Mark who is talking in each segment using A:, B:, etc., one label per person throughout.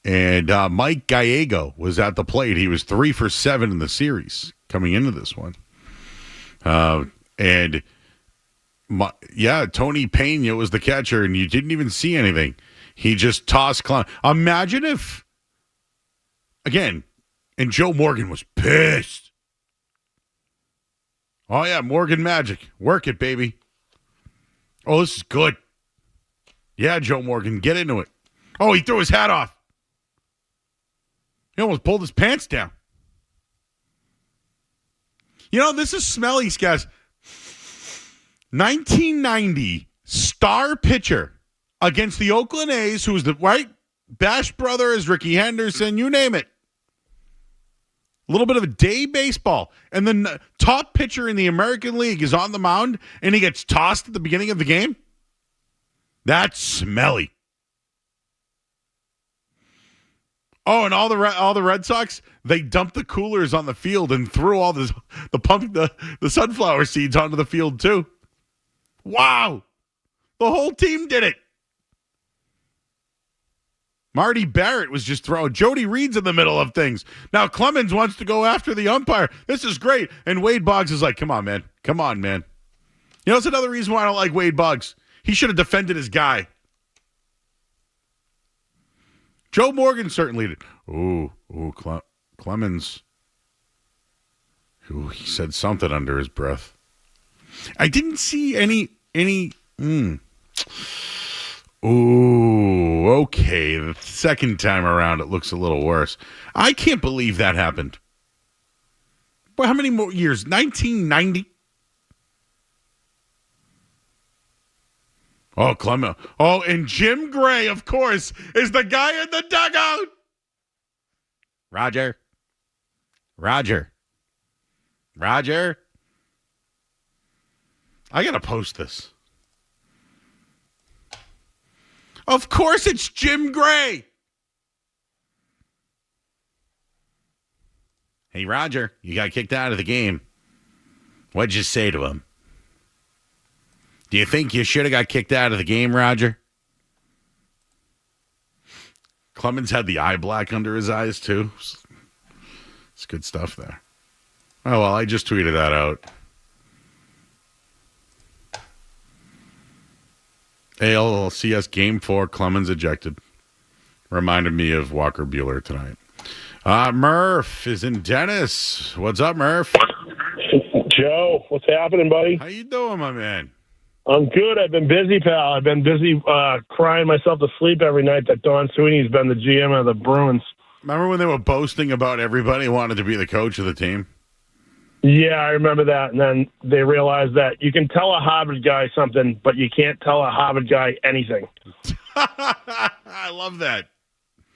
A: And Mike Gallego was at the plate. He was 3 for 7 in the series coming into this one. Tony Pena was the catcher, and you didn't even see anything. He just tossed Clemens. Imagine if, again, and Joe Morgan was pissed. Oh, yeah, Morgan Magic. Work it, baby. Oh, this is good. Yeah, Joe Morgan, get into it. Oh, he threw his hat off. He almost pulled his pants down. You know, this is smelly, guys. 1990 star pitcher against the Oakland A's, who was the right Bash Brothers, Ricky Henderson, you name it. A little bit of a day baseball. And the top pitcher in the American League is on the mound, and he gets tossed at the beginning of the game. That's smelly. Oh, and all the Red Sox, they dumped the coolers on the field and threw all the sunflower seeds onto the field too. Wow. The whole team did it. Marty Barrett was just throwing. Jody Reed's in the middle of things. Now Clemens wants to go after the umpire. This is great. And Wade Boggs is like, come on, man. Come on, man. You know, it's another reason why I don't like Wade Boggs. He should have defended his guy. Joe Morgan certainly did. Clemens. Ooh, he said something under his breath. I didn't see any. Ooh, okay. The second time around, it looks a little worse. I can't believe that happened. Well, how many more years? 1990? Oh, Clement. Oh, and Jim Gray, of course, is the guy in the dugout. Roger. I got to post this. Of course it's Jim Gray. Hey, Roger, you got kicked out of the game. What'd you say to him? Do you think you should have got kicked out of the game, Roger? Clemens had the eye black under his eyes, too. It's good stuff there. Oh, well, I just tweeted that out. ALCS Game 4, Clemens ejected. Reminded me of Walker Buehler tonight. Murph is in Dennis. What's up, Murph?
B: Joe, what's happening, buddy?
A: How you doing, my man?
B: I'm good. I've been busy, pal. I've been busy crying myself to sleep every night that Don Sweeney's been the GM of the Bruins.
A: Remember when they were boasting about everybody wanted to be the coach of the team?
B: Yeah, I remember that. And then they realized that you can tell a Harvard guy something, but you can't tell a Harvard guy anything.
A: I love that.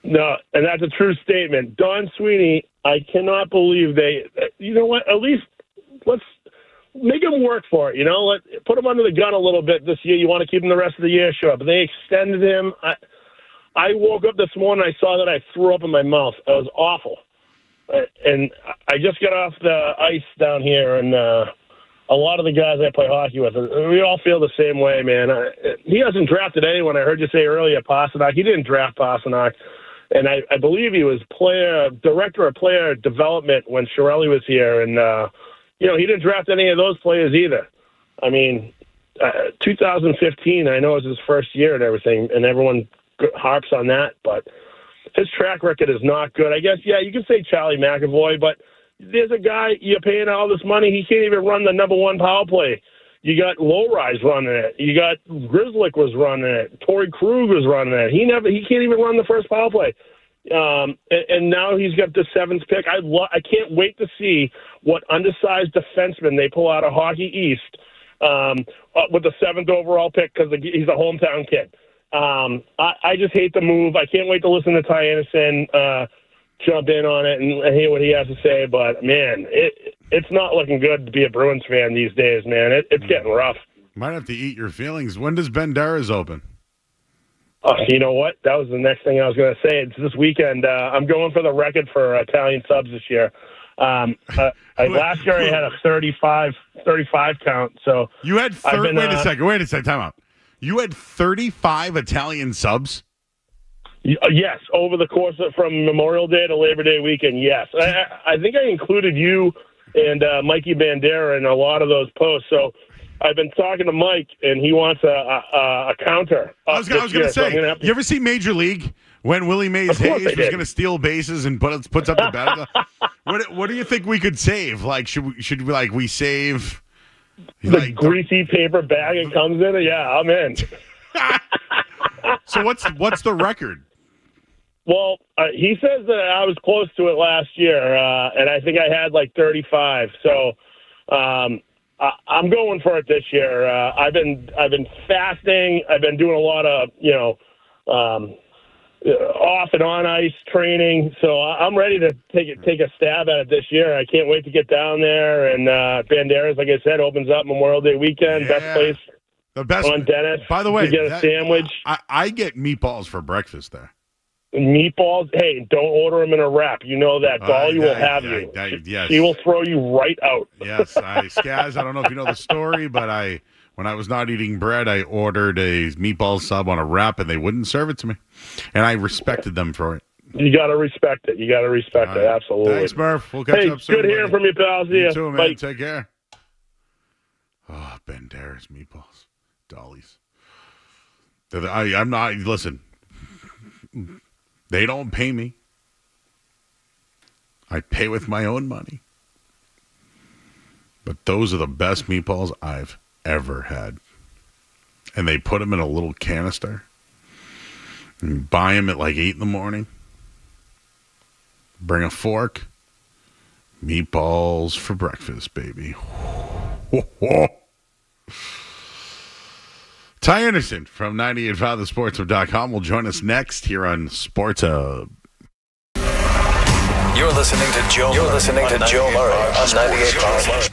B: No, and that's a true statement. Don Sweeney, I cannot believe you know what, at least let's make him work for it, you know? Put him under the gun a little bit this year. You want to keep him the rest of the year, sure. But they extended him. I woke up this morning, I saw that I threw up in my mouth. It was awful. And I just got off the ice down here, and a lot of the guys I play hockey with, we all feel the same way, man. He hasn't drafted anyone. I heard you say earlier, Pasternak. He didn't draft Pasternak. And I believe he was director of player development when Chiarelli was here. And, he didn't draft any of those players either. I mean, 2015, I know it was his first year and everything, and everyone harps on that, but his track record is not good. I guess, yeah, you can say Charlie McAvoy, but there's a guy you're paying all this money. He can't even run the number one power play. You got Lowrise running it. You got Grizzlick was running it. Torrey Krug was running it. He can't even run the first power play. And now he's got the seventh pick. I can't wait to see what undersized defenseman they pull out of Hockey East with the seventh overall pick because he's a hometown kid. I just hate the move. I can't wait to listen to Ty Anderson jump in on it and hear what he has to say. But, man, it's not looking good to be a Bruins fan these days, man. It's getting rough.
A: Might have to eat your feelings. When does Banderas open?
B: Oh, you know what? That was the next thing I was going to say. It's this weekend. I'm going for the record for Italian subs this year. Last year I had a 35 count. So
A: you had wait a second, time out. You had 35 Italian subs?
B: Yes, over the course of from Memorial Day to Labor Day weekend, yes. I think I included you and Mikey Bandera in a lot of those posts. So I've been talking to Mike, and he wants a counter.
A: I was going to say,
B: you
A: you ever see Major League when Willie Mays Hayes was going to steal bases and puts up the bat? What do you think we could save? Like, should we save
B: the greasy paper bag it comes in? Yeah, I'm in.
A: So what's the record?
B: Well, he says that I was close to it last year, and I think I had like 35. So I'm going for it this year. I've been fasting. I've been doing a lot of off and on ice training. So I'm ready to take a stab at it this year. I can't wait to get down there. And Banderas, like I said, opens up Memorial Day weekend.
A: Yeah.
B: Best place.
A: The best
B: on Dennis.
A: By the way,
B: to get a sandwich.
A: I get meatballs for breakfast there.
B: Meatballs. Hey, don't order them in a wrap. You know that Dolly will have you.
A: Yes.
B: She will throw you right out.
A: Yes, Skaz. I don't know if you know the story, but when I was not eating bread, I ordered a meatball sub on a wrap, and they wouldn't serve it to me, and I respected them for it.
B: You got to respect it. Absolutely.
A: Thanks, Murph. We'll catch up soon.
B: Good hearing from you, pal. See
A: you too, man.
B: Bye.
A: Take care. Oh, Banderas meatballs, Dolly's. I'm not. Listen. They don't pay me. I pay with my own money. But those are the best meatballs I've ever had. And they put them in a little canister. And you buy them at like 8 in the morning. Bring a fork. Meatballs for breakfast, baby. Ty Anderson from 98.5thesportshub.com will join us next here on Sports Hub.
C: You're listening to Joe Murray on 98.5.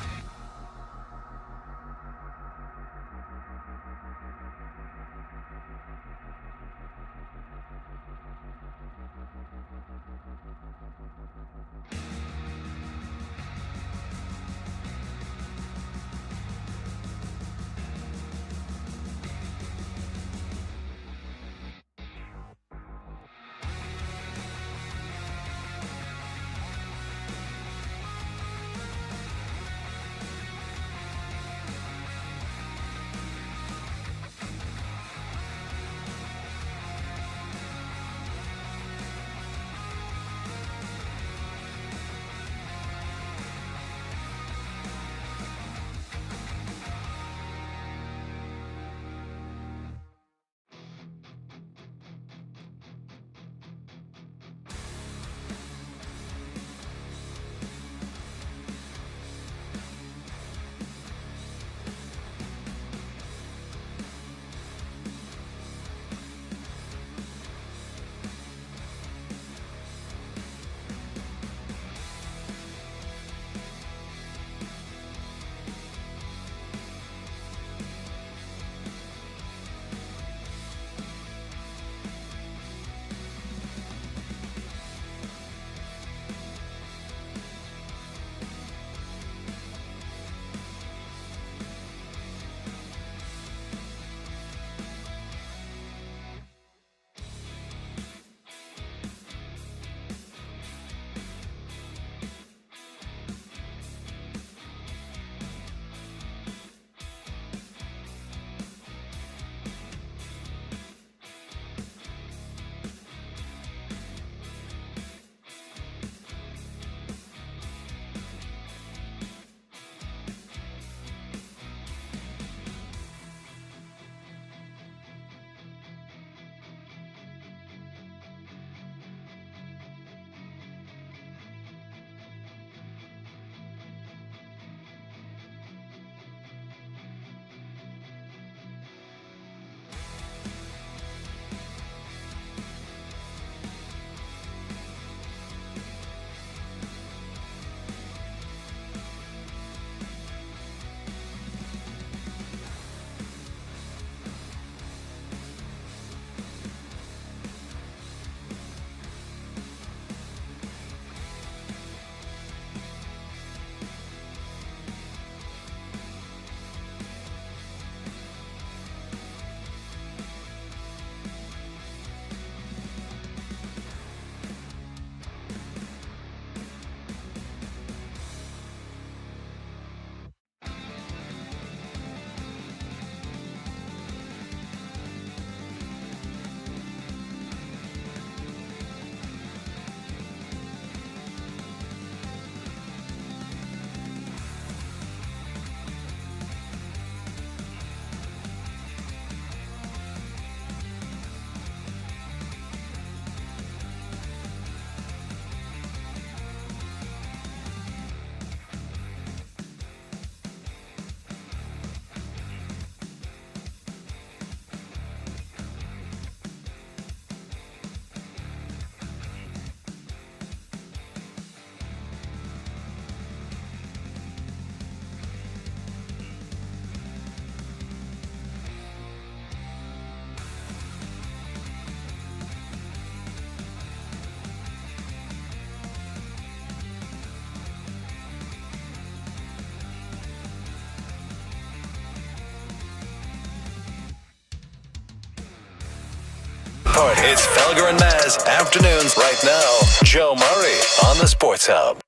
C: Party. It's Felger and Maz afternoons right now. Joe Murray on the Sports Hub.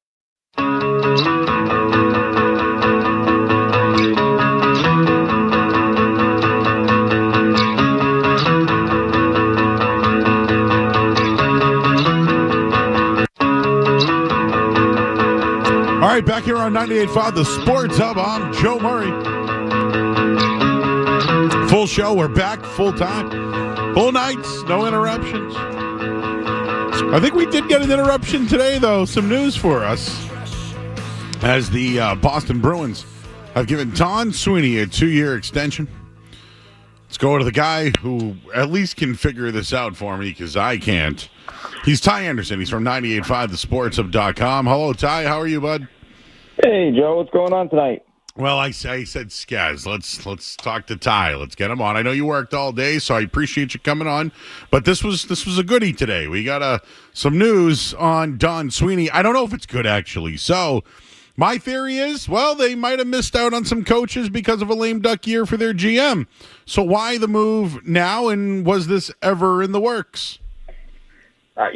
A: All right, back here on 98.5, the Sports Hub. I'm Joe Murray. Full show. We're back full time. Full nights. No interruptions. I think we did get an interruption today, though. Some news for us. As the Boston Bruins have given Don Sweeney a 2-year extension. Let's go to the guy who at least can figure this out for me, because I can't. He's Ty Anderson. He's from 98.5, thesportshub.com. Hello, Ty. How are you, bud?
D: Hey, Joe. What's going on tonight?
A: Well, I said, Skaz, let's talk to Ty. Let's get him on. I know you worked all day, so I appreciate you coming on. But this was a goodie today. We got some news on Don Sweeney. I don't know if it's good, actually. So my theory is, well, they might have missed out on some coaches because of a lame duck year for their GM. So why the move now, and was this ever in the works?
D: I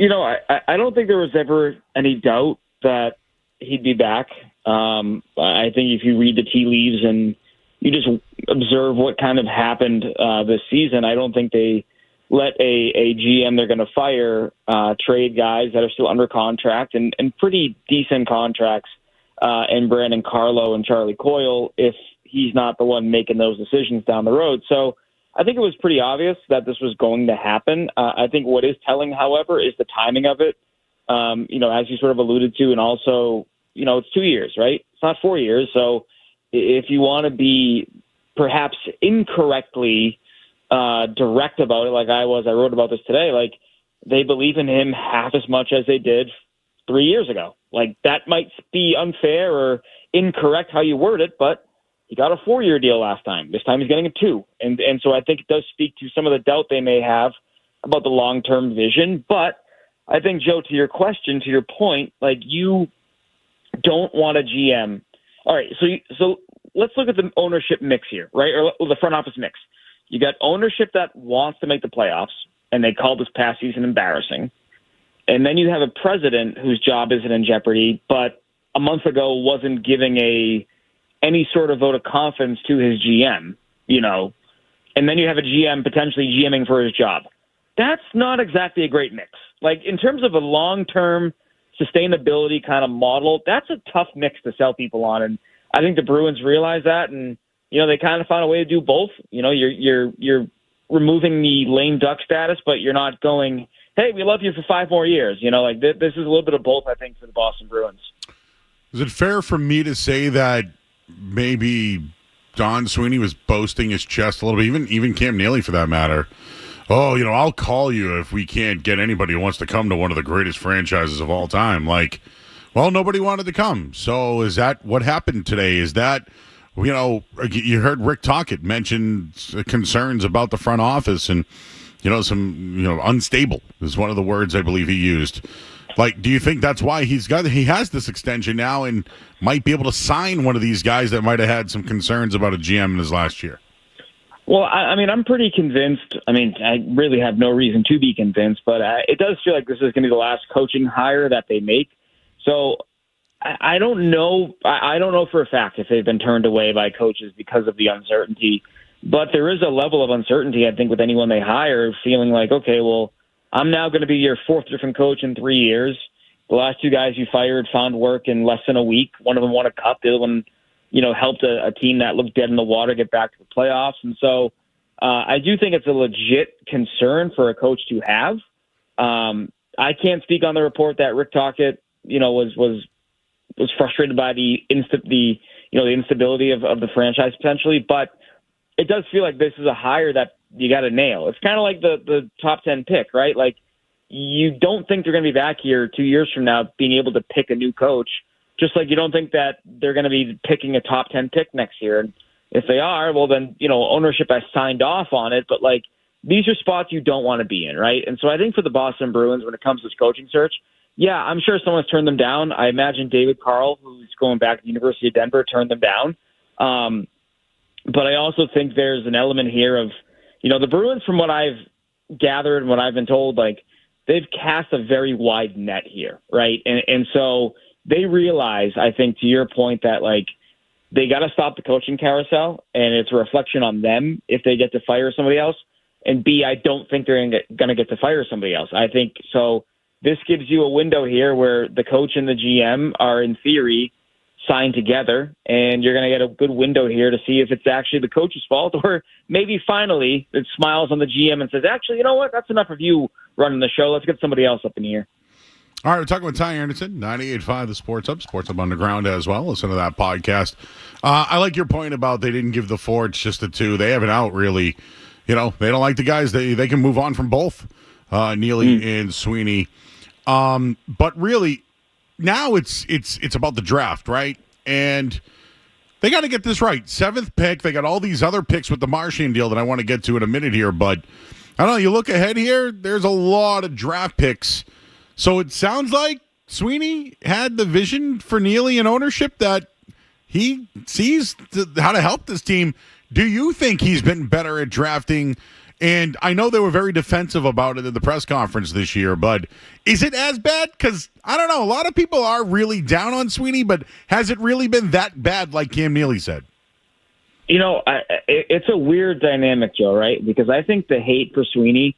D: don't think there was ever any doubt that he'd be back. I think if you read the tea leaves and you just observe what kind of happened this season, I don't think they let a GM they're going to fire trade guys that are still under contract and pretty decent contracts in Brandon Carlo and Charlie Coyle if he's not the one making those decisions down the road. So I think it was pretty obvious that this was going to happen. I think what is telling, however, is the timing of it. As you sort of alluded to, and also, it's 2 years, right? It's not 4 years. So if you want to be perhaps incorrectly direct about it, like I wrote about this today, like they believe in him half as much as they did 3 years ago. Like that might be unfair or incorrect how you word it, but he got a 4-year deal last time. This time he's getting a 2. And so I think it does speak to some of the doubt they may have about the long-term vision. But I think, Joe, to your question, to your point, like you don't want a GM. All right, so let's look at the ownership mix here, right? Or the front office mix. You got ownership that wants to make the playoffs, and they called this past season embarrassing. And then you have a president whose job isn't in jeopardy, but a month ago wasn't giving any sort of vote of confidence to his GM, and then you have a GM potentially GMing for his job. That's not exactly a great mix. Like in terms of a long-term sustainability kind of model, that's a tough mix to sell people on. And I think the Bruins realize that, and, they kind of found a way to do both. You're removing the lame duck status, but you're not going, hey, we love you for 5 more years. This is a little bit of both, I think, for the Boston Bruins.
A: Is it fair for me to say that maybe Don Sweeney was boasting his chest a little bit, even Cam Neely for that matter? Oh, I'll call you if we can't get anybody who wants to come to one of the greatest franchises of all time. Like, well, nobody wanted to come. So is that what happened today? Is that, you heard Rick Tocchet mention concerns about the front office and, unstable is one of the words I believe he used. Like, do you think that's why he has this extension now and might be able to sign one of these guys that might have had some concerns about a GM in his last year?
D: Well, I'm pretty convinced. I really have no reason to be convinced, but it does feel like this is going to be the last coaching hire that they make. So I don't know. I don't know for a fact if they've been turned away by coaches because of the uncertainty. But there is a level of uncertainty, I think, with anyone they hire, feeling like, okay, well, I'm now going to be your 4th different coach in 3 years. The last 2 guys you fired found work in less than a week. One of them won a cup. The other one, helped a team that looked dead in the water get back to the playoffs. And so I do think it's a legit concern for a coach to have. I can't speak on the report that Rick Tocchet, was frustrated by the instability of the franchise potentially, but it does feel like this is a hire that you got to nail. It's kind of like the top 10 pick, right? Like you don't think they're going to be back here 2 years from now being able to pick a new coach, just like you don't think that they're going to be picking a top 10 pick next year. And if they are, well then, ownership has signed off on it, but like these are spots you don't want to be in, right? And so I think for the Boston Bruins, when it comes to this coaching search, yeah, I'm sure someone's turned them down. I imagine David Carl, who's going back to the University of Denver, turned them down. But I also think there's an element here of, the Bruins, from what I've gathered and what I've been told, like, they've cast a very wide net here, right? And so they realize, I think, to your point, that, like, they got to stop the coaching carousel, and it's a reflection on them if they get to fire somebody else. And B, I don't think they're going to get to fire somebody else. I think so. This gives you a window here where the coach and the GM are, in theory, signed together, and you're going to get a good window here to see if it's actually the coach's fault, or maybe finally it smiles on the GM and says, actually, you know what? That's enough of you running the show. Let's get somebody else up in here.
A: All right, we're talking with Ty Anderson, 98.5 The Sports Hub Underground as well. Listen to that podcast. I like your point about they didn't give the Fords just the two. They have an out, really. You know, they don't like the guys. They can move on from both, Neely and Sweeney. But really, now it's about the draft, right? And they got to get this right. 7th pick. They got all these other picks with the Marchand deal that I want to get to in a minute here. But I don't know. You look ahead here, there's a lot of draft picks. So it sounds like Sweeney had the vision for Neely and ownership that he sees how to help this team. Do you think he's been better at drafting? And I know they were very defensive about it at the press conference this year, but is it as bad? Because, I don't know, a lot of people are really down on Sweeney, but has it really been that bad like Cam Neely said?
D: You know, it's a weird dynamic, Joe, right? Because I think the hate for Sweeney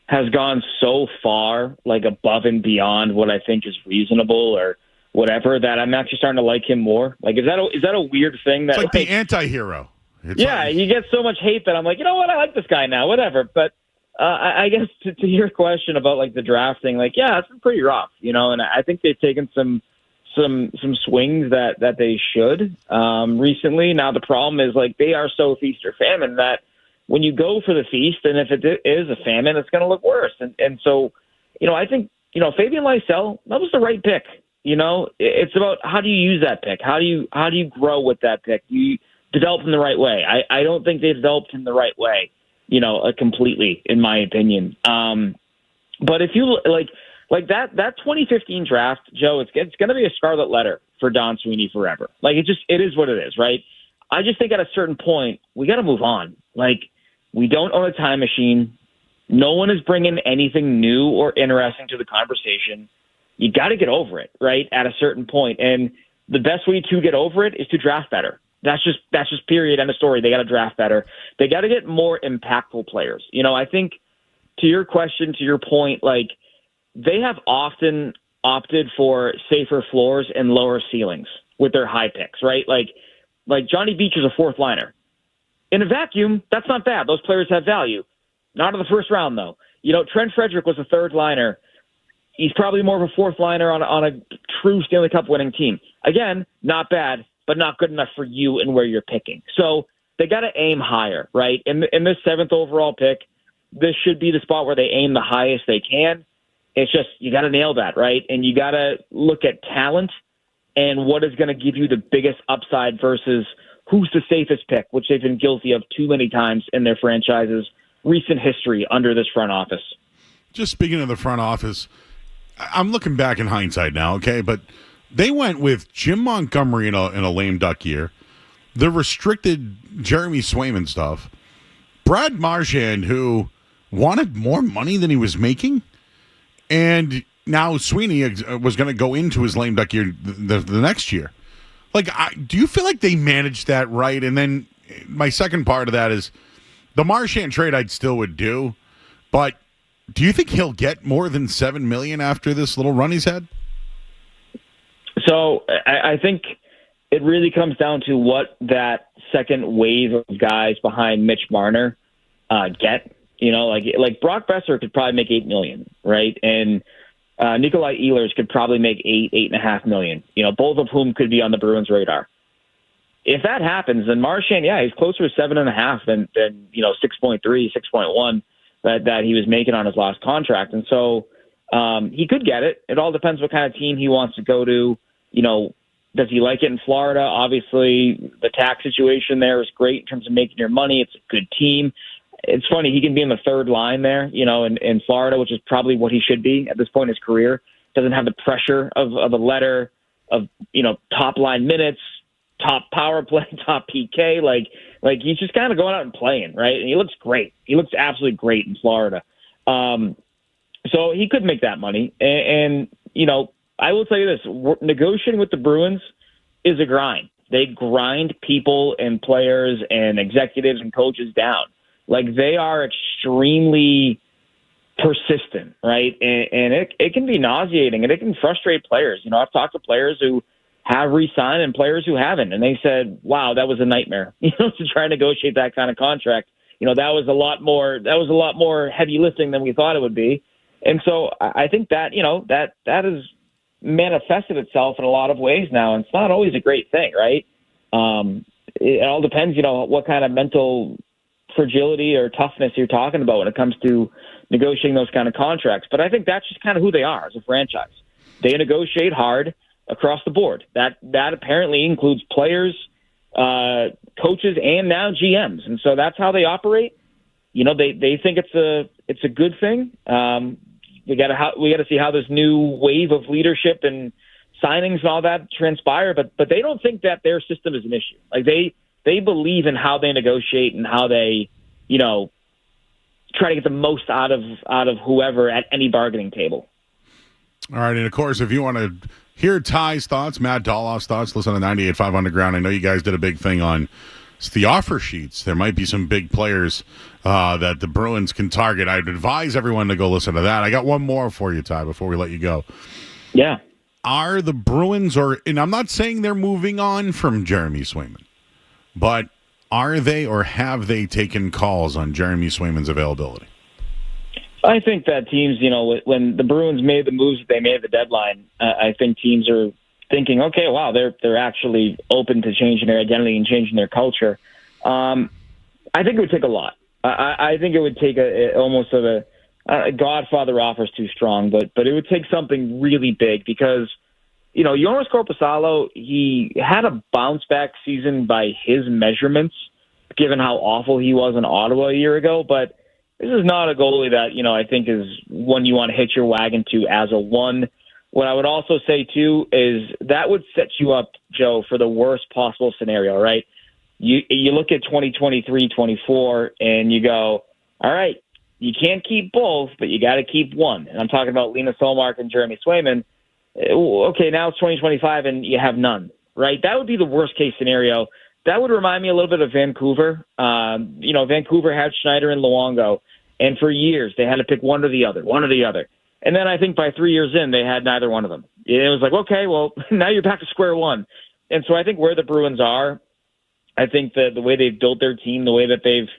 D: has gone so far, like above and beyond what I think is reasonable or whatever, that I'm actually starting to like him more. Like, is that a weird thing? That
A: it's like the anti-hero.
D: You get so much hate that I'm like, you know what, I like this guy now, whatever. But I guess to your question about, like, the drafting, like, yeah, it's been pretty rough, you know, and I think they've taken some swings that they should recently. Now, the problem is, like, they are so feast or famine that when you go for the feast, and if it is a famine, it's going to look worse. And so, you know, I think, you know, Fabian Lysell, that was the right pick. You know, it's about how do you use that pick? How do you grow with that pick? You develop in the right way. I don't think they developed in the right way, you know, completely, in my opinion. But if you like that 2015 draft, Joe, it's going to be a scarlet letter for Don Sweeney forever. Like, it is what it is, right? I just think at a certain point we got to move on. Like, we don't own a time machine. No one is bringing anything new or interesting to the conversation. You got to get over it, right? At a certain point, and the best way to get over it is to draft better. That's just period, end of story. They got to draft better. They got to get more impactful players. You know, I think to your question, to your point, like, they have often opted for safer floors and lower ceilings with their high picks, right? Like Johnny Beach is a 4th liner. In a vacuum, that's not bad. Those players have value. Not in the first round, though. You know, Trent Frederick was a 3rd liner. He's probably more of a 4th liner on a true Stanley Cup winning team. Again, not bad, but not good enough for you and where you're picking. So they got to aim higher, right? In this 7th overall pick, this should be the spot where they aim the highest they can. It's just, you got to nail that, right? And you got to look at talent and what is going to give you the biggest upside versus who's the safest pick, which they've been guilty of too many times in their franchise's recent history under this front office.
A: Just speaking of the front office, I'm looking back in hindsight now, okay? But they went with Jim Montgomery in a lame duck year, the restricted Jeremy Swayman stuff, Brad Marchand, who wanted more money than he was making, and now Sweeney was going to go into his lame duck year the next year. Like, do you feel like they managed that right? And then my second part of that is the Marchand trade I still would do, but do you think he'll get more than $7 million after this little run he's had?
D: So I think it really comes down to what that second wave of guys behind Mitch Marner get. You know, like Brock Besser could probably make $8 million, right? And Nikolai Ehlers could probably make $8.5 million. You know, both of whom could be on the Bruins' radar. If that happens, then Marchand, yeah, he's closer to 7.5 than 6.3, 6.1 that he was making on his last contract, and so he could get it. It all depends what kind of team he wants to go to. You know, does he like it in Florida? Obviously, the tax situation there is great in terms of making your money. It's a good team. It's funny, he can be in the 3rd line there, you know, in Florida, which is probably what he should be at this point in his career. Doesn't have the pressure of a letter of, you know, top line minutes, top power play, top PK. Like he's just kind of going out and playing, right? And he looks great. He looks absolutely great in Florida. So he could make that money. And I will tell you this, negotiating with the Bruins is a grind. They grind people and players and executives and coaches down. Like, they are extremely persistent, right? And it can be nauseating and it can frustrate players. I've talked to players who have re-signed and players who haven't, and they said, wow, that was a nightmare, to try and negotiate that kind of contract. That was a lot more heavy lifting than we thought it would be. And so I think that, that has manifested itself in a lot of ways now, and it's not always a great thing, right? It all depends, what kind of mental fragility or toughness you're talking about when it comes to negotiating those kind of contracts. But I think that's just kind of who they are as a franchise. They negotiate hard across the board. That apparently includes players, coaches, and now GMs. And so that's how they operate. They think it's a good thing. We got to see how this new wave of leadership and signings and all that transpire. But they don't think that their system is an issue. Like, they believe in how they negotiate and how they, try to get the most out of whoever at any bargaining table.
A: All right, and of course, if you want to hear Ty's thoughts, Matt Doloff's thoughts, listen to 98.5 Underground. I know you guys did a big thing on the offer sheets. There might be some big players that the Bruins can target. I'd advise everyone to go listen to that. I got one more for you, Ty, before we let you go.
D: Yeah.
A: Are the Bruins, and I'm not saying they're moving on from Jeremy Swayman, but are they or have they taken calls on Jeremy Swayman's availability?
D: I think that teams, when the Bruins made the moves that they made at the deadline, I think teams are thinking, okay, wow, they're actually open to changing their identity and changing their culture. I think it would take a lot. I think it would take almost a Godfather offer is too strong, but it would take something really big because, Jonas Korpisalo, he had a bounce back season by his measurements, given how awful he was in Ottawa a year ago. But this is not a goalie that, I think is one you want to hitch your wagon to as a one. What I would also say, too, is that would set you up, Joe, for the worst possible scenario, right? You look at 2023-24 and you go, all right, you can't keep both, but you got to keep one. And I'm talking about Linus Ullmark and Jeremy Swayman. Okay, now it's 2025 and you have none, right? That would be the worst case scenario. That would remind me a little bit of Vancouver. Vancouver had Schneider and Luongo, and for years they had to pick one or the other. And then I think by 3 years in, they had neither one of them. It was like, okay, well, now you're back to square one. And so I think where the Bruins are, I think the way they've built their team, the way that they've,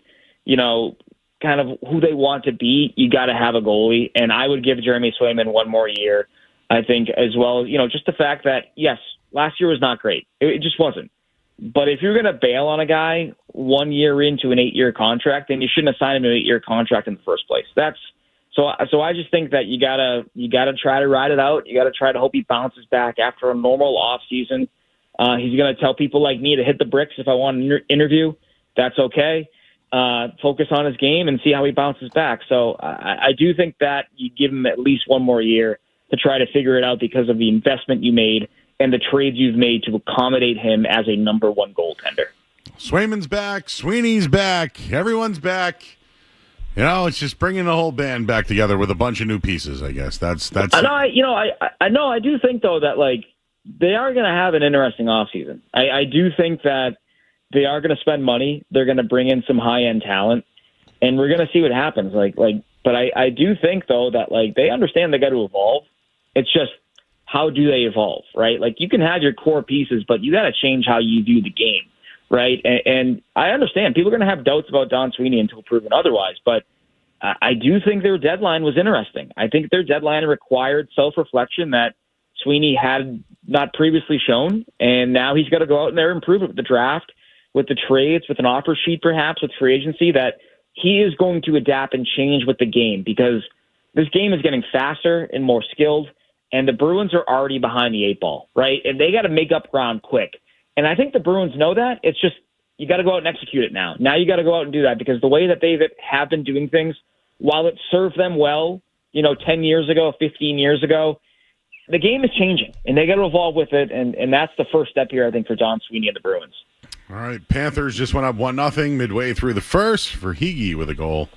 D: kind of who they want to be, you got to have a goalie. And I would give Jeremy Swayman one more year. I think as well, just the fact that, yes, last year was not great. It just wasn't. But if you're going to bail on a guy 1 year into an 8-year contract, then you shouldn't have signed him to an 8-year contract in the first place. So I just think that you gotta try to ride it out. You got to try to hope he bounces back after a normal off season. He's going to tell people like me to hit the bricks if I want an interview. That's okay. Focus on his game and see how he bounces back. So I do think that you give him at least one more year to try to figure it out because of the investment you made and the trades you've made to accommodate him as a number one goaltender.
A: Swayman's back. Sweeney's back. Everyone's back. It's just bringing the whole band back together with a bunch of new pieces, I guess. That's.
D: I do think, though, that, they are going to have an interesting offseason. I do think that they are going to spend money. They're going to bring in some high-end talent, and we're going to see what happens. But I do think, though, that, they understand they got to evolve. It's just, how do they evolve, right? You can have your core pieces, but you got to change how you view the game, right? And I understand people are going to have doubts about Don Sweeney until proven otherwise, but I do think their deadline was interesting. I think their deadline required self-reflection that Sweeney had not previously shown, and now he's got to go out there and prove it with the draft, with the trades, with an offer sheet perhaps, with free agency, that he is going to adapt and change with the game because this game is getting faster and more skilled, and the Bruins are already behind the 8 ball, right? And they got to make up ground quick. And I think the Bruins know that. It's just you got to go out and execute it now. Now you got to go out and do that because the way that they have been doing things, while it served them well, 10 years ago, 15 years ago, the game is changing, and they got to evolve with it, and that's the first step here, I think, for Don Sweeney and the Bruins.
A: All right, Panthers just went up 1-0 midway through the first. Verheege with a goal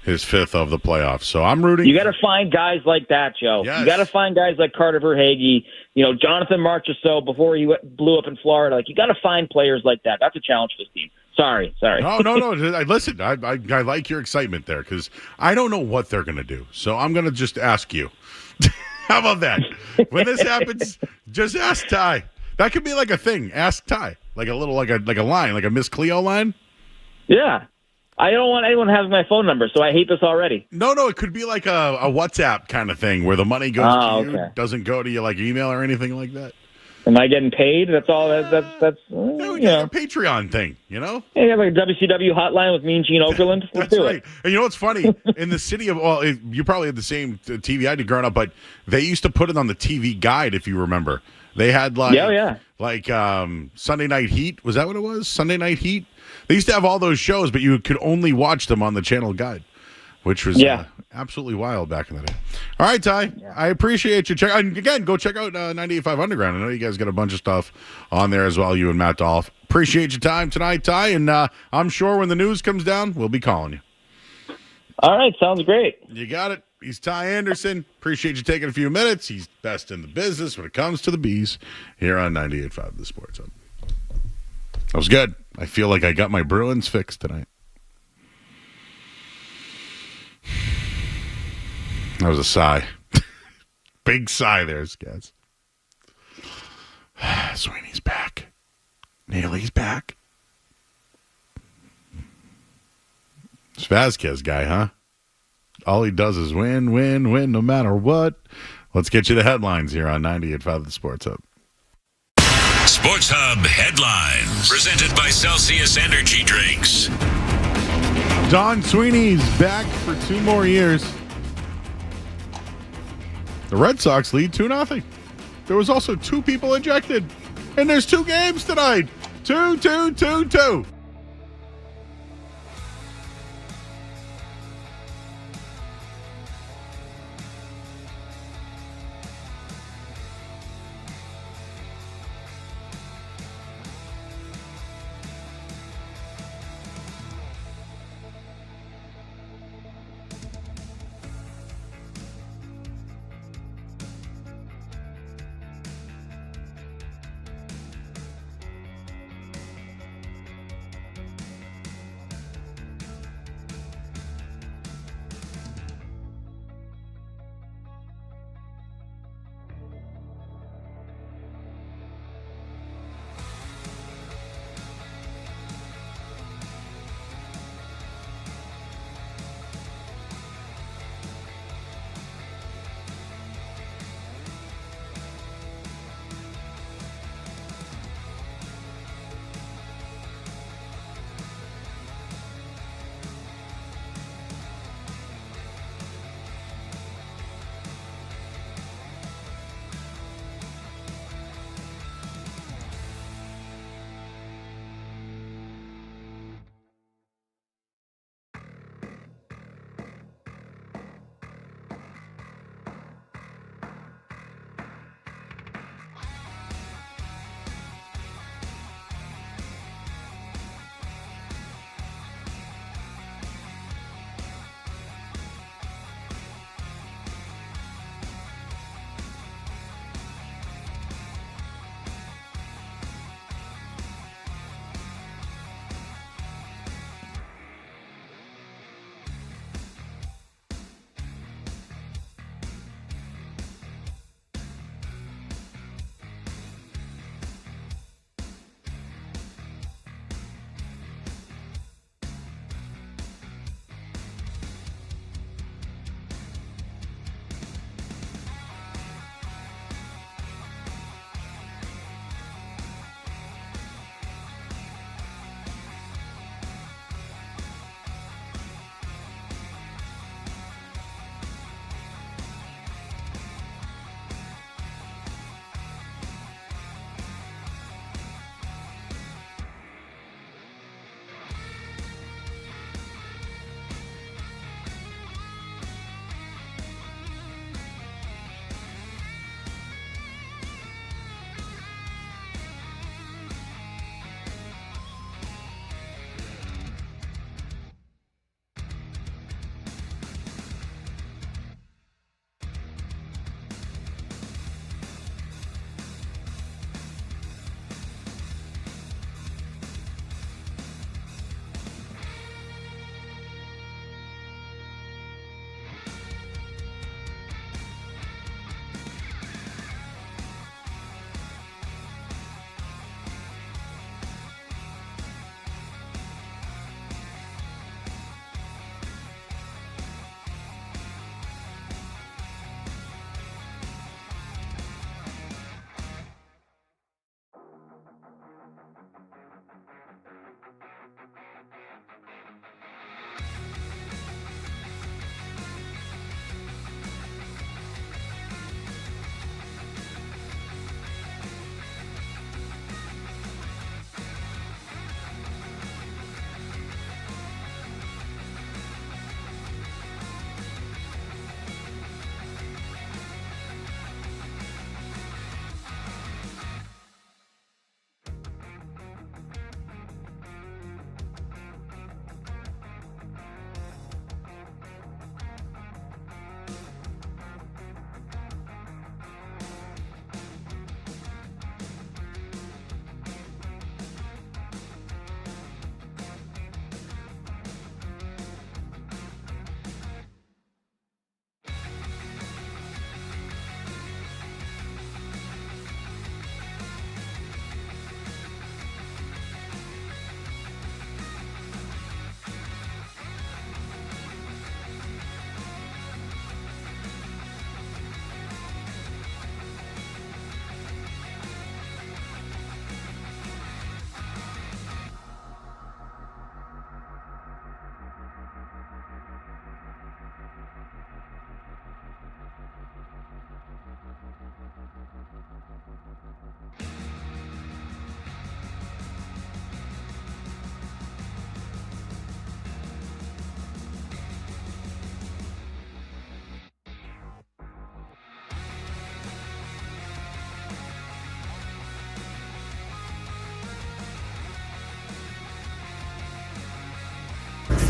A: his 5th of the playoffs. So I'm rooting.
D: You got to find guys like that, Joe.
A: Yes.
D: You got to find guys like Carter Verhaeghe, Jonathan Marchessault before he blew up in Florida. Like, you got to find players like that. That's a challenge for this team. Sorry.
A: No. Listen, I like your excitement there because I don't know what they're going to do. So I'm going to just ask you. How about that? When this happens, just ask Ty. That could be like a thing. Ask Ty, like a little, like a line, like a Miss Cleo line.
D: Yeah, I don't want anyone having my phone number, so I hate this already.
A: No, it could be like a WhatsApp kind of thing where the money goes to you, doesn't go to you like email or anything like that.
D: Am I getting paid? That's all. That's
A: we got a Patreon thing,
D: Yeah, like a WCW hotline with Mean Gene Okerlund. Let's do it.
A: And you know what's funny? In the city of, you probably had the same TV I did growing up, but they used to put it on the TV Guide, if you remember. They had like Sunday Night Heat. Was that what it was? Sunday Night Heat. They used to have all those shows, but you could only watch them on the channel Guide, which was absolutely wild back in the day. All right, Ty, I appreciate you. Again, go check out 98.5 Underground. I know you guys got a bunch of stuff on there as well, you and Matt Dolph. Appreciate your time tonight, Ty, and I'm sure when the news comes down, we'll be calling you.
D: All right, sounds great.
A: You got it. He's Ty Anderson. Appreciate you taking a few minutes. He's best in the business when it comes to the Bees here on 98.5 The Sports Hub. That was good. I feel like I got my Bruins fixed tonight. That was a sigh. Big sigh there, guys. Sweeney's back. Neely's back. This Vasquez guy, huh? All he does is win, win, win, no matter what. Let's get you the headlines here on 98.5 The Sports Hub.
E: Sports Hub headlines. Presented by Celsius Energy Drinks.
A: Don Sweeney's back for 2 more years. The Red Sox lead 2-0. There was also 2 people ejected. And there's 2 games tonight. 2-2-2-2.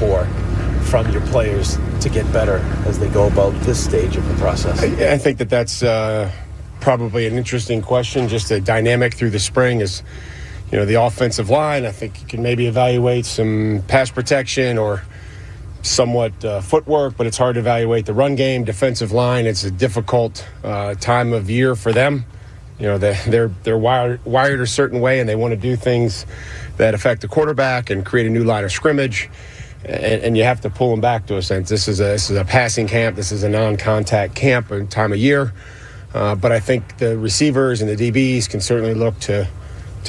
F: for from your players to get better as they go about this stage of the process?
G: I think that's probably an interesting question. Just a dynamic through the spring is, the offensive line. I think you can maybe evaluate some pass protection or somewhat footwork, but it's hard to evaluate the run game. Defensive line, it's a difficult time of year for them. They're wired a certain way, and they want to do things that affect the quarterback and create a new line of scrimmage. And you have to pull them back to a sense. This is a passing camp. This is a non-contact camp and time of year. But I think the receivers and the DBs can certainly look to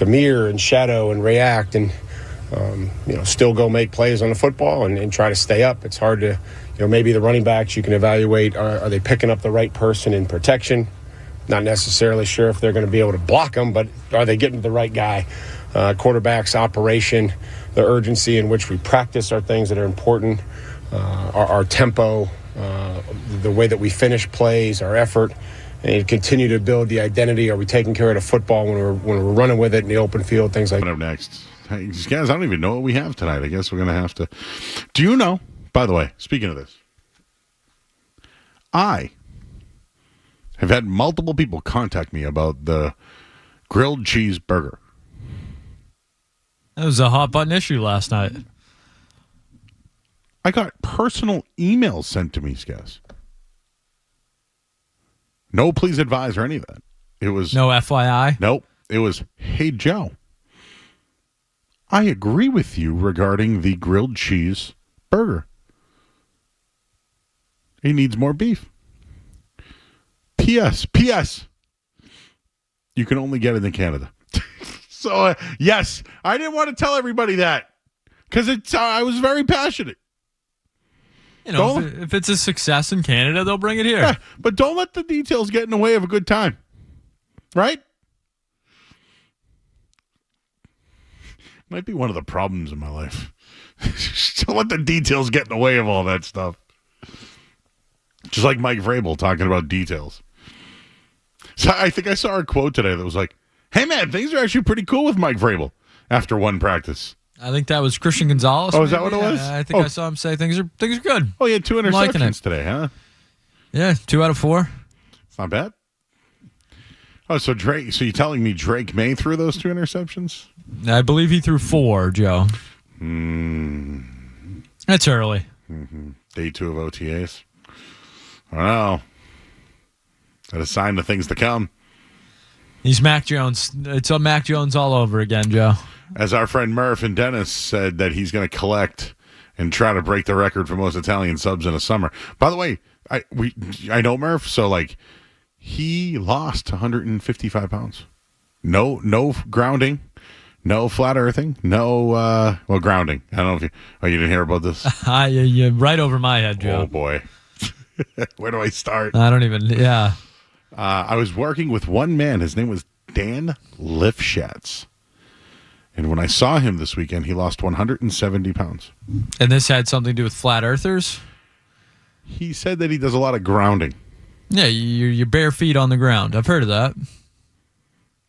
G: mirror and shadow and react and still go make plays on the football and try to stay up. It's hard to, maybe the running backs you can evaluate, are they picking up the right person in protection? Not necessarily sure if they're going to be able to block them, but are they getting the right guy? Quarterbacks, operation, the urgency in which we practice are things that are important. Our tempo, the way that we finish plays, our effort, and continue to build the identity. Are we taking care of the football when we're running with it in the open field, things like that.
A: Up next. Hey, guys, I don't even know what we have tonight. I guess we're going to have to. Do you know, by the way, speaking of this, I have had multiple people contact me about the grilled cheese burger.
H: That was a hot button issue last night.
A: I got personal emails sent to me, Skaz. No, please advise or any of that. It was
H: no FYI.
A: Nope. It was, hey, Joe, I agree with you regarding the grilled cheese burger. He needs more beef. P.S. You can only get it in Canada. So, yes, I didn't want to tell everybody that because I was very passionate.
H: If it's a success in Canada, they'll bring it here.
A: Yeah, but don't let the details get in the way of a good time. Right? Might be one of the problems in my life. Don't let the details get in the way of all that stuff. Just like Mike Vrabel talking about details. So I think I saw a quote today that was like, hey, man, things are actually pretty cool with Mike Vrabel after one practice.
H: I think that was Christian Gonzalez.
A: Oh, is that what it was?
H: I think I saw him say things are good.
A: Oh, he had 2 interceptions today, huh?
H: Yeah, 2 out of 4.
A: It's not bad. Oh, so Drake. So you're telling me Drake May threw those 2 interceptions?
H: I believe he threw 4, Joe. That's early.
A: Mm-hmm. Day 2 of OTAs. I don't know. That a sign of things to come.
H: He's Mac Jones. It's a Mac Jones all over again, Joe.
A: As our friend Murph and Dennis said that he's going to collect and try to break the record for most Italian subs in a summer. By the way, I know Murph, so he lost 155 pounds. No grounding, no flat earthing, no grounding. I don't know if you didn't hear about this.
H: You're right over my head, Joe.
A: Oh boy, where do I start?
H: I don't even. Yeah.
A: I was working with one man. His name was Dan Lifshatz. And when I saw him this weekend, he lost 170 pounds.
H: And this had something to do with flat earthers?
A: He said that he does a lot of grounding.
H: Yeah, your bare feet on the ground. I've heard of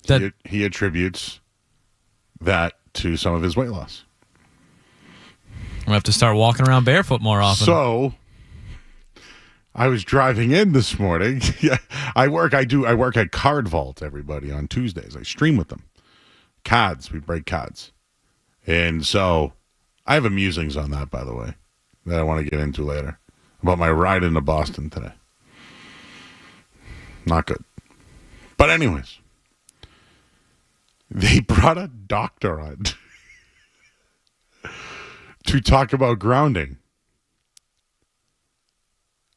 H: that.
A: He attributes that to some of his weight loss.
H: We'll have to start walking around barefoot more often.
A: So I was driving in this morning. I work at Card Vault, everybody, on Tuesdays. I stream with them. Cards, we break cards. And so I have musings on that, by the way, that I want to get into later. About my ride into Boston today. Not good. But anyways, they brought a doctor on to talk about grounding.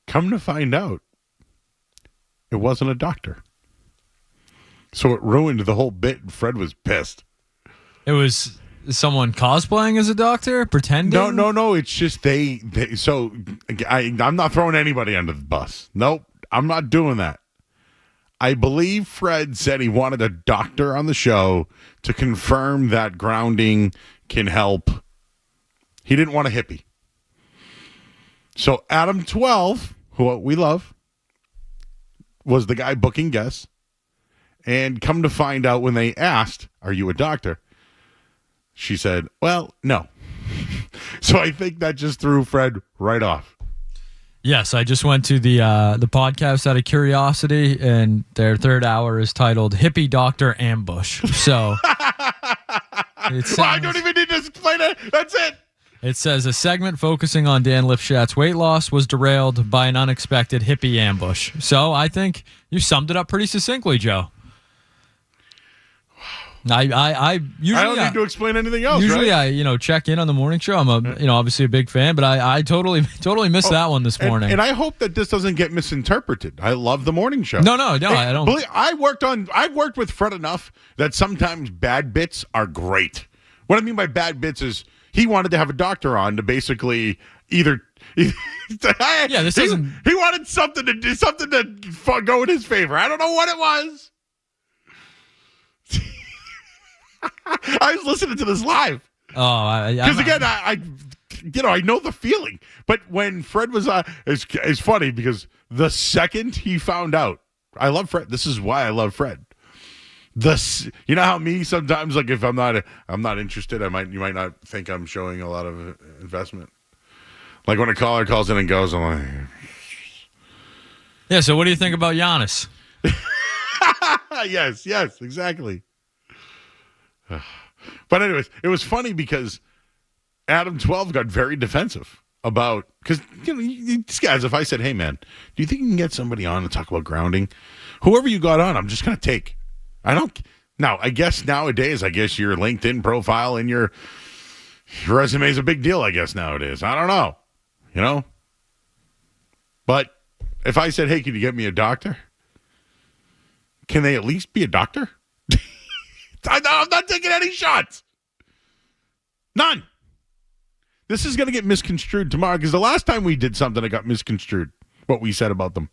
A: Come to find out, it wasn't a doctor. So it ruined the whole bit, and Fred was pissed.
H: It was someone cosplaying as a doctor, pretending?
A: No. It's just they so I'm not throwing anybody under the bus. Nope, I'm not doing that. I believe Fred said he wanted a doctor on the show to confirm that grounding can help. He didn't want a hippie. So Adam 12, who we love, was the guy booking guests. And come to find out when they asked, are you a doctor? She said, well, no. So I think that just threw Fred right off.
H: Yes, I just went to the podcast out of curiosity, and their third hour is titled "Hippie Doctor Ambush." So
A: I don't even need to explain it. That's it.
H: It says a segment focusing on Dan Lifshat's weight loss was derailed by an unexpected hippie ambush. So I think you summed it up pretty succinctly, Joe. I usually
A: I don't need to explain anything else.
H: Usually
A: right?
H: I check in on the morning show. I'm obviously a big fan, but I totally missed that one this morning.
A: And I hope that this doesn't get misinterpreted. I love the morning show.
H: No, I don't.
A: Believe, I've worked with Fred enough that sometimes bad bits are great. What I mean by bad bits is he wanted to have a doctor on to basically either he wanted something to go in his favor. I don't know what it was. I was listening to this live.
H: Oh,
A: because again, I know the feeling. But when Fred was it's funny because the second he found out, I love Fred. This is why I love Fred. You know how me sometimes, like if I'm not interested, you might not think I'm showing a lot of investment. Like when a caller calls in and goes, I'm like,
H: yeah. So what do you think about Giannis?
A: Yes, exactly. But anyways, it was funny because Adam 12 got very defensive about, because these guys, if I said, hey man, do you think you can get somebody on to talk about grounding? Whoever you got on, I'm just going to take. Now, I guess nowadays, your LinkedIn profile and your resume is a big deal, I guess, nowadays. I don't know, But if I said, hey, can you get me a doctor? Can they at least be a doctor? I'm not taking any shots. None. This is going to get misconstrued tomorrow because the last time we did something, it got misconstrued, what we said about them.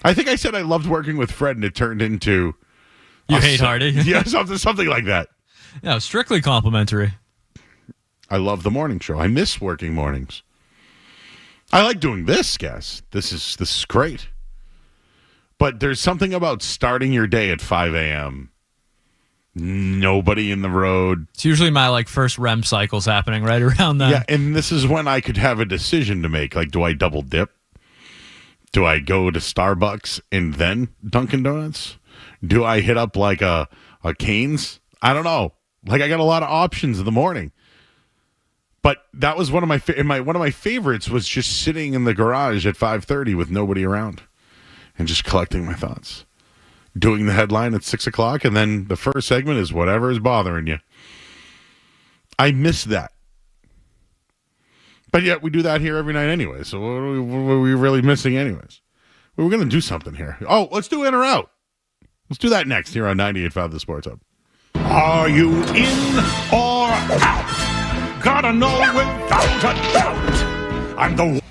A: I think I said I loved working with Fred, and it turned into...
H: You hate Hardy?
A: Yeah, something like that.
H: Yeah, strictly complimentary.
A: I love the morning show. I miss working mornings. I like doing this, guys. This is great. But there's something about starting your day at 5 a.m., nobody in the road.
H: It's usually my first REM cycles happening right around then.
A: Yeah, and this is when I could have a decision to make. Like, do I double dip? Do I go to Starbucks and then Dunkin' Donuts? Do I hit up like a Cane's? I don't know. I got a lot of options in the morning. But that was one of my favorites was just sitting in the garage at 5:30 with nobody around and just collecting my thoughts. Doing the headline at 6 o'clock, and then the first segment is whatever is bothering you. I miss that. But yet we do that here every night anyway, so what are we really missing anyways? We're going to do something here. Oh, let's do in or out. Let's do that next here on 98.5 The Sports Hub.
I: Are you in or out? Gotta know without a doubt. I'm the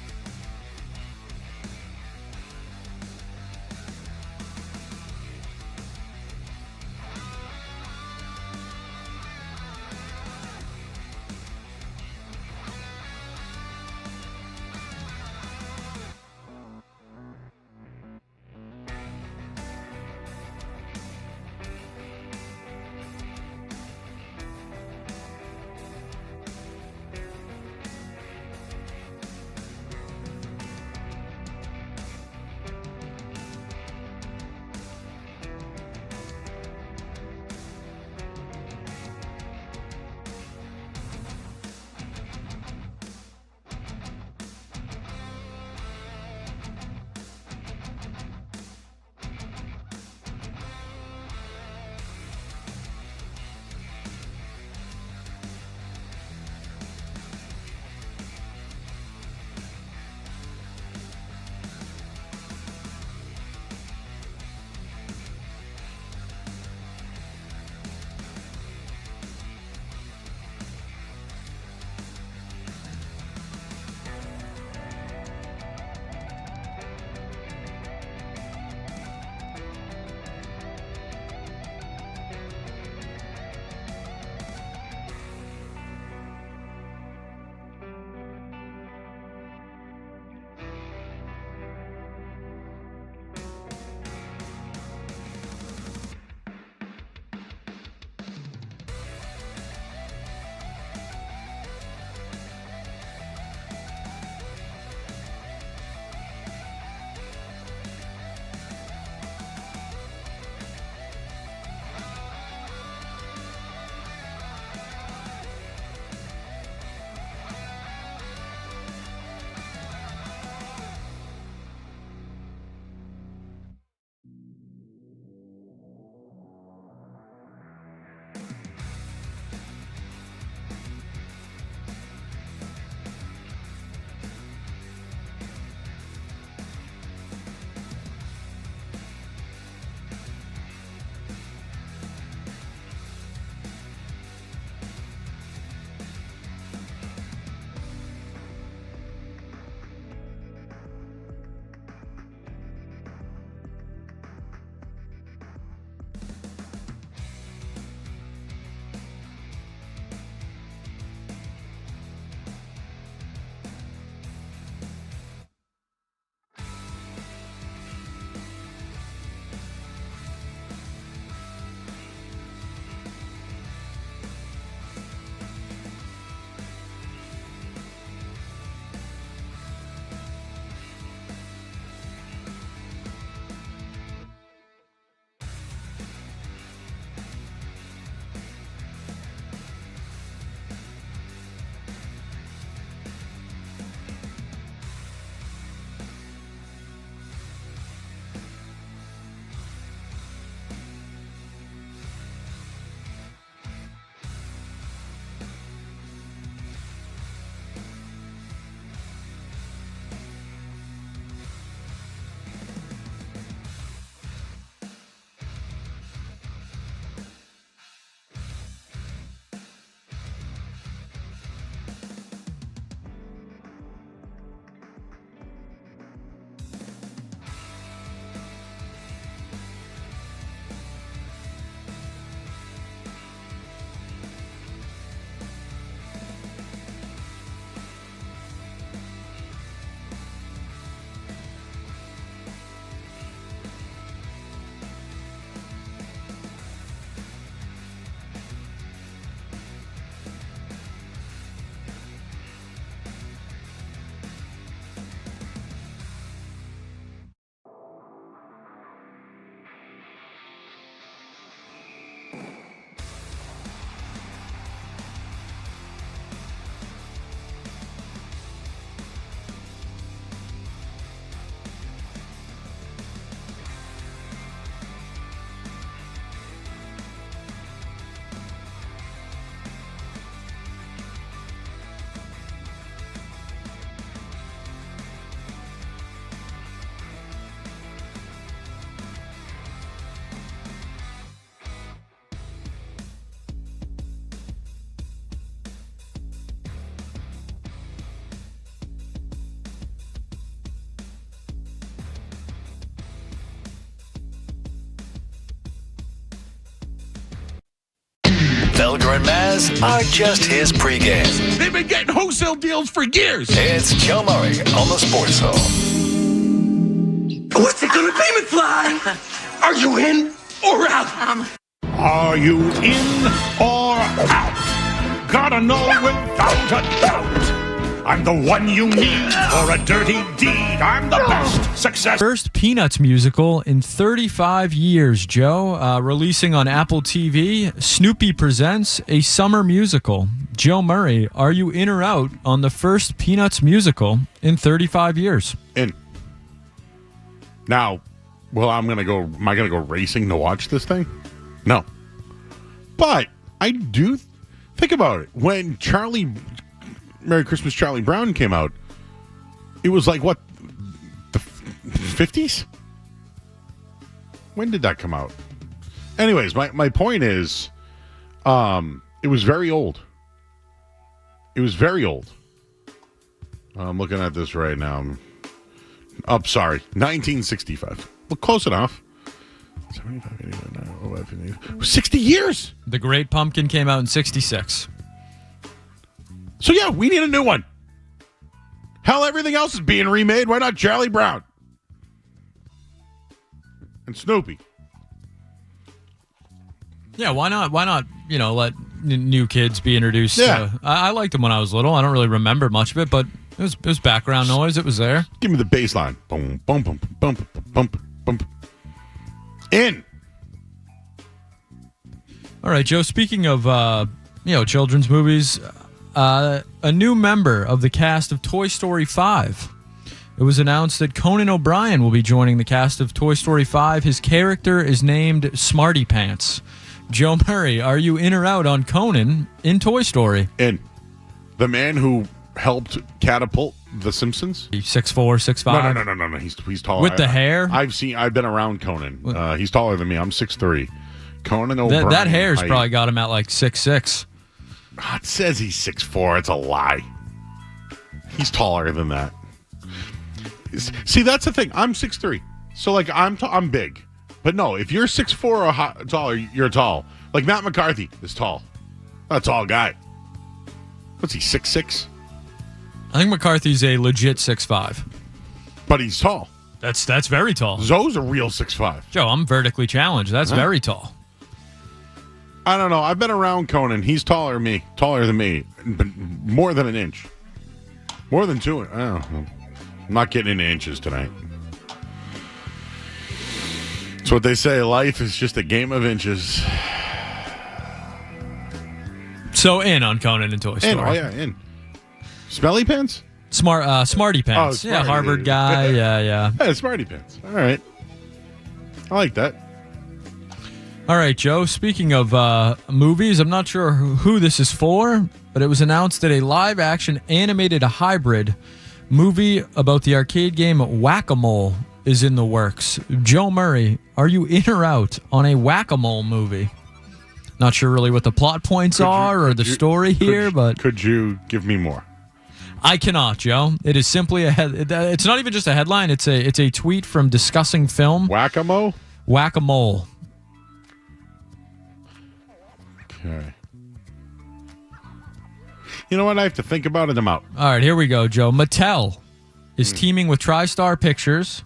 C: Felger and Maz are just his pregame.
I: They've been getting wholesale deals for years.
C: It's Joe Murray on the Sports Hub.
J: What's it gonna be, McFly? Are you in or out?
I: Are you in or out? Gotta know without a doubt. I'm the one you need for a dirty deed. I'm the best success.
H: First Peanuts musical in 35 years, Joe. Releasing on Apple TV, Snoopy presents a summer musical. Joe Murray, are you in or out on the first Peanuts musical in 35 years?
A: In. Now, well, am I going to go racing to watch this thing? No. But I do think about it. When Merry Christmas, Charlie Brown came out, it was like, what, the 50s? When did that come out? Anyways, my point is, it was very old. It was very old. I'm looking at this right now. Sorry, 1965. Well, close enough. 60 years.
H: The Great Pumpkin came out in 66.
A: So, yeah, we need a new one. Hell, everything else is being remade. Why not Charlie Brown? And Snoopy.
H: Yeah, why not? Why not, let new kids be introduced?
A: Yeah.
H: I liked them when I was little. I don't really remember much of it, but it was background noise. It was there.
A: Give me the bass line. Boom, boom, boom, boom, boom, boom, boom. In.
H: All right, Joe, speaking of, children's movies, a new member of the cast of Toy Story 5. It was announced that Conan O'Brien will be joining the cast of Toy Story 5. His character is named Smarty Pants. Joe Murray, are you in or out on Conan in Toy Story?
A: In. The man who helped catapult The Simpsons.
H: He's 6'4", 6'5".
A: No. He's taller.
H: With the hair?
A: I've been around Conan. He's taller than me. I'm 6'3". Conan O'Brien.
H: That hair's probably got him at like 6'6".
A: It says he's 6'4". It's a lie. He's taller than that. See, that's the thing. I'm 6'3". So, like, I'm big. But no, if you're 6'4" or taller, you're tall. Like, Matt McCarthy is tall. Not a tall guy. What's he, 6'6"?
H: I think McCarthy's a legit 6'5".
A: But he's tall.
H: That's very tall.
A: Zoe's a real 6'5".
H: Joe, I'm vertically challenged. That's very tall.
A: I don't know. I've been around Conan. He's taller than me, but more than an inch. More than 2. I don't know. I'm not getting into inches tonight. It's what they say. Life is just a game of inches.
H: So in on Conan and Toy Story.
A: In. Smelly Pants?
H: Smarty Pants.
A: Smarty.
H: Harvard guy. Yeah.
A: Hey, Smarty Pants. All right. I like that.
H: All right, Joe. Speaking of movies, I'm not sure who this is for, but it was announced that a live-action animated hybrid movie about the arcade game Whack-A-Mole is in the works. Joe Murray, are you in or out on a Whack-A-Mole movie? Not sure really what the plot points or the story here, but
A: could you give me more?
H: I cannot, Joe. It is simply it's not even just a headline. It's a tweet from Discussing Film.
A: Whack-A-Mole?
H: Whack-A-Mole.
A: Okay. You know what? I have to think about it. I'm out.
H: All right, here we go, Joe. Mattel is teaming with TriStar Pictures.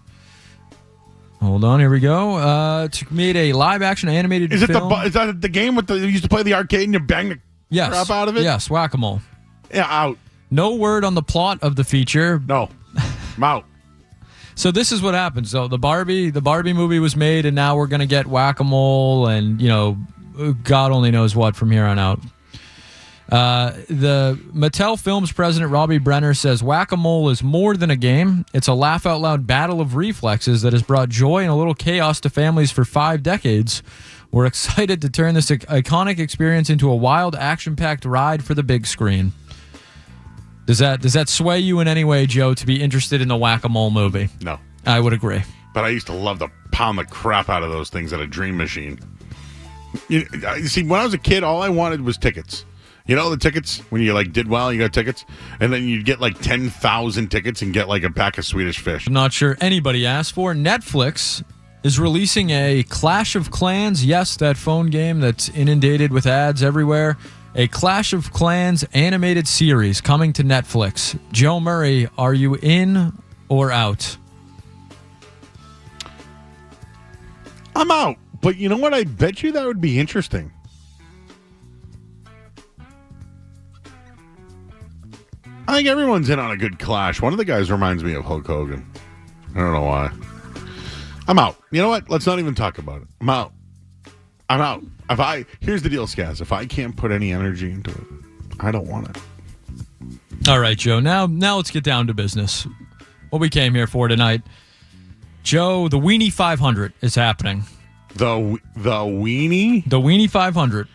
H: Hold on, here we go. To create a live-action animated film.
A: Is that the game with you used to play the arcade and you bang the crap out of it?
H: Yes, Whack-A-Mole.
A: Yeah, out.
H: No word on the plot of the feature.
A: No, I'm out.
H: So this is what happens. So the Barbie movie was made, and now we're gonna get Whack-A-Mole, and God only knows what from here on out. The Mattel Films president, Robbie Brenner, says Whack-A-Mole is more than a game. It's a laugh-out-loud battle of reflexes that has brought joy and a little chaos to families for 5 decades. We're excited to turn this iconic experience into a wild, action-packed ride for the big screen. Does that sway you in any way, Joe, to be interested in the Whack-A-Mole movie?
A: No.
H: I would agree.
A: But I used to love to pound the crap out of those things at a Dream Machine. You see, when I was a kid, all I wanted was tickets. You know the tickets? When you did well, you got tickets? And then you'd get 10,000 tickets and get a pack of Swedish fish.
H: I'm not sure anybody asked for. Netflix is releasing a Clash of Clans, yes, that phone game that's inundated with ads everywhere, a Clash of Clans animated series coming to Netflix. Joe Murray, are you in or out?
A: I'm out. But you know what? I bet you that would be interesting. I think everyone's in on a good clash. One of the guys reminds me of Hulk Hogan. I don't know why. I'm out. You know what? Let's not even talk about it. I'm out. Here's the deal, Skaz. If I can't put any energy into it, I don't want it.
H: All right, Joe. Now let's get down to business. What we came here for tonight. Joe, the Weenie 500 is happening.
A: The Weenie?
H: The Weenie 500.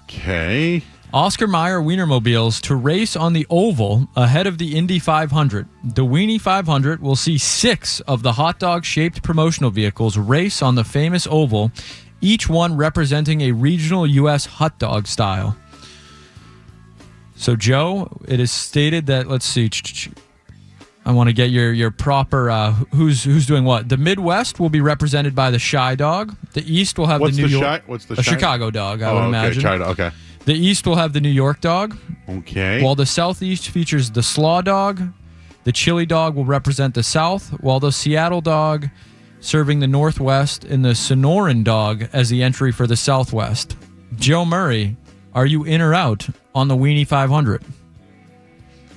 A: Okay.
H: Oscar Mayer Wienermobiles to race on the oval ahead of the Indy 500. The Weenie 500 will see 6 of the hot dog-shaped promotional vehicles race on the famous oval, each one representing a regional U.S. hot dog style. So, Joe, it is stated that, let's see, I want to get your proper, who's doing what. The Midwest will be represented by the Shy Dog. The East will have the New York.
A: What's the Shy?
H: Chicago Dog, I would imagine.
A: Shy Dog, okay.
H: The East will have the New York Dog.
A: Okay.
H: While the Southeast features the Slaw Dog. The Chili Dog will represent the South, while the Seattle Dog serving the Northwest and the Sonoran Dog as the entry for the Southwest. Joe Murray, are you in or out on the Weenie 500?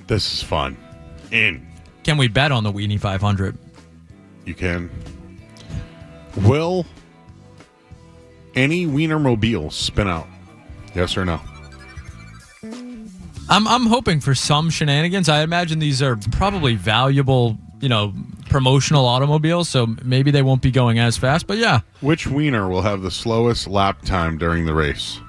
A: This is fun. In.
H: Can we bet on the Weenie 500?
A: You can. Will any Wienermobile spin out? Yes or no?
H: I'm hoping for some shenanigans. I imagine these are probably valuable, promotional automobiles, so maybe they won't be going as fast, but yeah.
A: Which wiener will have the slowest lap time during the race?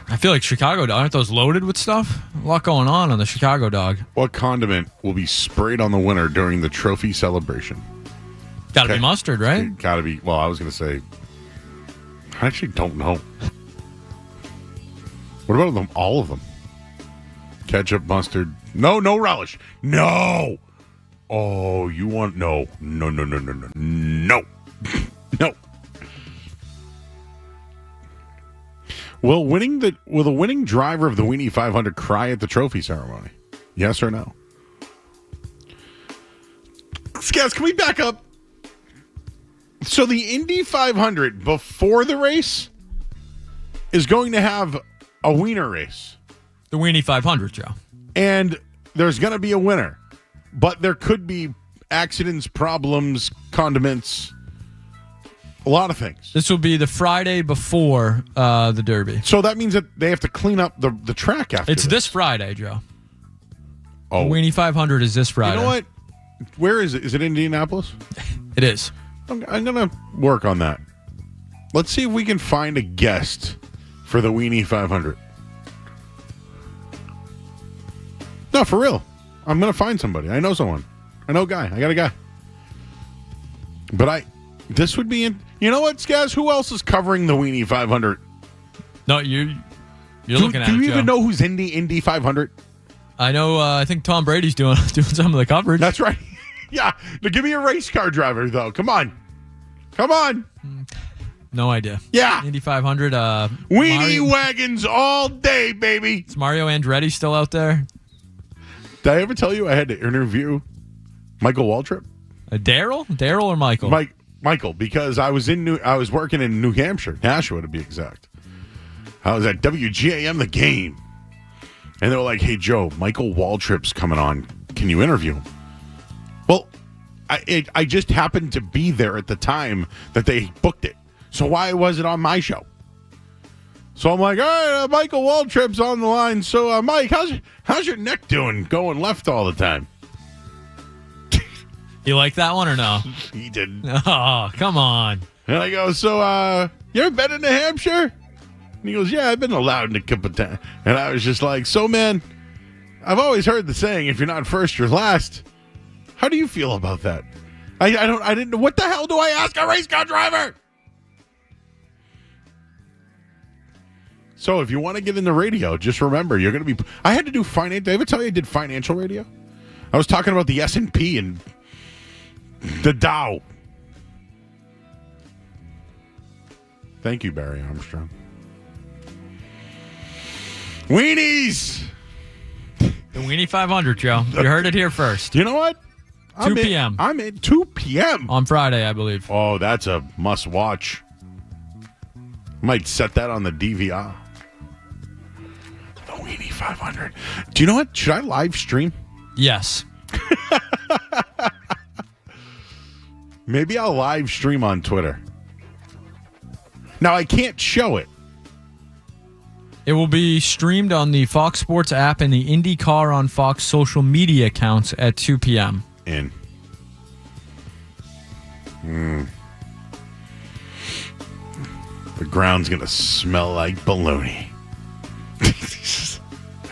H: I feel like Chicago Dog. Aren't those loaded with stuff? A lot going on the Chicago Dog.
A: What condiment will be sprayed on the winner during the trophy celebration?
H: Gotta be mustard, right?
A: Gotta be. Well, I was going to say, I actually don't know. What about them? All of them? Ketchup, mustard. No relish. No. Oh, you want no. No. No. Will the winning driver of the Weenie 500 cry at the trophy ceremony? Yes or no? Scouts, can we back up? So the Indy 500 before the race is going to have a wiener race.
H: The Weenie 500, Joe.
A: And there's going to be a winner. But there could be accidents, problems, condiments, a lot of things.
H: This will be the Friday before the Derby.
A: So that means that they have to clean up the track after
H: It's this Friday, Joe.
A: Oh.
H: The Weenie 500 is this Friday.
A: You know what? Where is it? Is it Indianapolis?
H: It is.
A: I'm going to work on that. Let's see if we can find a guest for the Weenie 500. No, for real. I'm going to find somebody. I know someone. I know a guy. I got a guy. But this would be... You know what, Skaz? Who else is covering the Weenie 500?
H: No, you're looking at it,
A: Do you
H: Joe.
A: even know who's in the Indy 500?
H: I know. I think Tom Brady's doing some of the coverage.
A: That's right. Yeah. Now give me a race car driver, though. Come on.
H: No idea.
A: Yeah.
H: Indy 500.
A: Weenie wagons all day, baby.
H: Is Mario Andretti still out there?
A: Did I ever tell you I had to interview Michael Waltrip?
H: Daryl or Michael?
A: Michael, because I was working in New Hampshire, Nashua to be exact. I was at WGAM The Game. And they were like, hey, Joe, Michael Waltrip's coming on. Can you interview him? Well, I just happened to be there at the time that they booked it. So why was it on my show? So I'm like, all right, Michael Waltrip's on the line. So, Mike, how's your neck doing going left all the time?
H: You like that one or no?
A: He didn't.
H: Oh, come on.
A: And I go, so, you ever been in New Hampshire? And he goes, yeah, I've been allowed in a couple of times. And I was just like, so, man, I've always heard the saying, if you're not first, you're last. How do you feel about that? I didn't know. What the hell do I ask a race car driver? So if you want to get in the radio, just remember, you're going to be... I had to do finance... Did I ever tell you I did financial radio? I was talking about the S&P and the Dow Thank you, Barry Armstrong. Weenies!
H: The Weenie 500, Joe. You heard it here first.
A: You know what?
H: 2 p.m.
A: I'm in 2 p.m.
H: On Friday, I believe.
A: Oh, that's a must-watch. Might set that on the DVR. The Weenie 500. Do you know what? Should I live stream?
H: Yes.
A: Maybe I'll live stream on Twitter. Now, I can't show it.
H: It will be streamed on the Fox Sports app and the IndyCar on Fox social media accounts at 2 p.m.
A: The ground's going to smell like baloney.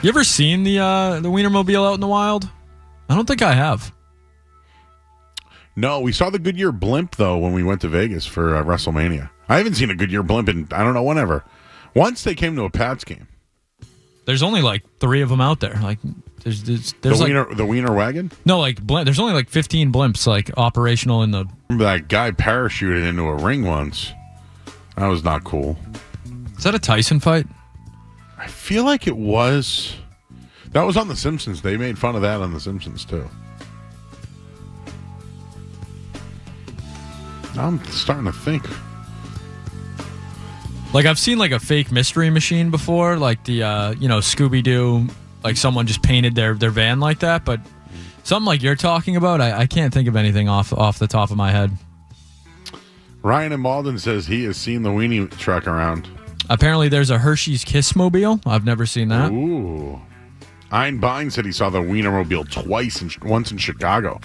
H: You ever seen the Wienermobile out in the wild? I don't think I have.
A: No, we saw the Goodyear blimp, though, when we went to Vegas for WrestleMania. I haven't seen a Goodyear blimp in, I don't know, whenever. Once they came to a Pats game.
H: There's only like 3 of them out there. Like there's
A: the Wiener wagon?
H: No, like there's only like 15 blimps like operational in the.
A: That guy parachuted into a ring once. That was not cool.
H: Is that a Tyson fight?
A: I feel like it was. That was on The Simpsons. They made fun of that on The Simpsons too. I'm starting to think.
H: Like I've seen like a fake mystery machine before, like the Scooby-Doo, like someone just painted their van like that, but something like you're talking about, I can't think of anything off the top of my head.
A: Ryan in Malden says he has seen the weenie truck around.
H: Apparently there's a Hershey's Kiss-mobile. I've never seen that.
A: Ooh. Einbein said he saw the Wienermobile twice, once in Chicago.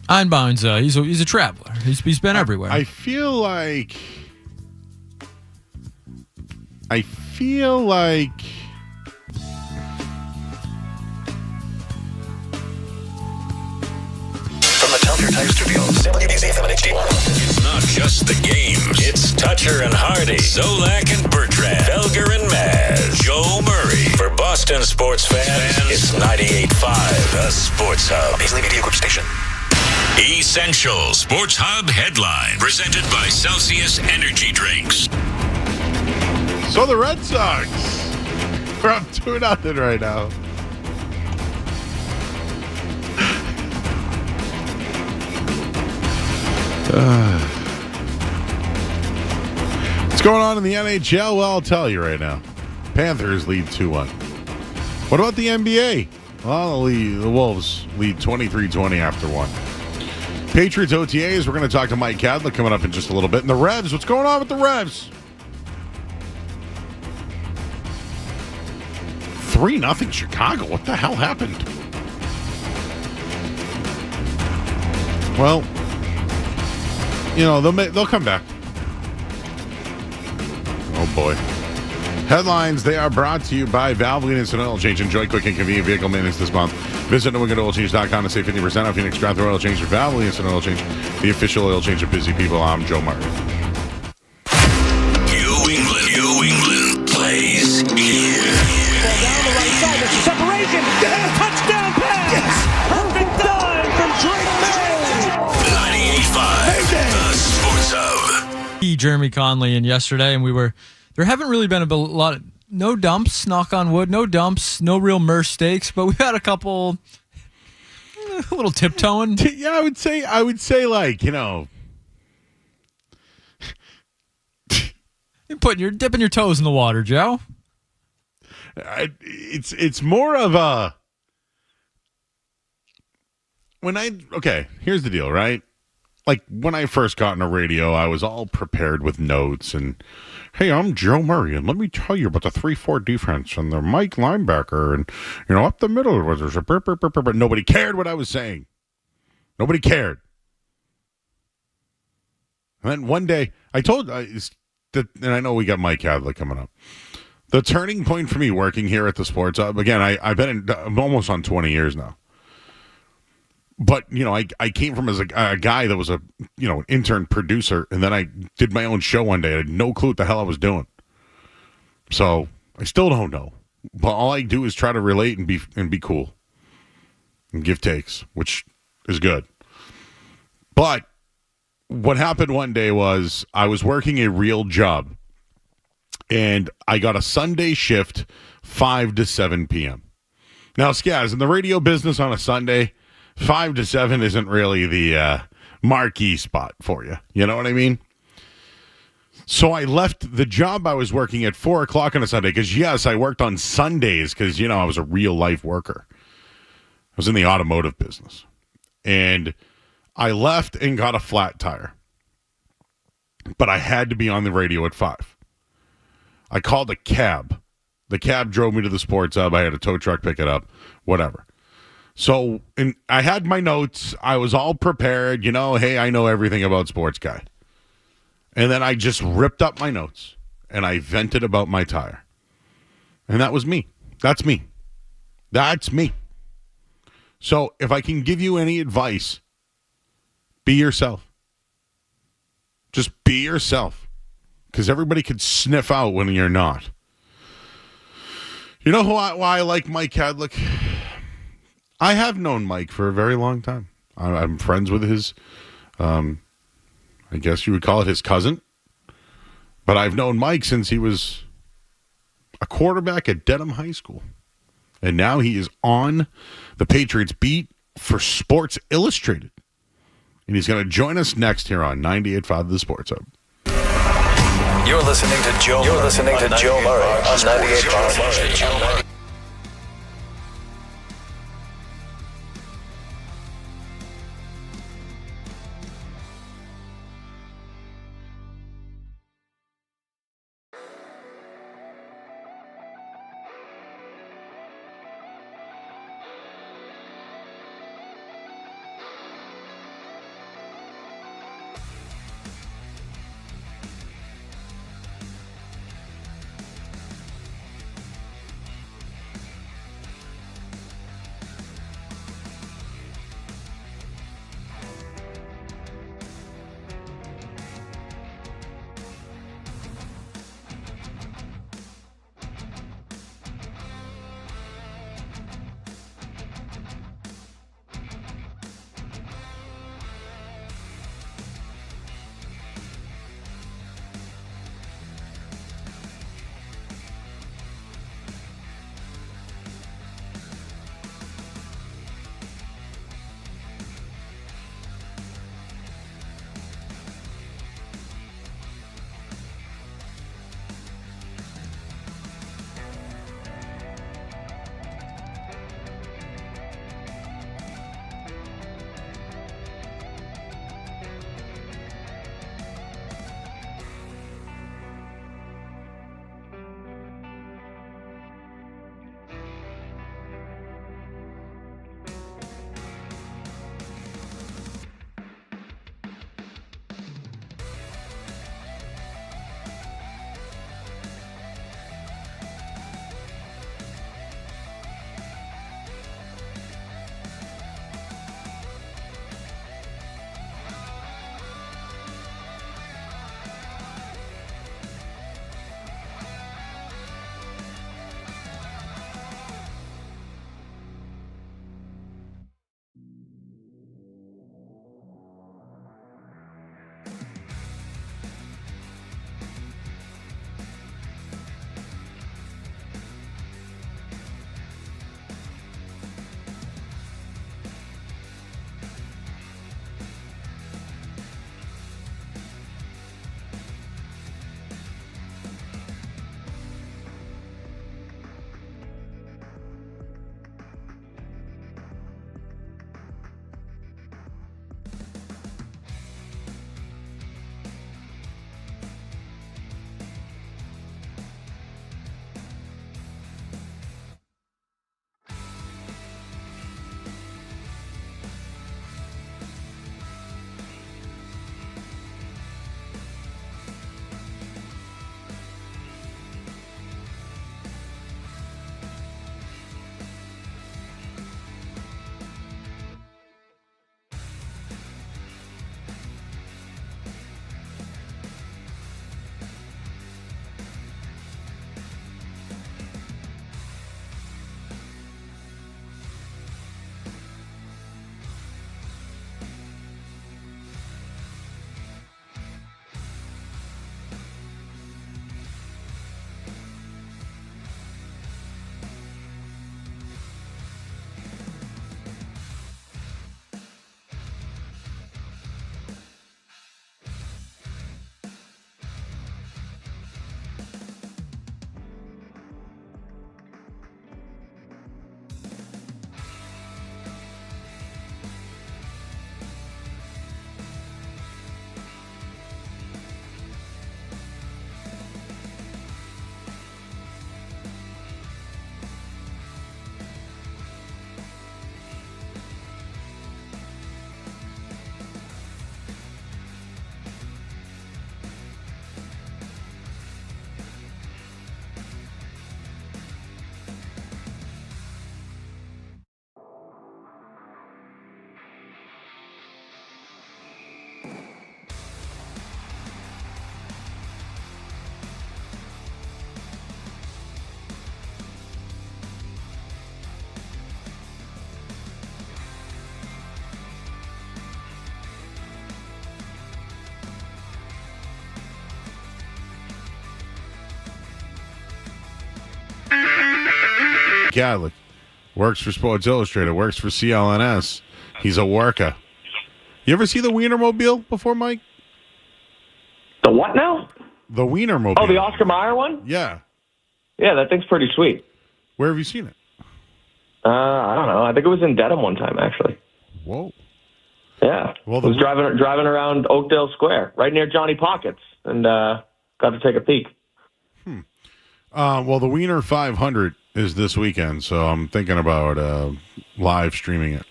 H: Einbein's he's a traveler. He's been everywhere.
A: I feel like from
C: the Tell Your Type Studios, WBZ FM and HD1. It's not just the games. It's Toucher and Hardy, Zolak and Bertrand, Felger and Maz, Joe Murray. For Boston sports fans, it's 98.5, the Sports Hub. Paisley Media Group Station.
E: Essential Sports Hub headline presented by Celsius Energy Drinks.
A: So the Red Sox are up 2-0 right now. What's going on in the NHL? Well, I'll tell you right now. Panthers lead 2-1. What about the NBA? Well, the Wolves lead 23-20 after one. Patriots OTAs, we're going to talk to Mike Kadlick coming up in just a little bit. And the Revs, what's going on with the Revs? 3-0 Chicago. What the hell happened? Well, they'll come back. Oh, boy. Headlines, they are brought to you by Valvoline Instant Oil Change. Enjoy quick and convenient vehicle maintenance this month. Visit NewEnglandOilChange.com to save 50% off your next drive-thru oil change with Valvoline Instant Oil Change, the official oil change of busy people. I'm Joe Murray.
E: New England plays here.
J: Ball down the right side. There's a separation. Yeah. Touchdown pass. Yes. Perfect dive from Drake May.
E: 98.5, the Sports Hub.
H: Jeremy Conley in yesterday, and there haven't really been a lot of, no dumps, knock on wood, no dumps, no real mistakes, but we've had a couple, a little tiptoeing.
A: Yeah, I would say like,
H: you're dipping your toes in the water, Joe.
A: It's more of a, here's the deal, right? Like, when I first got into radio, I was all prepared with notes, and, hey, I'm Joe Murray, and let me tell you about the 3-4 defense, and the Mike linebacker, and, up the middle, there's a but nobody cared what I was saying. Nobody cared. And then one day, I told, and I know we got Mike Kadlick coming up. The turning point for me working here at the Sports Hub, again, I've been I'm almost on 20 years now. But, I came from as a guy that was an intern producer, and then I did my own show one day. I had no clue what the hell I was doing. So I still don't know. But all I do is try to relate and be cool and give takes, which is good. But what happened one day was I was working a real job, and I got a Sunday shift, 5 to 7 p.m. Now, Skaz, in the radio business on a Sunday, 5 to 7 isn't really the marquee spot for you. You know what I mean? So I left the job I was working at 4 o'clock on a Sunday because, yes, I worked on Sundays because, you know, I was a real-life worker. I was in the automotive business. And I left and got a flat tire. But I had to be on the radio at 5. I called a cab. The cab drove me to the sports hub. I had a tow truck pick it up, whatever. So I had my notes. I was all prepared. You know, hey, I know everything about sports guy. And then I just ripped up my notes and I vented about my tire. And that was me. That's me. That's me. So if I can give you any advice, be yourself. Just be yourself. Because everybody could sniff out when you're not. You know why I like Mike Kadlick? I have known Mike for a very long time. I'm friends with his, I guess you would call it his cousin. But I've known Mike since he was a quarterback at Dedham High School. And now he is on the Patriots beat for Sports Illustrated. And he's going to join us next here on 98.5 The Sports Hub.
C: You're listening to Joe Murray on 98.5.
A: Kadlick. Works for Sports Illustrated. Works for CLNS. He's a worker. You ever see the Wienermobile before, Mike?
K: The what now?
A: The Wienermobile.
K: Oh, the Oscar Mayer one?
A: Yeah.
K: Yeah, that thing's pretty sweet.
A: Where have you seen it?
K: I don't know. I think it was in Dedham one time, actually.
A: Whoa.
K: Yeah. Well, I was driving around Oakdale Square, right near Johnny Pockets, and got to take a peek.
A: Well, the Wiener 500 is this weekend, so I'm thinking about live streaming it.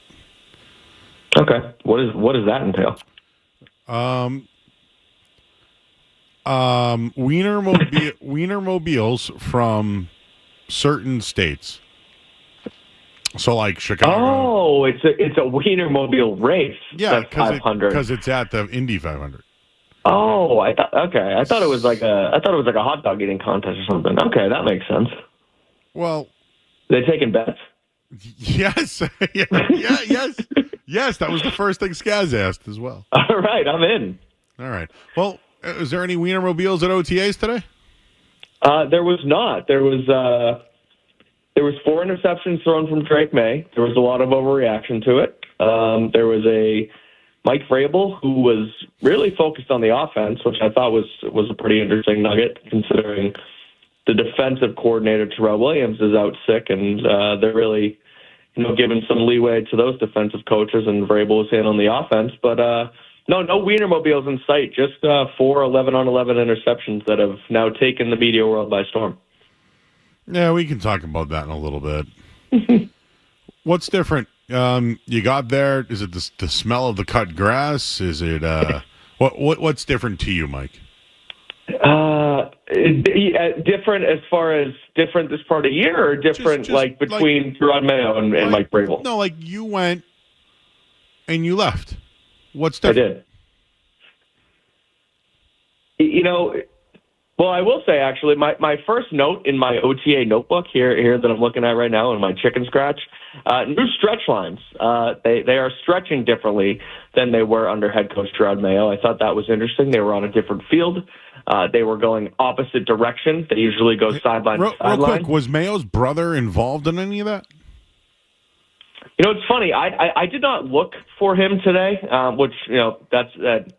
K: Okay. What does that entail?
A: Wienermobiles from certain states. So, like Chicago.
K: Oh, it's a Wienermobile race.
A: Yeah,
K: because
A: it's at the Indy 500.
K: Oh, I thought it was like a hot dog eating contest or something. Okay, that makes sense.
A: Well,
K: they're taking bets.
A: Yes, yes. That was the first thing Skaz asked as well.
K: All right, I'm in.
A: All right. Well, is there any Wienermobiles at OTAs today?
K: There was not. There was 4 interceptions thrown from Drake May. There was a lot of overreaction to it. There was a Mike Vrabel who was really focused on the offense, which I thought was a pretty interesting nugget, considering the defensive coordinator Terrell Williams is out sick, and they're really, giving some leeway to those defensive coaches, and Vrabel was handling the offense. But no Wienermobiles in sight. Just 4 11-on-11 interceptions that have now taken the media world by storm.
A: Yeah, we can talk about that in a little bit. What's different? You got there. Is it the smell of the cut grass? Is it what's different to you, Mike?
K: Different as far as different this part of the year, or different just between Gerard Mayo and Mike Vrabel?
A: No, you went and you left. What's different?
K: I did. Well, I will say, actually, my first note in my OTA notebook here that I'm looking at right now in my chicken scratch, new stretch lines. They are stretching differently than they were under head coach Gerard Mayo. I thought that was interesting. They were on a different field. They were going opposite direction. They usually go sideline to sideline.
A: Real quick, was Mayo's brother involved in any of that?
K: It's funny. I did not look for him today, which, that's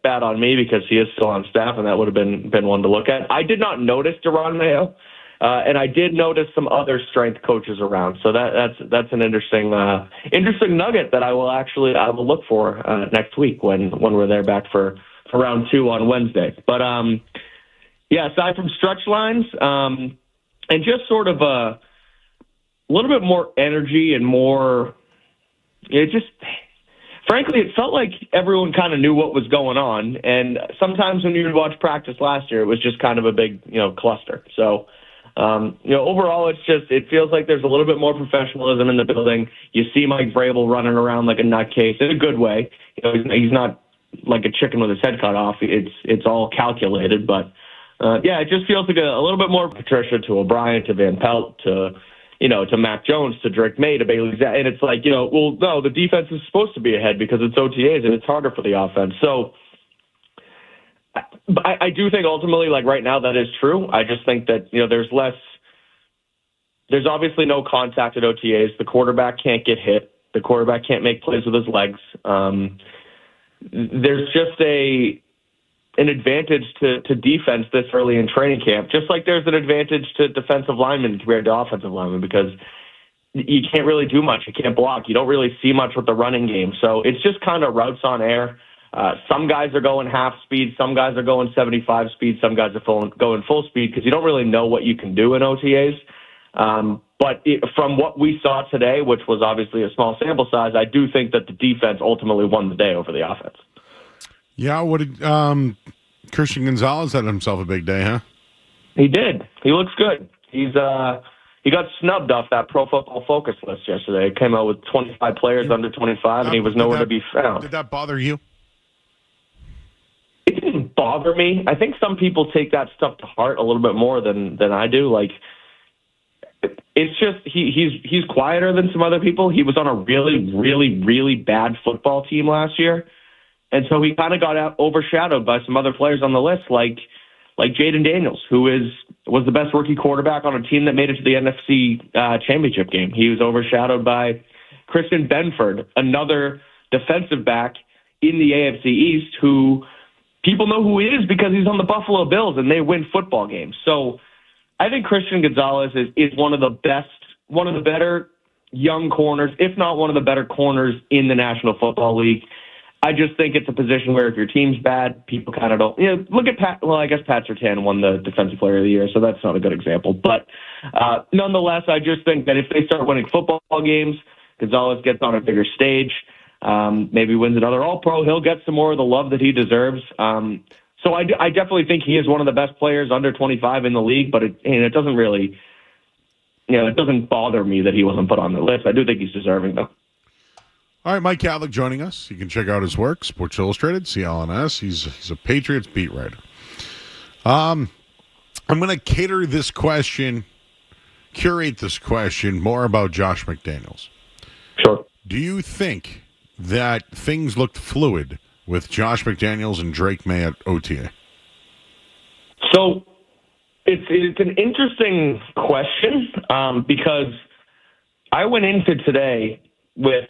K: bad on me because he is still on staff, and that would have been one to look at. I did not notice Deron Mayo, and I did notice some other strength coaches around. So that's an interesting nugget that I will look for next week when we're there back for round 2 on Wednesday. But aside from stretch lines, and just sort of a little bit more energy and more. Frankly, it felt like everyone kind of knew what was going on. And sometimes when you would watch practice last year, it was just kind of a big, cluster. So, overall, it feels like there's a little bit more professionalism in the building. You see Mike Vrabel running around like a nutcase in a good way. He's not like a chicken with his head cut off. It's all calculated. But, it just feels like a little bit more Patricia to O'Brien to Van Pelt to Mac Jones, to Drake May, to Bailey Zapp. And it's like, well, no, the defense is supposed to be ahead because it's OTAs and it's harder for the offense. So I do think ultimately, right now, that is true. I just think that, there's obviously no contact at OTAs. The quarterback can't get hit. The quarterback can't make plays with his legs. There's just an advantage to defense this early in training camp, just like there's an advantage to defensive linemen compared to offensive linemen, because you can't really do much. You can't block. You don't really see much with the running game. So it's just kind of routes on air. Some guys are going half speed. Some guys are going 75 speed. Some guys are going full speed because you don't really know what you can do in OTAs. But from what we saw today, which was obviously a small sample size, I do think that the defense ultimately won the day over the offense.
A: Yeah, what did Christian Gonzalez had himself a big day, huh?
K: He did. He looks good. He got snubbed off that Pro Football Focus list yesterday. It came out with 25 players under 25, and he was nowhere to be found.
A: Did that bother you?
K: It didn't bother me. I think some people take that stuff to heart a little bit more than I do. It's just he's quieter than some other people. He was on a really, really, really bad football team last year. And so he kind of got overshadowed by some other players on the list, like Jaden Daniels, who is was the best rookie quarterback on a team that made it to the NFC championship game. He was overshadowed by Christian Benford, another defensive back in the AFC East who people know who he is because he's on the Buffalo Bills and they win football games. So I think Christian Gonzalez is one of the better young corners, if not one of the better corners in the National Football League. I just think it's a position where if your team's bad, people kind of don't. Look at Pat. Well, I guess Pat Surtain won the Defensive Player of the Year, so that's not a good example. But nonetheless, I just think that if they start winning football games, Gonzalez gets on a bigger stage, maybe wins another All-Pro, he'll get some more of the love that he deserves. So I definitely think he is one of the best players under 25 in the league, but it doesn't really, it doesn't bother me that he wasn't put on the list. I do think he's deserving, though.
A: All right, Mike Kadlick joining us. You can check out his work, Sports Illustrated, CLNS. He's a Patriots beat writer. I'm going to curate this question more about Josh McDaniels.
K: Sure.
A: Do you think that things looked fluid with Josh McDaniels and Drake May at OTA?
K: So it's an interesting question because I went into today with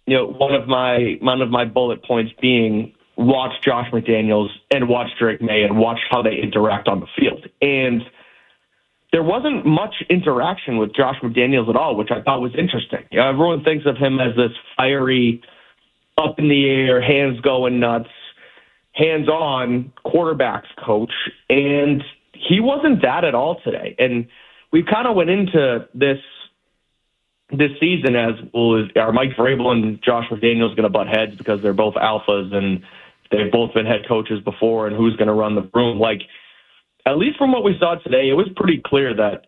K: one of my bullet points being watch Josh McDaniels and watch Drake May and watch how they interact on the field. And there wasn't much interaction with Josh McDaniels at all, which I thought was interesting. Everyone thinks of him as this fiery, up in the air, hands going nuts, hands-on quarterbacks coach, and he wasn't that at all today. And we kind of went into this season as, well, are Mike Vrabel and Josh McDaniels going to butt heads because they're both alphas and they've both been head coaches before, and who's going to run the room? Like, at least from what we saw today, it was pretty clear that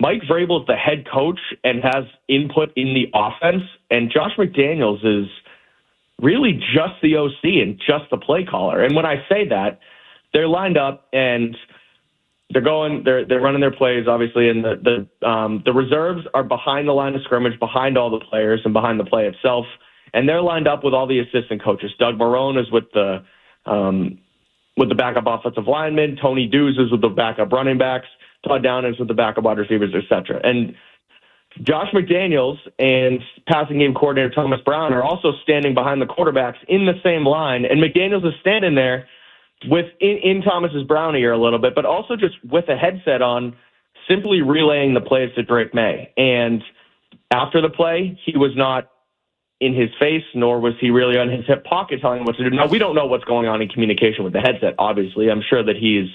K: Mike Vrabel is the head coach and has input in the offense, and Josh McDaniels is really just the OC and just the play caller. And when I say that, they're lined up and they're running their plays, obviously, and the reserves are behind the line of scrimmage, behind all the players and behind the play itself, and they're lined up with all the assistant coaches. Doug Marrone is with the backup offensive lineman. Tony Dews is with the backup running backs. Todd Downing is with the backup wide receivers, etc. And Josh McDaniels and passing game coordinator Thomas Brown are also standing behind the quarterbacks in the same line, and McDaniels is standing there in Thomas's Brown ear a little bit, but also just with a headset on, simply relaying the plays to Drake May. And after the play, he was not in his face, nor was he really on his hip pocket telling him what to do. Now, we don't know what's going on in communication with the headset, obviously. I'm sure that he's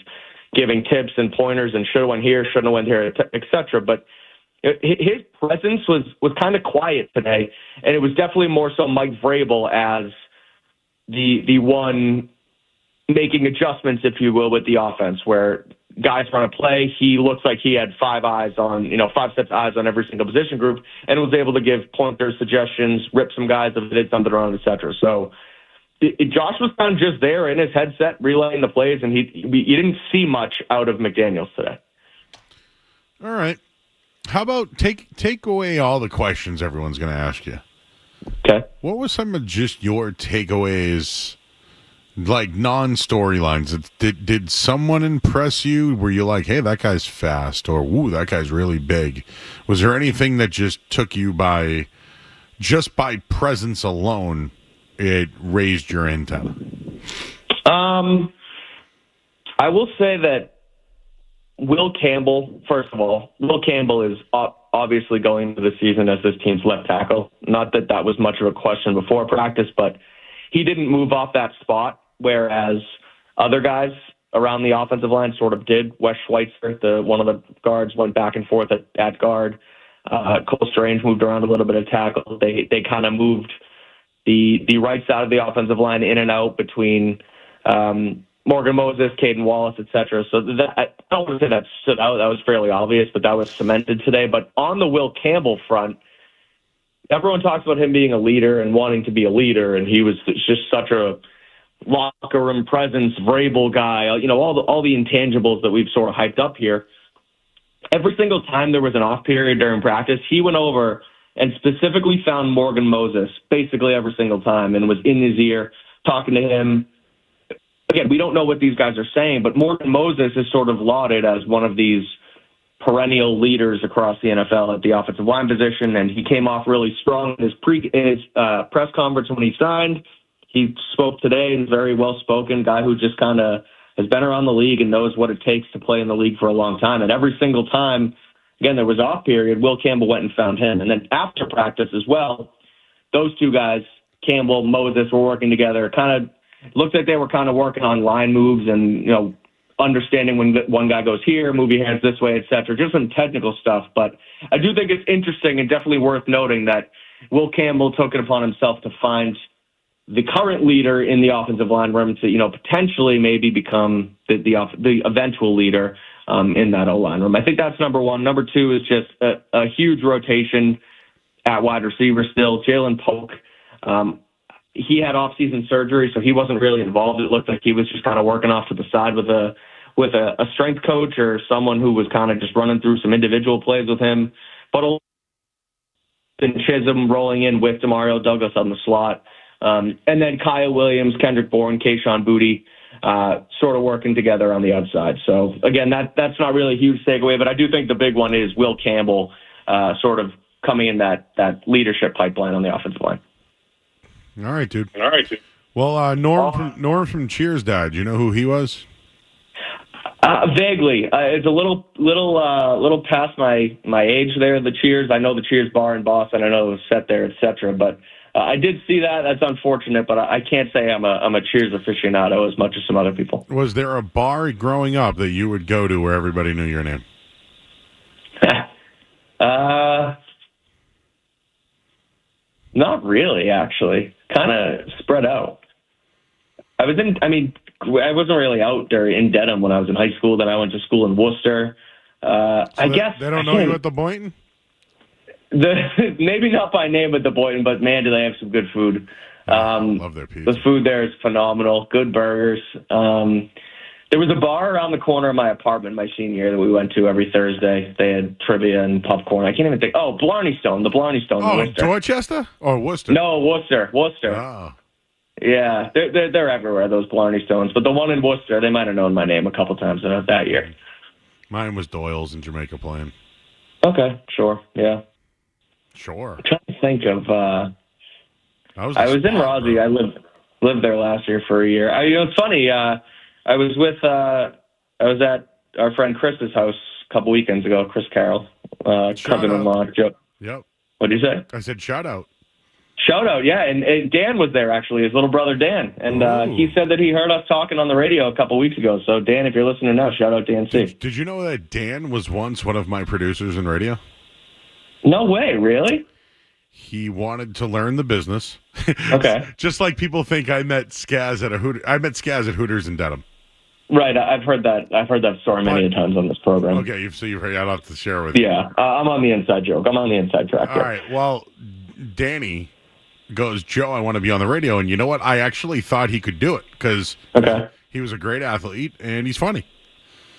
K: giving tips and pointers and should have went here, shouldn't have went here, etc. But his presence was kind of quiet today, and it was definitely more so Mike Vrabel as the one making adjustments, if you will, with the offense, where guys run a play, he looks like he had five sets of eyes on every single position group, and was able to give pointers, suggestions, rip some guys if they did something wrong, etc. So Josh was kind of just there in his headset relaying the plays, and you didn't see much out of McDaniels today.
A: All right. How about take away all the questions everyone's going to ask you?
K: Okay.
A: What was some of just your takeaways, like non-storylines? Did someone impress you? Were you like, hey, that guy's fast, or ooh, that guy's really big? Was there anything that just took you by presence alone? It raised your antenna.
K: I will say that Will Campbell, first of all, Will Campbell is obviously going into the season as this team's left tackle. Not that was much of a question before practice, but he didn't move off that spot, whereas other guys around the offensive line sort of did. Wes Schweitzer, one of the guards, went back and forth at guard. Cole Strange moved around a little bit of tackle. They kind of moved the right side of the offensive line in and out between Morgan Moses, Caden Wallace, etc. So I don't want to say that stood out. That was fairly obvious, but that was cemented today. But on the Will Campbell front, everyone talks about him being a leader and wanting to be a leader, and he was just such a locker room presence, Vrabel guy, all the intangibles that we've sort of hyped up here. Every single time there was an off period during practice, he went over and specifically found Morgan Moses basically every single time and was in his ear, talking to him. again, we don't know what these guys are saying, but Morgan Moses is sort of lauded as one of these perennial leaders across the NFL at the offensive line position, and he came off really strong in his press conference when he signed. He spoke today, and very well-spoken guy who just kind of has been around the league and knows what it takes to play in the league for a long time. And every single time, again, there was off period, Will Campbell went and found him. And then after practice as well, those two guys, Campbell, Moses, were working together. Kind of looked like they were kind of working on line moves and, understanding when one guy goes here, move your hands this way, et cetera. Just some technical stuff. But I do think it's interesting and definitely worth noting that Will Campbell took it upon himself to find the current leader in the offensive line room to, potentially maybe become the eventual leader in that O-line room. I think that's number one. Number two is just a huge rotation at wide receiver still. Jalen Polk, he had off-season surgery, so he wasn't really involved. It looked like he was just kind of working off to the side with a strength coach or someone who was kind of just running through some individual plays with him. But Chisholm rolling in with Demario Douglas on the slot. And then Kyle Williams, Kendrick Bourne, Kayshon Boutte, sort of working together on the outside. So, again, that's not really a huge takeaway, but I do think the big one is Will Campbell sort of coming in that leadership pipeline on the offensive line.
A: All right, dude. Well, Norm from Cheers died. Do you know who he was?
K: Vaguely. It's a little past my age there, the Cheers. I know the Cheers bar in Boston. I know it was set there, et cetera. But I did see that. That's unfortunate, but I can't say I'm a Cheers aficionado as much as some other people.
A: Was there a bar growing up that you would go to where everybody knew your name?
K: Not really, actually. Kind of spread out. I wasn't really out there in Dedham when I was in high school. Then I went to school in Worcester. I guess
A: they don't know you at the Boynton?
K: Maybe not by name at the Boynton, but man, do they have some good food.
A: Love their pizza.
K: The food there is phenomenal. Good burgers. There was a bar around the corner of my apartment my senior year that we went to every Thursday. They had trivia and popcorn. I can't even think. Oh, Blarney Stone. The Blarney Stone.
A: Oh,
K: in
A: Dorchester or Worcester?
K: No, Worcester.
A: Oh.
K: Yeah, they're everywhere, those Blarney Stones. But the one in Worcester, they might have known my name a couple times that year.
A: Mine was Doyle's in Jamaica Plain.
K: Okay, sure, yeah.
A: Sure.
K: I'm trying to think of. I was in Rossi.
A: Bro.
K: I lived there last year for a year. It's funny. I was at our friend Chris's house a couple weekends ago. Chris Carroll, cousin-in-law. Joe.
A: Yep.
K: What did you say?
A: I said shout out.
K: Shout out, yeah. And Dan was there, actually, his little brother Dan. And he said that he heard us talking on the radio a couple weeks ago. So, Dan, if you're listening now, shout out Dan C.
A: Did you know that Dan was once one of my producers in radio?
K: No way, really?
A: He wanted to learn the business.
K: Okay.
A: Just like people think I met Skaz at Hooters in Dedham.
K: Right, I've heard that story many times on this program.
A: Okay, you've heard. I'll have to share with you.
K: Yeah, I'm on the inside joke. I'm on the inside track.
A: All right. Well, Danny goes, Joe, I want to be on the radio, and you know what? I actually thought he could do it because he was a great athlete and he's funny.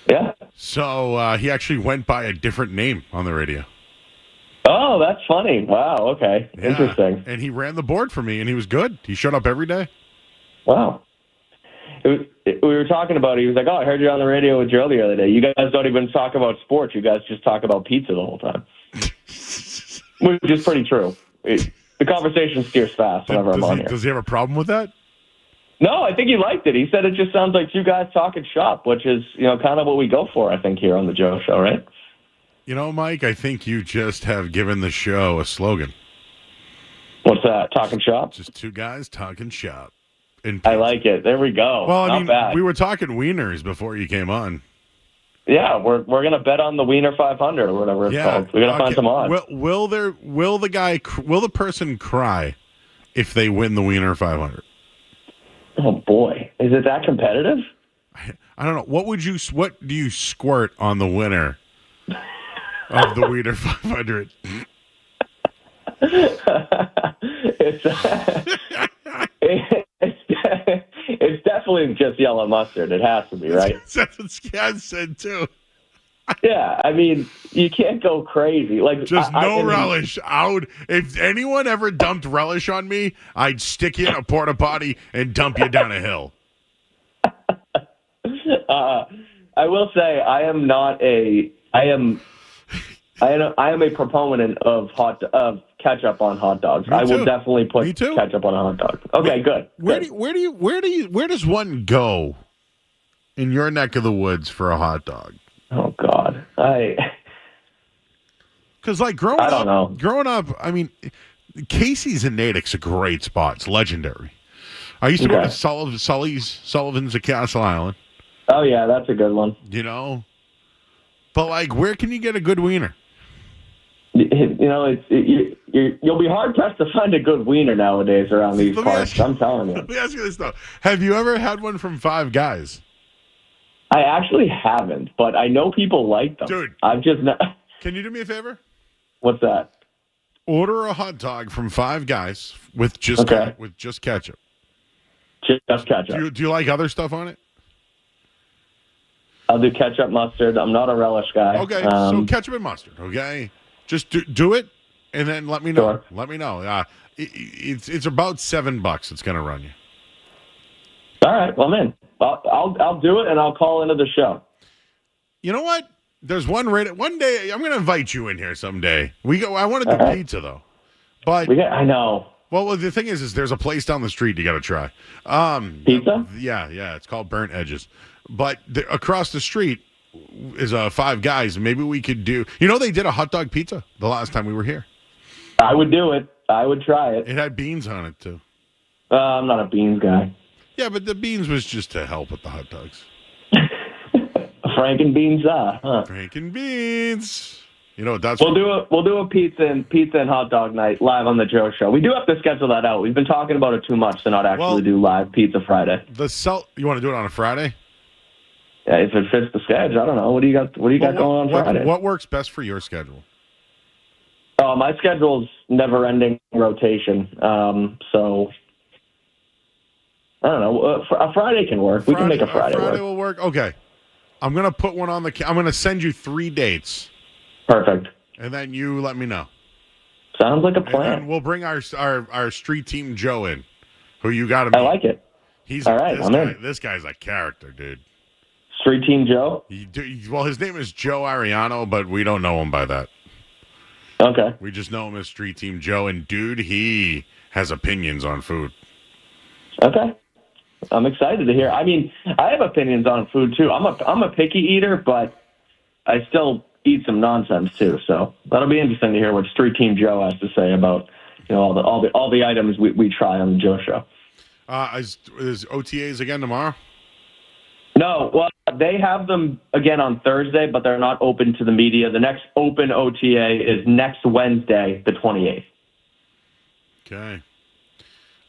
K: Yeah.
A: So he actually went by a different name on the radio.
K: Oh, that's funny. Wow. Okay.
A: Yeah.
K: Interesting.
A: And he ran the board for me, and he was good. He showed up every day.
K: Wow. We were talking about it. He was like, "Oh, I heard you on the radio with Joe the other day. You guys don't even talk about sports. You guys just talk about pizza the whole time," which is pretty true. The conversation steers fast whenever I'm on here.
A: Does he have a problem with that?
K: No, I think he liked it. He said it just sounds like two guys talking shop, which is kind of what we go for, I think, here on the Joe Show, right?
A: You know, Mike, I think you just have given the show a slogan.
K: What's that? Talking shop?
A: Just two guys talking shop.
K: I like it. There we go.
A: Well,
K: Not bad.
A: We were talking wieners before you came on.
K: Yeah, we're gonna bet on the Wiener 500 or whatever it's called. We're gonna find some odds.
A: Will the person cry if they win the Wiener 500?
K: Oh boy, is it that competitive?
A: I don't know. What do you squirt on the winner of the Wiener 500?
K: It's definitely just yellow mustard. It has to be, right?
A: That's what Skaz said too.
K: Yeah, I mean, you can't go crazy. Like
A: just no relish. If anyone ever dumped relish on me, I'd stick you in a porta potty and dump you down a hill.
K: I will say I am a proponent of ketchup on hot dogs. I will definitely put ketchup on a hot dog. Okay, good.
A: Where does one go in your neck of the woods for a hot dog?
K: Oh God,
A: because like growing up, I mean, Casey's and Natick's a great spot. It's legendary. I used to go to Sullivan's at Castle Island.
K: Oh yeah, that's a good one.
A: You know, but like, where can you get a good wiener?
K: You know, you'll be hard pressed to find a good wiener nowadays around these parts. I'm telling you.
A: Let me ask you this though: have you ever had one from Five Guys?
K: I actually haven't, but I know people like them.
A: Dude,
K: I've just not.
A: Can you do me a favor?
K: What's that?
A: Order a hot dog from Five Guys with just ketchup.
K: Just ketchup.
A: Do you like other stuff on it?
K: I'll do ketchup, mustard. I'm not a relish guy.
A: Okay, so ketchup and mustard. Okay, just do it, and then let me know.
K: Sure.
A: Let me know. It's about $7. It's gonna run you.
K: All right. Well, man, I'll do it, and I'll call into the show.
A: You know what? There's one day. I'm going to invite you in here someday. I want to do pizza though, but
K: I know.
A: Well, the thing is there's a place down the street you got to try.
K: Pizza?
A: Yeah. It's called Burnt Edges, but across the street is Five Guys. Maybe we could do. You know, they did a hot dog pizza the last time we were here.
K: I would do it. I would try it.
A: It had beans on it too.
K: I'm not a beans guy.
A: Yeah, but the beans was just to help with the hot dogs.
K: Franken beans, huh?
A: Franken beans. You know that's.
K: We'll do a pizza and hot dog night live on the Joe Show. We do have to schedule that out. We've been talking about it too much to not actually do live Pizza Friday.
A: You want to do it on a Friday?
K: Yeah, if it fits the schedule. I don't know. What do you got going on Friday?
A: What works best for your schedule?
K: My schedule's never-ending rotation. So I don't know. A Friday can work. We can make a Friday work.
A: Friday will work. Okay. I'm going to put one on I'm going to send you 3 dates.
K: Perfect.
A: And then you let me know.
K: Sounds like a plan.
A: And we'll bring our street team Joe in, who you got to meet.
K: I like it.
A: He's
K: all right.
A: This guy's a character, dude.
K: Street team Joe?
A: Well, his name is Joe Ariano, but we don't know him by that.
K: Okay.
A: We just know him as Street Team Joe, and dude, he has opinions on food.
K: Okay. I'm excited to hear. I mean, I have opinions on food too. I'm a picky eater, but I still eat some nonsense too. So that'll be interesting to hear what Street Team Joe has to say about all the items we try on the Joe Show.
A: Is OTAs again tomorrow?
K: No, well, they have them again on Thursday, but they're not open to the media. The next open OTA is next Wednesday, the 28th.
A: Okay.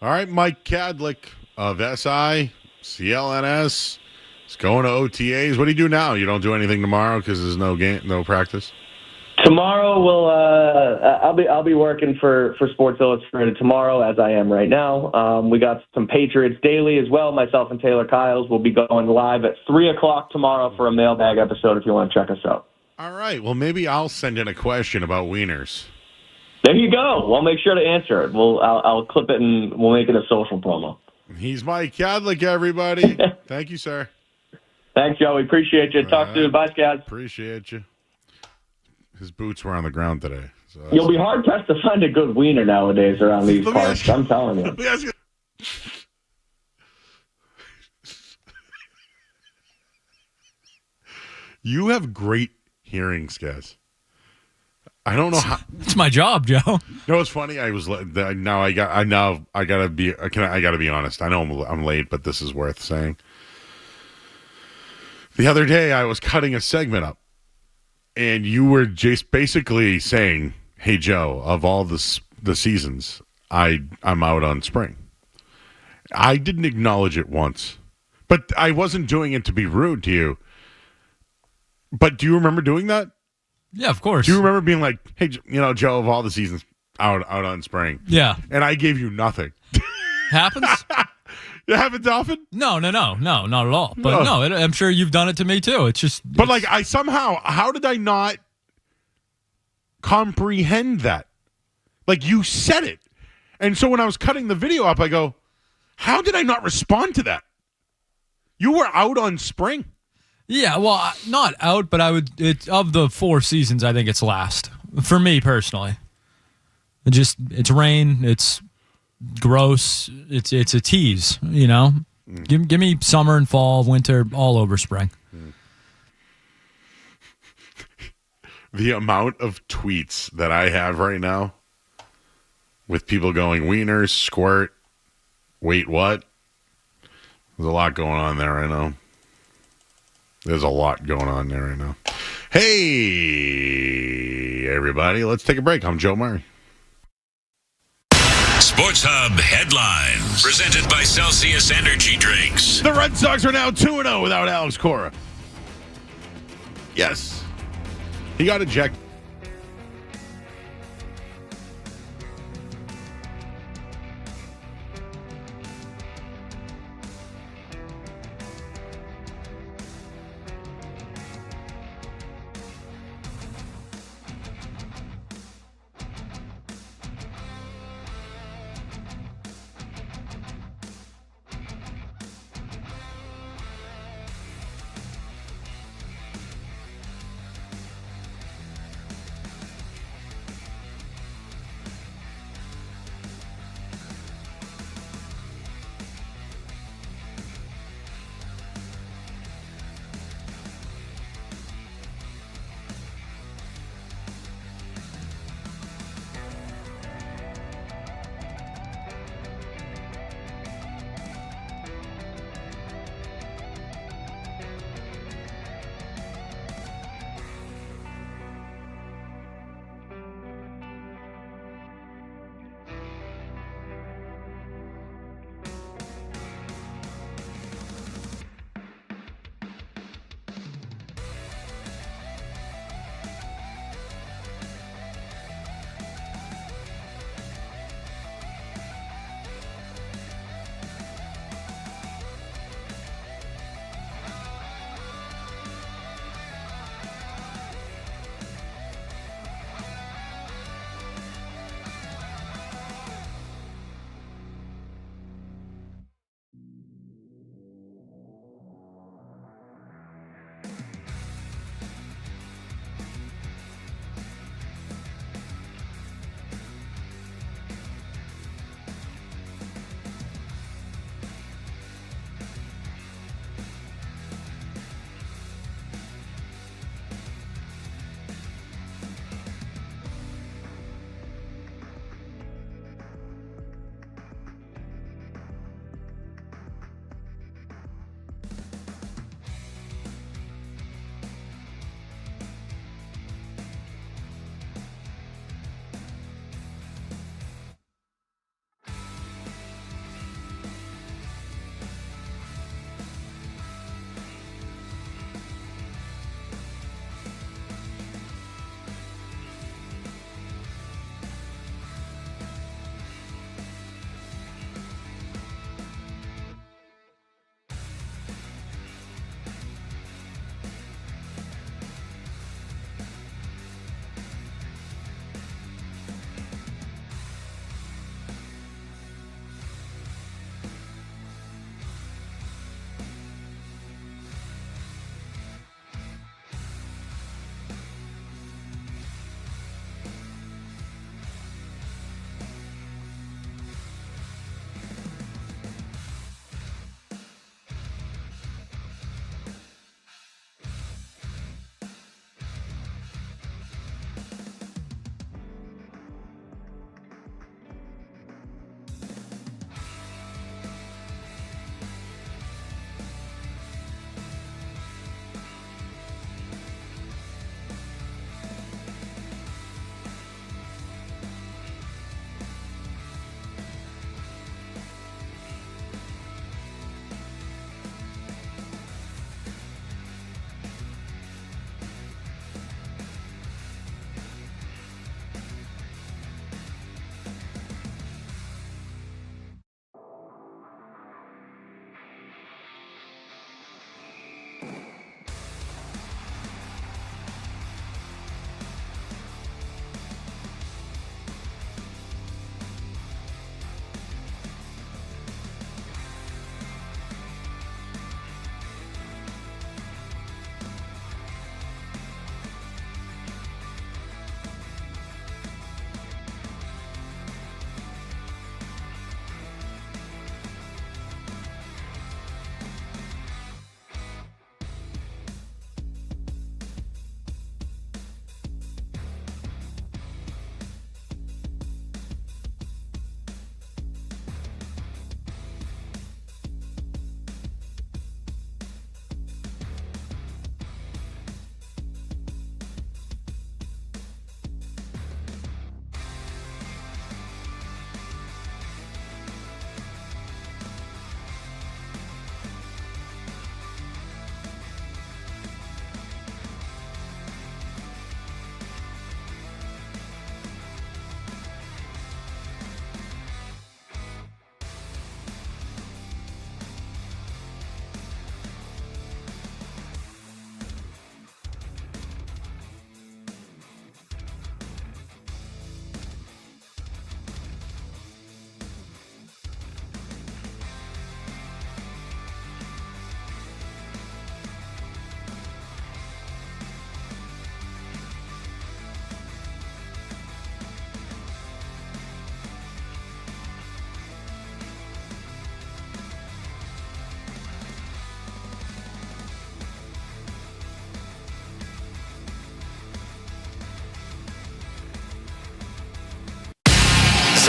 A: All right, Mike Kadlick of SI, CLNS, is going to OTAs. What do you do now? You don't do anything tomorrow because there's no practice?
K: Tomorrow I'll be working for Sports Illustrated tomorrow, as I am right now. We got some Patriots Daily as well. Myself and Taylor Kiles will be going live at 3:00 tomorrow for a mailbag episode if you want to check us out.
A: All right. Well, maybe I'll send in a question about wieners.
K: There you go. We'll make sure to answer it. I'll clip it and we'll make it a social promo.
A: He's Mike Kadlick, everybody. Thank you, sir.
K: Thanks, Joey. Appreciate you. Talk soon. Bye, Scaz.
A: Appreciate you. His boots were on the ground today. So
K: you'll be hard pressed to find a good wiener nowadays around these parts. I'm telling you.
A: You have great hearing, Scaz. I don't know how.
H: It's my job, Joe.
A: You know what's funny? I gotta be honest. I know I'm late, but this is worth saying. The other day, I was cutting a segment up, and you were just basically saying, "Hey, Joe, of all the seasons, I'm out on spring." I didn't acknowledge it once, but I wasn't doing it to be rude to you. But do you remember doing that?
H: Yeah, of course.
A: Do you remember being like, "Hey, Joe, of all the seasons, out on spring"?
H: Yeah.
A: And I gave you nothing.
H: Happens?
A: It happens often?
H: No, not at all. But no, I'm sure you've done it to me too. It's just.
A: But like, how did I not comprehend that? Like, you said it. And so when I was cutting the video up, I go, how did I not respond to that? You were out on spring.
H: Yeah, well, not out, but of the 4 seasons, I think it's last. For me, personally. It's rain, it's gross, it's a tease, you know? Give me summer and fall, winter, all over spring.
A: The amount of tweets that I have right now with people going, wieners, squirt, wait, what? There's a lot going on there, I know. There's a lot going on there right now. Hey, everybody, let's take a break. I'm Joe Murray.
E: Sports Hub headlines presented by Celsius Energy Drinks.
A: The Red Sox are now 2-0 without Alex Cora. Yes. He got ejected.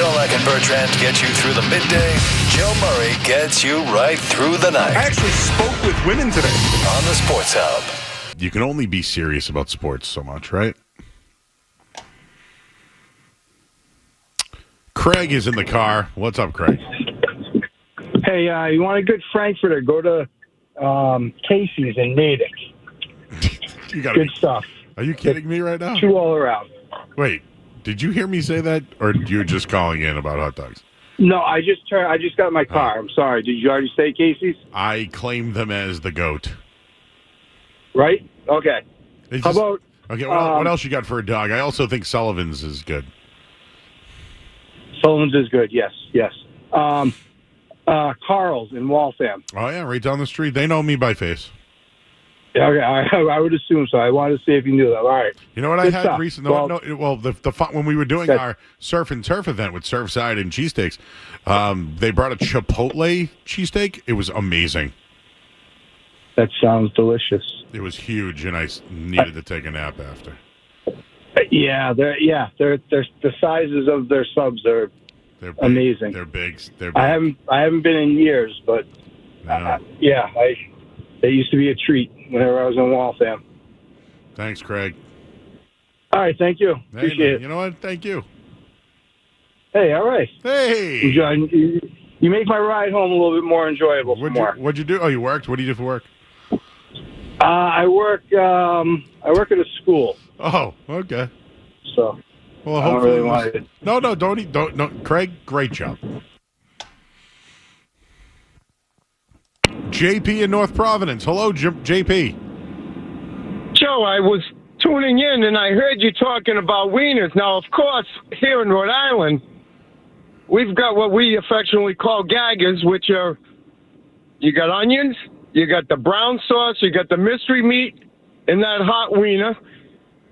C: Zolak and Bertrand get you through the midday. Joe Murray gets you right through the night.
A: I actually spoke with women today.
C: On the Sports Hub.
A: You can only be serious about sports so much, right? Craig is in the car. What's up, Craig?
L: Hey, you want a good Frankfurter? Go to Casey's in Natick.
A: You gotta
L: good stuff.
A: Are you kidding me right now?
L: 2 all around.
A: Wait, did you hear me say that, or you're just calling in about hot dogs?
L: No, I just got in my car. I'm sorry. Did you already say Casey's?
A: I claim them as the GOAT.
L: Right? Okay. How about...
A: Okay, what else you got for a dog? I also think Sullivan's is good.
L: Sullivan's is good, yes. Carl's in Waltham.
A: Oh, yeah, right down the street. They know me by face.
L: Yeah, okay, I would assume so. I wanted to see if you knew that. All right.
A: You know what
L: Good
A: I had
L: stuff.
A: recently? The fun, when we were doing our surf and turf event with Surfside and cheesesteaks, they brought a Chipotle cheesesteak. It was amazing.
L: That sounds delicious.
A: It was huge, and I needed to take a nap after.
L: Yeah, they're the sizes of their subs are amazing.
A: They're big.
L: I haven't been in years, but they used to be a treat whenever I was in Waltham.
A: Thanks, Craig.
L: All right, thank you.
A: Hey,
L: Appreciate it.
A: You know what? Thank you.
L: Hey, all right.
A: Hey,
L: you make my ride home a little bit more enjoyable.
A: What'd you do? Oh, you worked. What do you do for work?
L: I work at a school.
A: Oh, okay.
L: So,
A: well,
L: I don't
A: hopefully
L: really want it.
A: No, don't. Craig, great job. JP in North Providence. Hello, JP.
M: Joe, I was tuning in and I heard you talking about wieners. Now, of course, here in Rhode Island, we've got what we affectionately call gaggers, which are, you got onions, you got the brown sauce, you got the mystery meat in that hot wiener.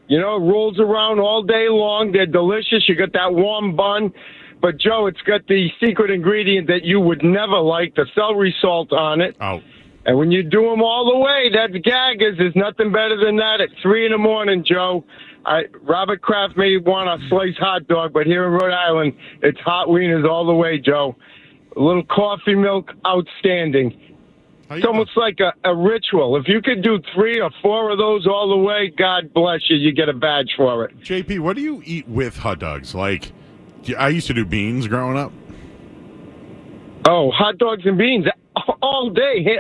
M: You know, it rolls around all day long. They're delicious. You got that warm bun. But, Joe, it's got the secret ingredient that you would never like, the celery salt on it.
A: Oh.
M: And when you do them all the way, that's gaggers. There's nothing better than that at 3 in the morning, Joe. Robert Kraft may want a sliced hot dog, but here in Rhode Island, it's hot wieners all the way, Joe. A little coffee milk, outstanding. It's almost like a ritual. If you could do 3 or 4 of those all the way, God bless you, you get a badge for it.
A: JP, what do you eat with hot dogs? Like, I used to do beans growing up.
M: Oh, hot dogs and beans all day.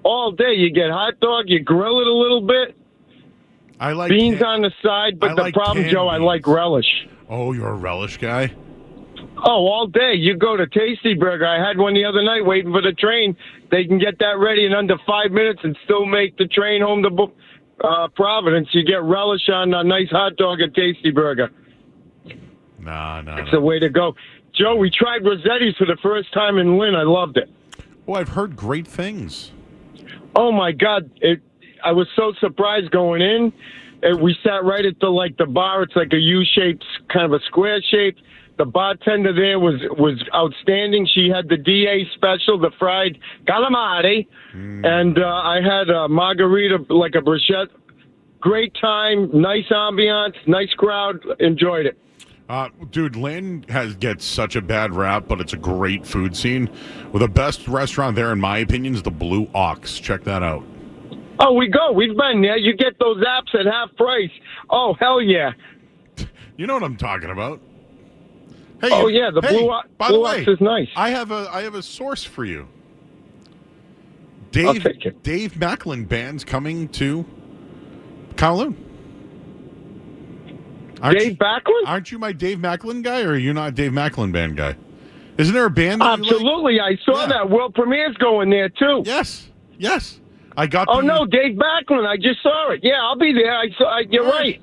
M: All day. You get hot dog, you grill it a little bit.
A: I like
M: beans on the side, but the problem, Joe, I like relish.
A: Oh, you're a relish guy?
M: Oh, all day. You go to Tasty Burger. I had one the other night waiting for the train. They can get that ready in under 5 minutes and still make the train home to Providence. You get relish on a nice hot dog at Tasty Burger.
A: No.
M: It's the way to go. Joe, we tried Rossetti's for the first time in Lynn. I loved it.
A: Oh, I've heard great things.
M: Oh, my God. I was so surprised going in. We sat right at the bar. It's like a U-shaped, kind of a square shape. The bartender there was outstanding. She had the DA special, the fried calamari, and I had a margarita, like a bruschetta. Great time, nice ambiance, nice crowd. Enjoyed it.
A: Dude, Lynn gets such a bad rap, but it's a great food scene. Well, the best restaurant there, in my opinion, is the Blue Ox. Check that out.
M: Oh, we've been there. You get those apps at half price. Oh, hell yeah.
A: You know what I'm talking about. Hey,
M: the Blue Ox is nice.
A: I have a source for you. Dave Macklin Band's coming to Kowloon.
M: Dave Macklin?
A: Aren't you my Dave Macklin guy, or are you not a Dave Macklin Band guy? Isn't there a band that
M: Absolutely.
A: you like?
M: I saw that. World Premier's going there, too.
A: Yes. I got
M: no, Dave Macklin. I just saw it. Yeah, I'll be there. You're right.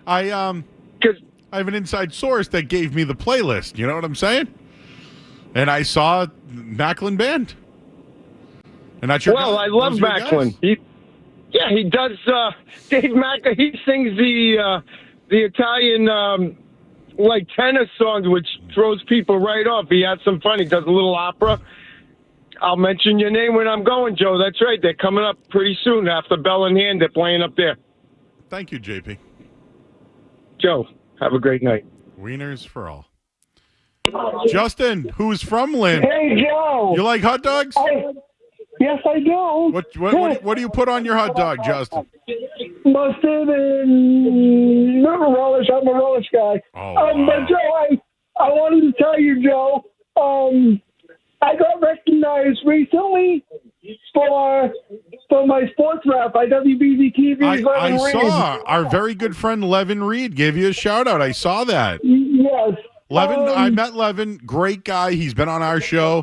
A: I have an inside source that gave me the playlist. You know what I'm saying? And I saw Macklin Band. And that's your
M: Well, I love Macklin. He does. Dave Macklin. He sings the Italian tenor songs, which throws people right off. He has some fun. He does a little opera. I'll mention your name when I'm going, Joe. That's right. They're coming up pretty soon. After Bell in Hand, they're playing up there.
A: Thank you, JP.
M: Joe, have a great night.
A: Wieners for all. Justin, who's from Lynn.
N: Hey, Joe.
A: You like hot dogs?
N: Yes, I do.
A: What do you put on your hot dog, Justin?
N: Mustard and relish. I'm a relish guy. But Joe, I wanted to tell you, Joe, I got recognized recently for my sports rap by WBZ TV.
A: I saw our very good friend Levin Reed gave you a shout out. I saw that.
N: Yes.
A: Levin, I met Levin, great guy. He's been on our show,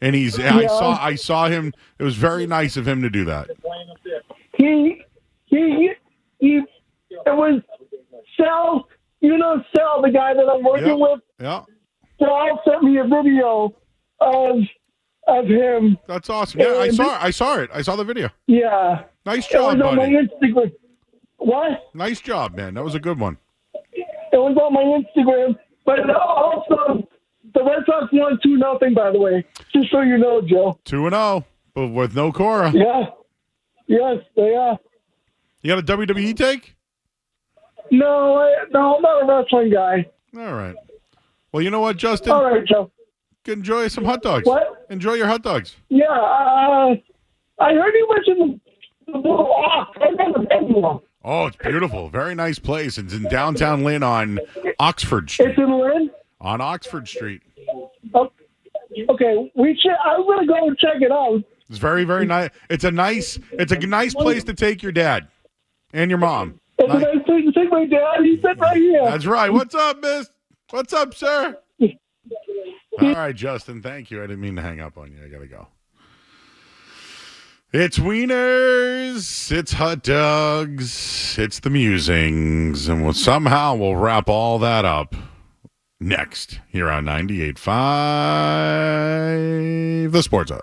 A: and I saw him. It was very nice of him to do that.
N: It was Sal, Sal, the guy that I'm working with.
A: Yeah.
N: Sal sent me a video of him.
A: That's awesome. Yeah, I saw it. I saw the video.
N: Yeah.
A: Nice job,
N: it was
A: buddy.
N: on my Instagram. What?
A: Nice job, man. That was a good one.
N: It was on my Instagram. But also, the Red Sox won 2-0, by the way. Just so you know, Joe.
A: 2-0, but with no Cora.
N: Yeah. Yes, they are.
A: You got a WWE take?
N: No, I'm not a wrestling guy.
A: All right. Well, you know what, Justin?
N: All right, Joe.
A: Enjoy some hot dogs.
N: What?
A: Enjoy your hot dogs.
N: Yeah, I heard you mention the Blue Ox. I've never been to one.
A: Oh, it's beautiful. Very nice place. It's in downtown Lynn on Oxford Street.
N: It's in Lynn?
A: On Oxford Street.
N: Oh, okay, I'm going to go and check it out.
A: It's very, very nice. It's a nice place to take your dad and your mom.
N: It's a nice place to take my dad. He's sitting right here.
A: That's right. What's up, miss? What's up, sir? All right, Justin. Thank you. I didn't mean to hang up on you. I got to go. It's wieners, it's hot dogs, it's the musings, and somehow we'll wrap all that up next here on 98.5 The Sports Hub.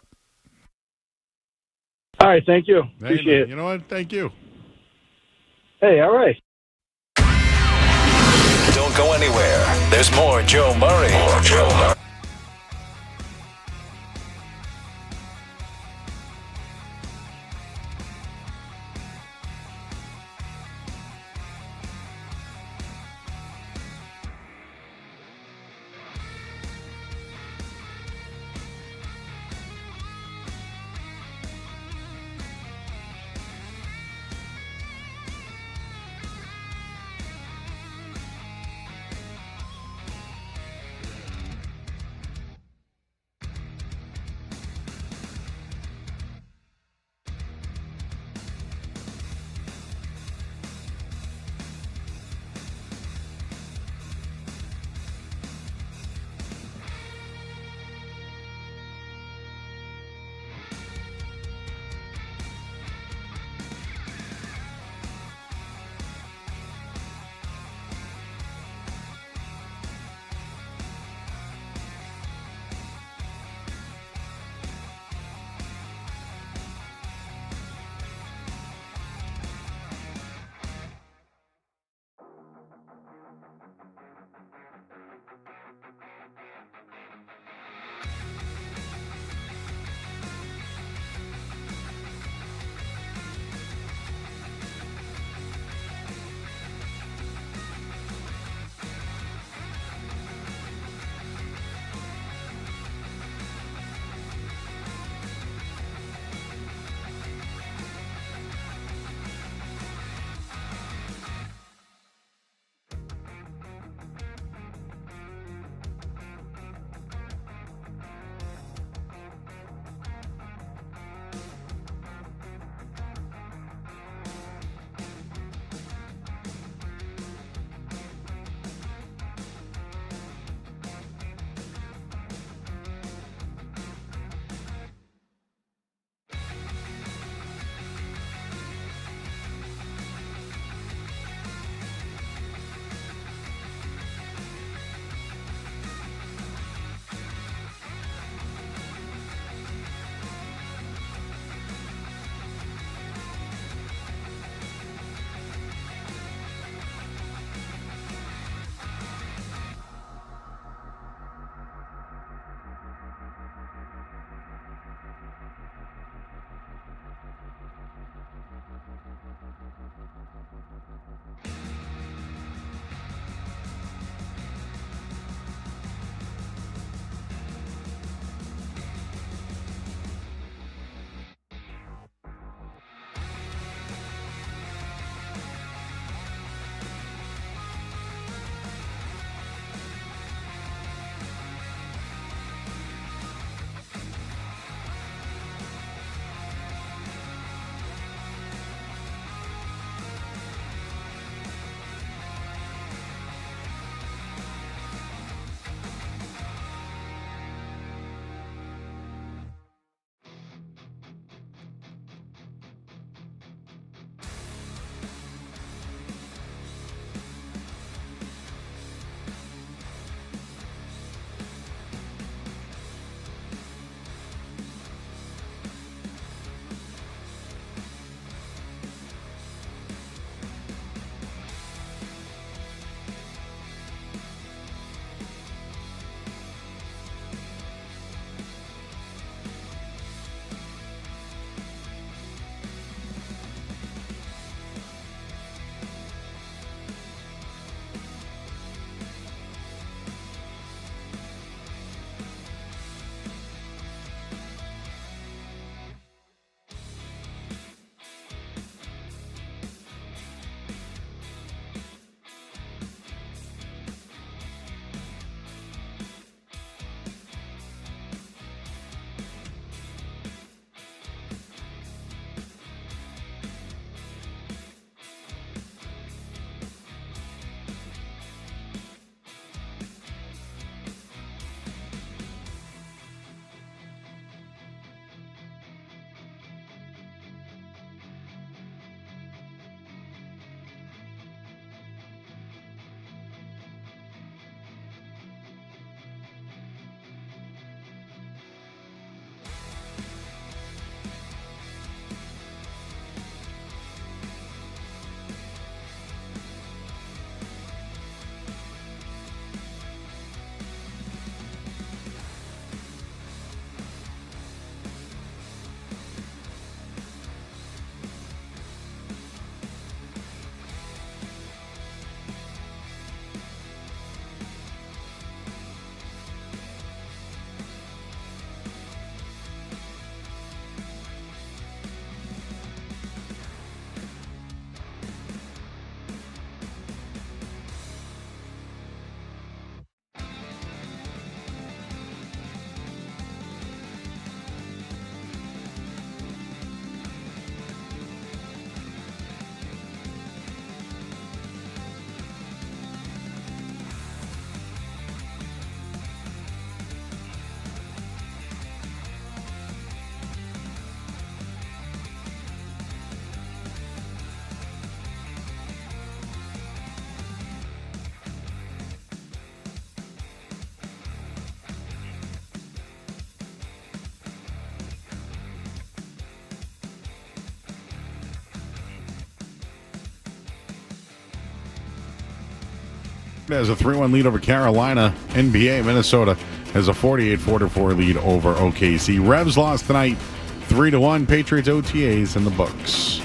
L: All right, thank you. Appreciate it.
A: You know what? Thank you.
L: Hey, all right.
C: Don't go anywhere. There's more Joe Murray.
A: has a 3-1 lead over Carolina. NBA, Minnesota has a 48-44 lead over OKC. Revs lost tonight 3-1. Patriots OTAs in the books.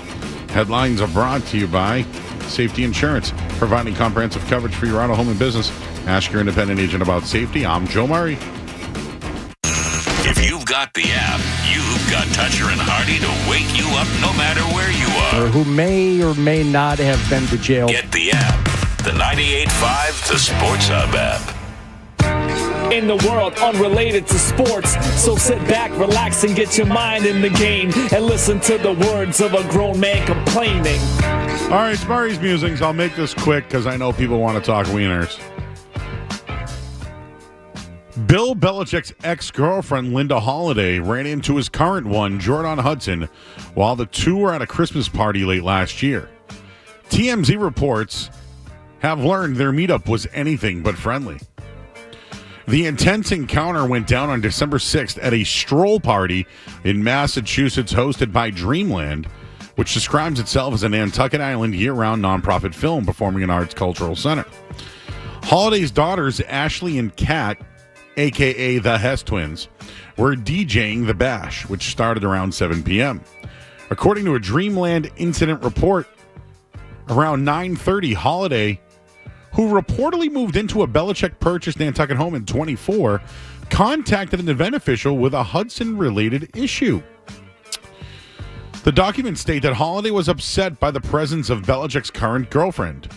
A: Headlines are brought to you by Safety Insurance, providing comprehensive coverage for your auto, home, and business. Ask your independent agent about safety. I'm Joe Murray.
E: If you've got the app, you've got Toucher and Hardy to wake you up no matter where you are.
O: Or who may or may not have been to jail.
E: Get the app. The 98.5 The Sports Hub app.
J: In the world unrelated to sports, so sit back, relax, and get your mind in the game and listen to the words of a grown man complaining.
A: All right, it's Murray's musings. I'll make this quick because I know people want to talk wieners. Bill Belichick's ex-girlfriend, Linda Holiday, ran into his current one, Jordan Hudson, while the two were at a Christmas party late last year. TMZ reports have learned their meetup was anything but friendly. The intense encounter went down on December 6th at a stroll party in Massachusetts hosted by Dreamland, which describes itself as a Nantucket Island year-round nonprofit film performing and arts cultural center. Holiday's daughters, Ashley and Kat, a.k.a. the Hess twins, were DJing the bash, which started around 7 p.m. According to a Dreamland incident report, around 9:30, Holiday, who reportedly moved into a Belichick-purchased Nantucket home in 24, contacted an event official with a Hudson-related issue. The documents state that Holiday was upset by the presence of Belichick's current girlfriend,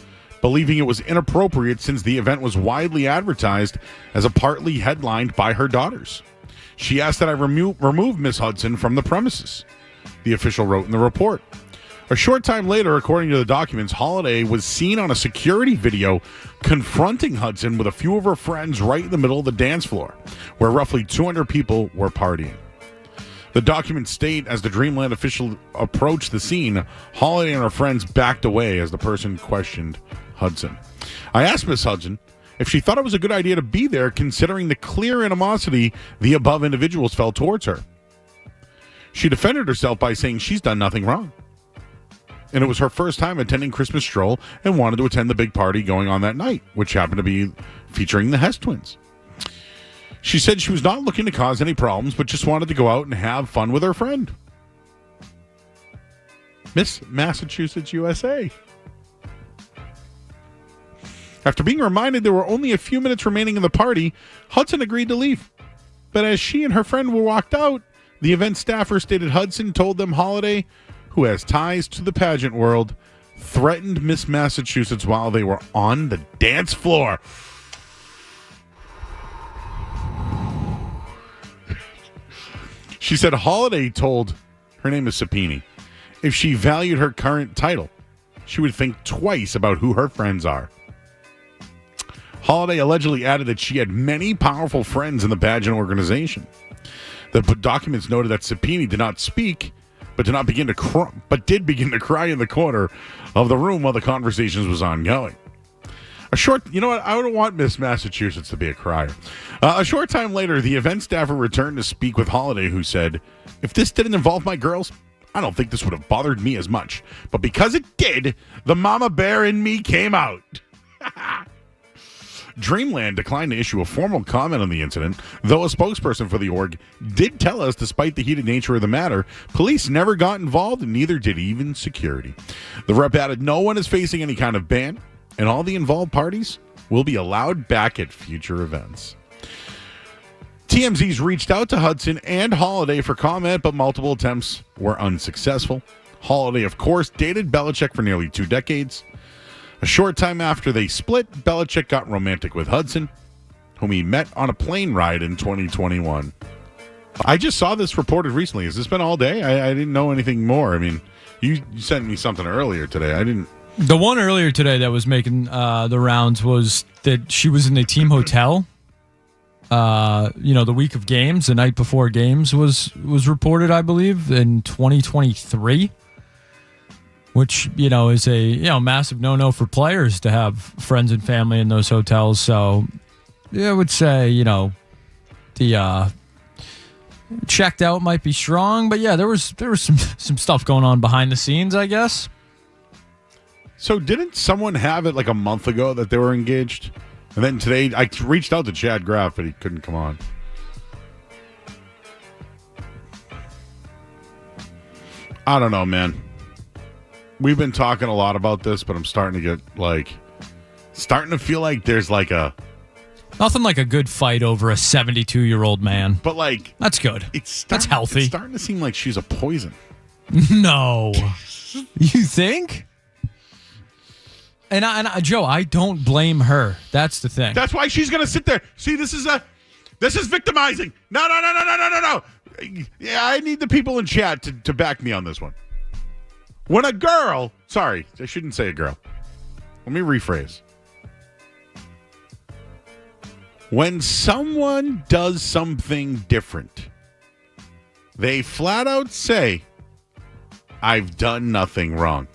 A: believing it was inappropriate since the event was widely advertised as a partly headlined by her daughters. She asked that I remove Miss Hudson from the premises, the official wrote in the report. A short time later, according to the documents, Holiday was seen on a security video confronting Hudson with a few of her friends right in the middle of the dance floor, where roughly 200 people were partying. The documents state as the Dreamland official approached the scene, Holiday and her friends backed away as the person questioned Hudson. I asked Miss Hudson if she thought it was a good idea to be there, considering the clear animosity the above individuals felt towards her. She defended herself by saying she's done nothing wrong, and it was her first time attending Christmas Stroll and wanted to attend the big party going on that night, which happened to be featuring the Hess twins. She said she was not looking to cause any problems, but just wanted to go out and have fun with her friend. Miss Massachusetts, USA. After being reminded there were only a few minutes remaining in the party, Hudson agreed to leave. But as she and her friend were walked out, the event staffer stated Hudson told them Holiday, who has ties to the pageant world, threatened Miss Massachusetts while they were on the dance floor. She said Holiday told, her name is Sapini, if she valued her current title, she would think twice about who her friends are. Holiday allegedly added that she had many powerful friends in the pageant organization. The documents noted that Sapini did not speak, but did begin to cry in the corner of the room while the conversations was ongoing. You know what? I would want Miss Massachusetts to be a crier. A short time later, the event staffer returned to speak with Holiday, who said, if this didn't involve my girls, I don't think this would have bothered me as much. But because it did, the mama bear in me came out. Dreamland declined to issue a formal comment on the incident, though a spokesperson for the org did tell us, despite the heated nature of the matter, police never got involved and neither did even security. The rep added no one is facing any kind of ban, and all the involved parties will be allowed back at future events. TMZ's reached out to Hudson and Holiday for comment, but multiple attempts were unsuccessful. Holiday, of course, dated Belichick for nearly 2 decades. A short time after they split, Belichick got romantic with Hudson, whom he met on a plane ride in 2021. I just saw this reported recently. Has this been all day? I didn't know anything more. I mean, you sent me something earlier today. I didn't.
H: The one earlier today that was making the rounds was that she was in a team hotel. The week of games, the night before games was reported, I believe, in 2023. Which, is a, massive no-no for players to have friends and family in those hotels. So, I would say, the checked out might be strong. But, yeah, there was some stuff going on behind the scenes, I guess.
A: So didn't someone have it like a month ago that they were engaged? And then today, I reached out to Chad Graff, but he couldn't come on. I don't know, man. We've been talking a lot about this, but I'm starting to get starting to feel like there's like a...
H: Nothing like a good fight over a 72-year-old man.
A: But like...
H: That's good. That's healthy.
A: It's starting to seem like she's a poison.
H: No. You think? And Joe, I don't blame her. That's the thing.
A: That's why she's going to sit there. See, this is victimizing. No. Yeah, I need the people in chat to back me on this one. When a girl, sorry, I shouldn't say a girl. Let me rephrase. When someone does something different, they flat out say, I've done nothing wrong.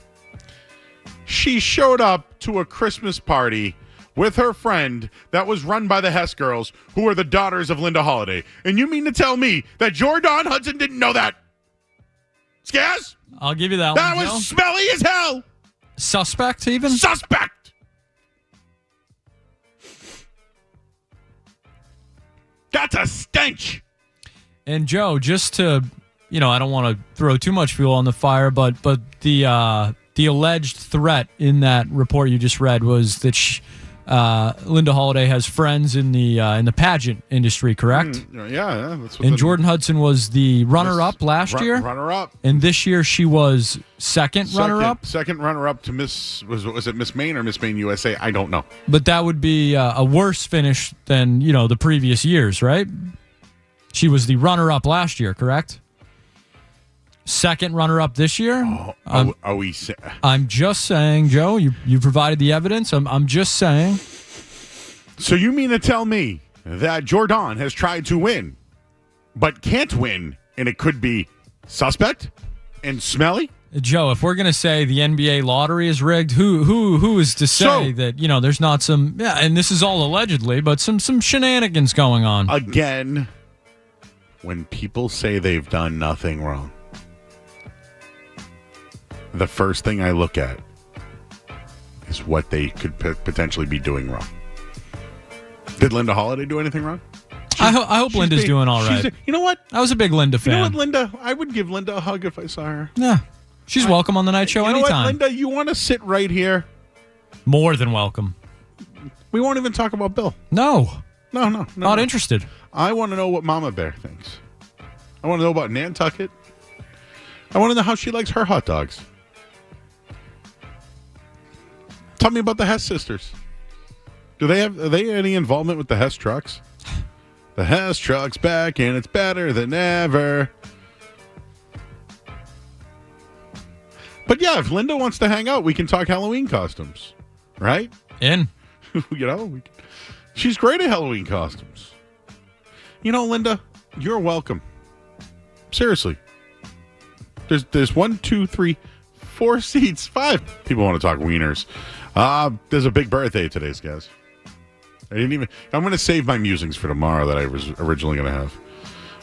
A: She showed up to a Christmas party with her friend that was run by the Hess girls, who are the daughters of Linda Holiday. And you mean to tell me that Jordan Hudson didn't know that? Skaz?
H: I'll give you that one.
A: That was smelly as hell.
H: Suspect, even?
A: Suspect. That's a stench.
H: And Joe, just to, I don't want to throw too much fuel on the fire, but the alleged threat in that report you just read was that Linda Holiday has friends in the pageant industry, correct?
A: Yeah. That's what
H: and Jordan Hudson was the runner-up last year?
A: Runner-up.
H: And this year she was second runner-up?
A: Second runner-up to Miss, was it Miss Maine or Miss Maine USA? I don't know.
H: But that would be a worse finish than, the previous years, right? She was the runner-up last year, correct? Second runner-up this year.
A: Are we?
H: I'm just saying, Joe. You provided the evidence. I'm just saying.
A: So you mean to tell me that Jordan has tried to win, but can't win, and it could be suspect and smelly?
H: Joe, if we're gonna say the NBA lottery is rigged, who is to say that there's not some? Yeah, and this is all allegedly, but some shenanigans going on.
A: Again, when people say they've done nothing wrong, the first thing I look at is what they could potentially be doing wrong. Did Linda Holiday do anything wrong?
H: I hope Linda's doing all right.
A: You know what?
H: I was a big Linda fan.
A: You know what, Linda? I would give Linda a hug if I saw her.
H: Yeah. She's welcome on the night show anytime.
A: You know what, Linda? You want to sit right here?
H: More than welcome.
A: We won't even talk about Bill.
H: No.
A: Not
H: interested.
A: I want to know what Mama Bear thinks. I want to know about Nantucket. I want to know how she likes her hot dogs. Tell me about the Hess sisters. Are they any involvement with the Hess trucks? The Hess truck's back and it's better than ever. But yeah, if Linda wants to hang out, we can talk Halloween costumes, right? She's great at Halloween costumes. Linda, you're welcome. Seriously. There's 1, 2, 3, 4 seats, 5 people want to talk wieners. There's a big birthday today, guys. I'm going to save my musings for tomorrow that I was originally going to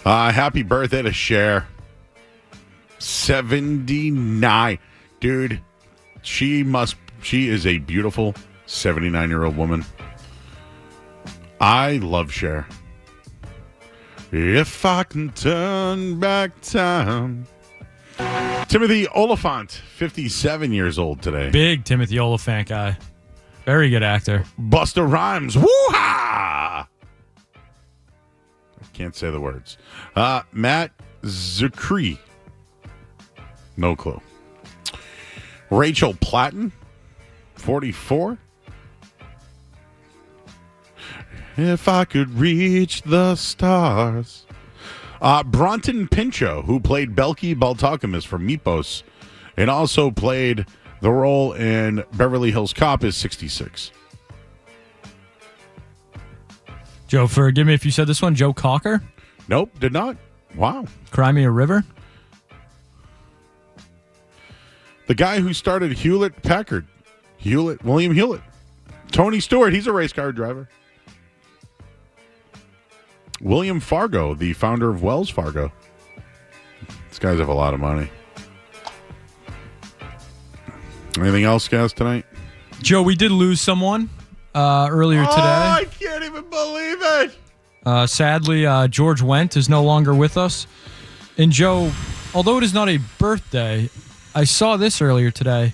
A: have. Happy birthday to Cher. 79. Dude, she is a beautiful 79-year-old woman. I love Cher. If I can turn back time. Timothy Oliphant, 57 years old today.
H: Big Timothy Oliphant guy. Very good actor.
A: Busta Rhymes. Woo-ha! I can't say the words. Matt Zucri. No clue. Rachel Platten, 44. If I could reach the stars. Bronton Pinchot, who played Belky Baltakamis from Meepos and also played the role in Beverly Hills Cop, is 66.
H: Joe, forgive me if you said this one. Joe Cocker?
A: Nope, did not. Wow.
H: Cry Me a River?
A: The guy who started Hewlett Packard. William Hewlett. Tony Stewart, he's a race car driver. William Fargo, the founder of Wells Fargo. These guys have a lot of money. Anything else, guys, tonight?
H: Joe, we did lose someone earlier today.
A: I can't even believe it.
H: Sadly, George Wendt is no longer with us. And Joe, although it is not a birthday, I saw this earlier today.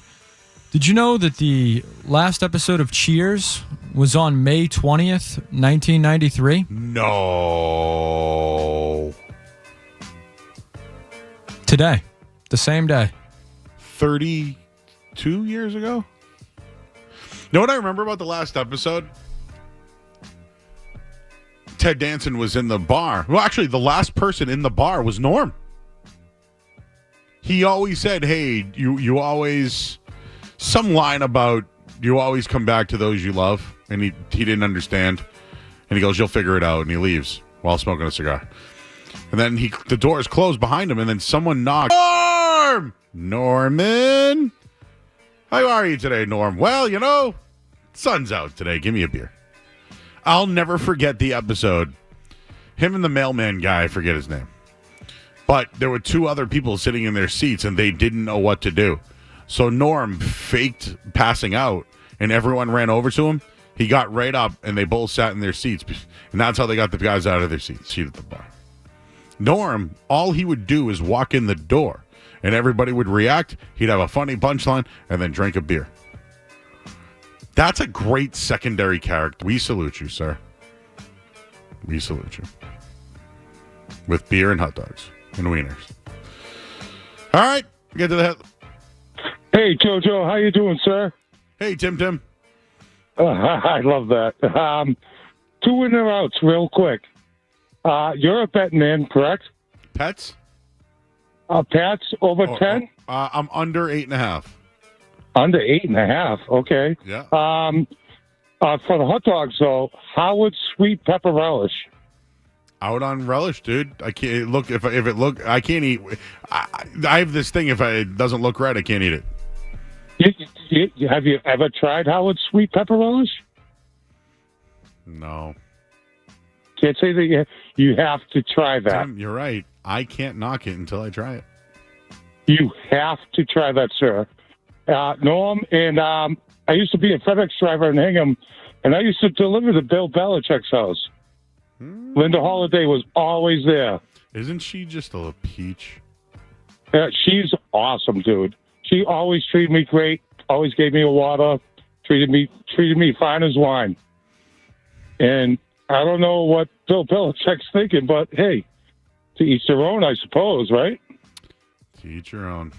H: Did you know that the last episode of Cheers was on May 20th, 1993?
A: No.
H: Today. The same day.
A: 32 years ago? You know what I remember about the last episode? Ted Danson was in the bar. Well, actually, the last person in the bar was Norm. He always said, hey, you always... Some line about you always come back to those you love. And he didn't understand. And he goes, you'll figure it out. And he leaves while smoking a cigar. And then the door is closed behind him. And then someone knocks. Norm! Norman! How are you today, Norm? Well, sun's out today. Give me a beer. I'll never forget the episode. Him and the mailman guy, I forget his name. But there were two other people sitting in their seats, and they didn't know what to do. So Norm faked passing out, and everyone ran over to him. He got right up, and they both sat in their seats. And that's how they got the guys out of their seats at the bar. Norm, all he would do is walk in the door, and everybody would react. He'd have a funny punchline, and then drink a beer. That's a great secondary character. We salute you, sir. We salute you. With beer and hot dogs and wieners. All right, get to the head.
M: Hey, Jojo, how you doing, sir?
A: Hey, Tim.
M: I love that. 2 in or outs, real quick. You're a betting man, correct?
A: Pets?
M: Pats over 10?
A: I'm under 8.5.
M: Under 8.5. Okay.
A: Yeah.
M: For the hot dogs, though, Howard sweet pepper relish.
A: Out on relish, dude. I can't look if it look. I can't eat. I have this thing. If it doesn't look right, I can't eat it.
M: Have you ever tried Howard sweet pepper relish?
A: No.
M: Can't say that you have to try that.
A: Tim, you're right. I can't knock it until I try it.
M: You have to try that, sir. Norm, and I used to be a FedEx driver in Hingham, and I used to deliver to Bill Belichick's house. Linda Holiday was always there.
A: Isn't she just a little peach?
M: She's awesome, dude. She always treated me great, always gave me a water, treated me fine as wine. And I don't know what Bill Belichick's thinking, but hey, to each their own, I suppose, right?
A: To each your own.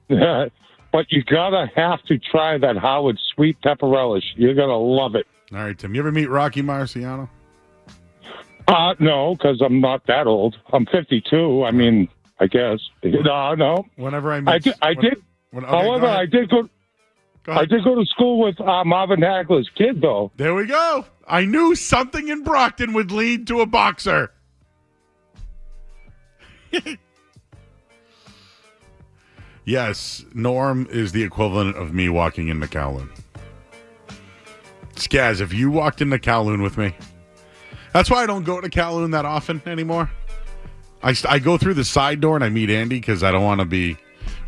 M: But you gotta have to try that Howard sweet pepper relish. You're gonna love it.
A: All right, Tim. You ever meet Rocky Marciano?
M: No, because I'm not that old. I'm 52. I mean, I guess. No.
A: Whenever I meet,
M: I did. However, I did go. I did go to school with Marvin Hagler's kid, though.
A: There we go. I knew something in Brockton would lead to a boxer. Yes, Norm is the equivalent of me walking into Kowloon. Skaz, if you walked into Kowloon with me, that's why I don't go to Kowloon that often anymore. I go through the side door and I meet Andy because I don't want to be,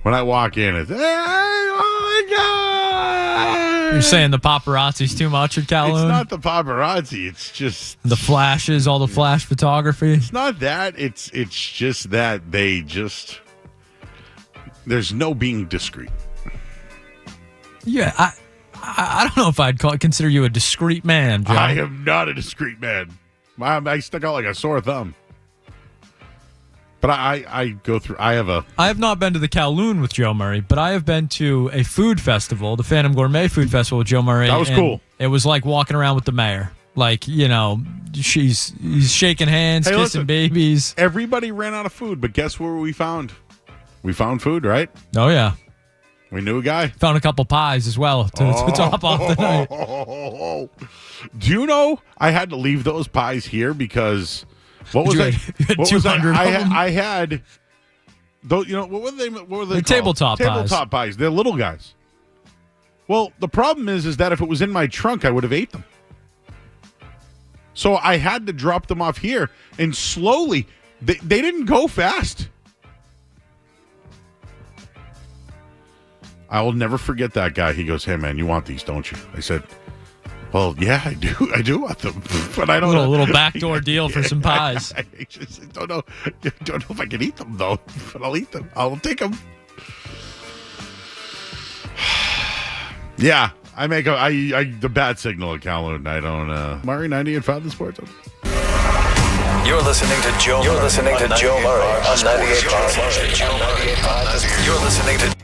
A: when I walk in, it's, hey, oh my God.
H: You're saying the paparazzi's too much at Kowloon?
A: It's not the paparazzi. It's just
H: the flashes, all the flash photography.
A: It's not that. It's just that there's no being discreet.
H: Yeah, I don't know if I'd consider you a discreet man, Joe.
A: I am not a discreet man. I stick out like a sore thumb. But I go through. I have
H: not been to the Kowloon with Joe Murray, but I have been to a food festival, the Phantom Gourmet Food Festival with Joe Murray.
A: That was cool.
H: It was like walking around with the mayor. Like, he's shaking hands, kissing babies.
A: Everybody ran out of food, but guess where we found? We found food, right?
H: Oh, yeah.
A: We knew a guy.
H: Found a couple pies as well to top off the night.
A: Do you know I had to leave those pies here because what was
H: that?
A: What was that? I had those. What were they? What were they?
H: Tabletop pies.
A: Tabletop pies. They're little guys. Well, the problem is that if it was in my trunk, I would have ate them. So I had to drop them off here, and slowly they didn't go fast. I will never forget that guy. He goes, "Hey man, you want these, don't you?" I said, "Well, yeah, I do want them, but I don't know."
H: A little backdoor deal for some pies.
A: I just don't know if I can eat them though, but I'll eat them. I'll take them. Yeah, I make the bad signal at Calhoun. I don't. Murray 98.5 The Sports Hub.
C: You're listening to Joe. You're listening to Joe Murray on 98.5. You're listening to.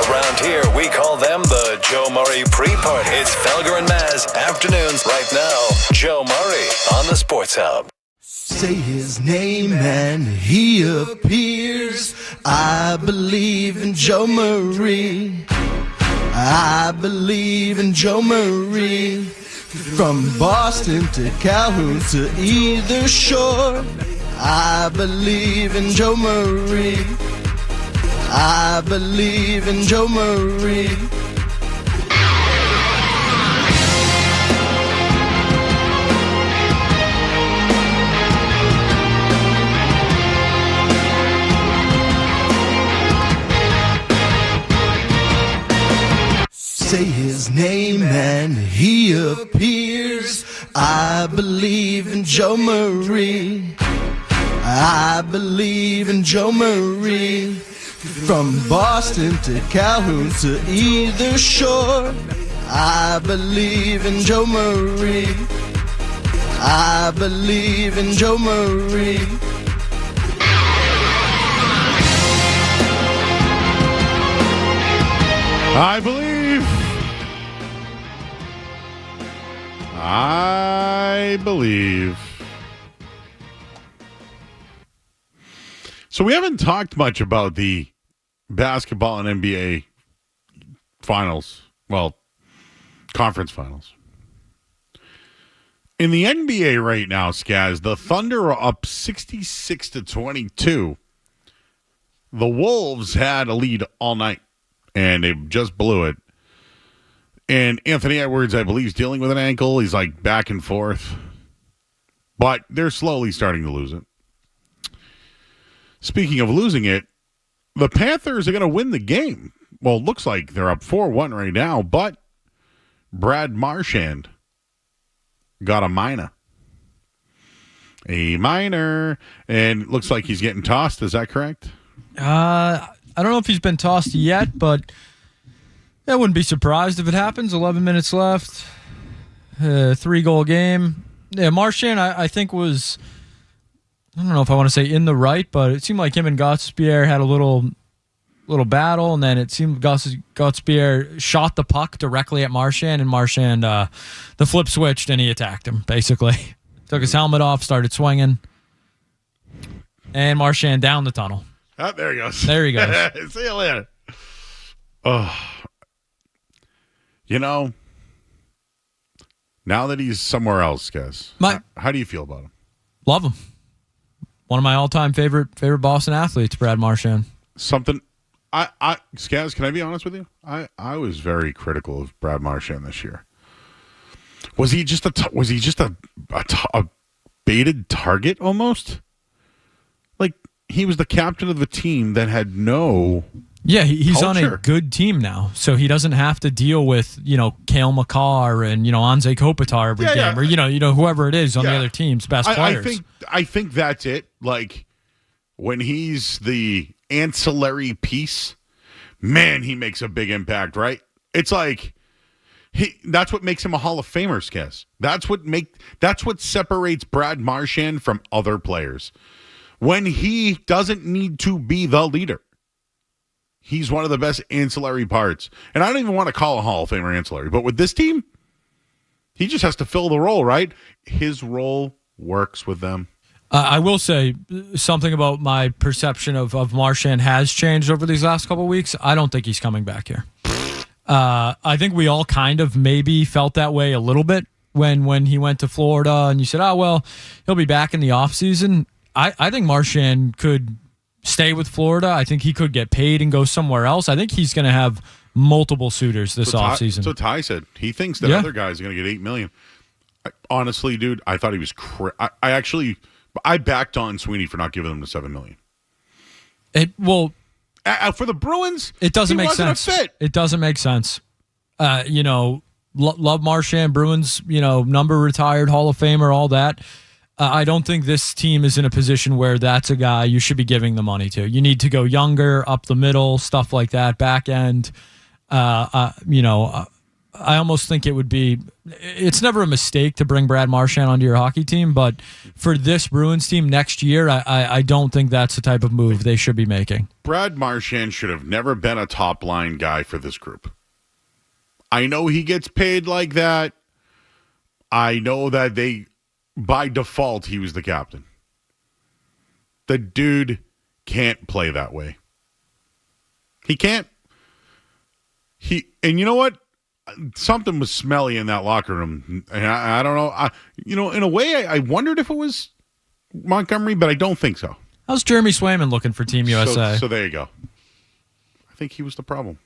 C: Around here, we call them the Joe Murray Pre-Party. It's Felger and Maz afternoons right now. Joe Murray on the Sports Hub.
P: Say his name and he appears. I believe in Joe Marie. I believe in Joe Marie. From Boston to Calhoun to either shore. I believe in Joe Marie. I believe in Joe Marie. Say his name and he appears. I believe in Joe Marie. I believe in Joe Marie. From Boston to Calhoun to either shore. I believe in Joe Marie. I believe in Joe Marie.
A: I believe. So we haven't talked much about the basketball and NBA finals. Well, conference finals. In the NBA right now, Skaz, the Thunder are up 66-22. The Wolves had a lead all night, and they just blew it. And Anthony Edwards, I believe, is dealing with an ankle. He's like back and forth. But they're slowly starting to lose it. Speaking of losing it, the Panthers are going to win the game. Well, it looks like they're up 4-1 right now, but Brad Marchand got a minor. And it looks like he's getting tossed. Is that correct?
H: I don't know if he's been tossed yet, but I wouldn't be surprised if it happens. 11 minutes left. 3-goal game. Yeah, Marchand, I think was, I don't know if I want to say in the right, but it seemed like him and Gauthier had a little battle, and then it seemed Gauthier shot the puck directly at Marchand, and Marchand, the flip switched, and he attacked him, basically. Took his helmet off, started swinging, and Marchand down the tunnel.
A: Oh, there he goes.
H: There he goes.
A: See you later. Oh. You know, now that he's somewhere else, guys, how do you feel about him?
H: Love him. One of my all-time favorite Boston athletes, Brad Marchand.
A: Skaz, can I be honest with you? I was very critical of Brad Marchand this year. Was he just a baited target almost? Like he was the captain of the team that had no.
H: Yeah, he's
A: culture.
H: on a good team now, so he doesn't have to deal with Cale Makar and Anze Kopitar every game, or whoever it is on the other team's best players.
A: I think that's it. Like when he's the ancillary piece, man, he makes a big impact, right? It's like that's what makes him a Hall of Famer, Skez. That's what separates Brad Marchand from other players. When he doesn't need to be the leader. He's one of the best ancillary parts. And I don't even want to call a Hall of Famer ancillary, but with this team, he just has to fill the role, right? His role works with them.
H: I will say something about my perception of Marchand has changed over these last couple of weeks. I don't think he's coming back here. I think we all kind of maybe felt that way a little bit when he went to Florida and you said, oh, well, he'll be back in the offseason. I think Marchand could stay with Florida. I think he could get paid and go somewhere else. I think he's going to have multiple suitors this offseason.
A: So Ty said he thinks that other guys are going to get $8 million. Honestly, dude, I thought he was I backed on Sweeney for not giving them the $7 million. For the Bruins,
H: it doesn't make sense.
A: A fit.
H: It doesn't make sense. Love Marchand, Bruins, number retired, Hall of Famer, all that. I don't think this team is in a position where that's a guy you should be giving the money to. You need to go younger, up the middle, stuff like that, back end. I almost think it would be – it's never a mistake to bring Brad Marchand onto your hockey team, but for this Bruins team next year, I don't think that's the type of move they should be making.
A: Brad Marchand should have never been a top-line guy for this group. I know he gets paid like that. I know that by default, he was the captain. The dude can't play that way. He can't. And you know what? Something was smelly in that locker room. And I don't know. In a way, I wondered if it was Montgomery, but I don't think so.
H: How's Jeremy Swayman looking for Team USA?
A: So there you go. I think he was the problem.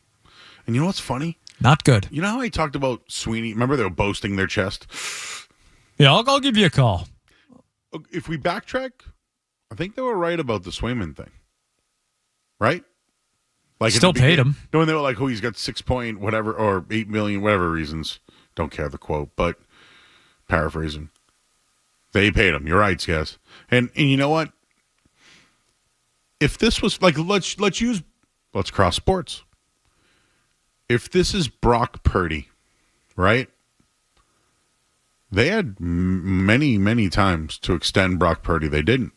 A: And you know what's funny?
H: Not good.
A: You know how I talked about Sweeney? Remember they were boasting their chest?
H: Yeah, I'll give you a call.
A: If we backtrack, I think they were right about the Swayman thing. Right? Like
H: Still paid him.
A: When they were like, he's got 6 point whatever or 8 million, whatever reasons. Don't care the quote, but paraphrasing. They paid him. You're right, Skaz. And you know what? If this was like, let's cross sports. If this is Brock Purdy, right? They had many, many times to extend Brock Purdy. They didn't.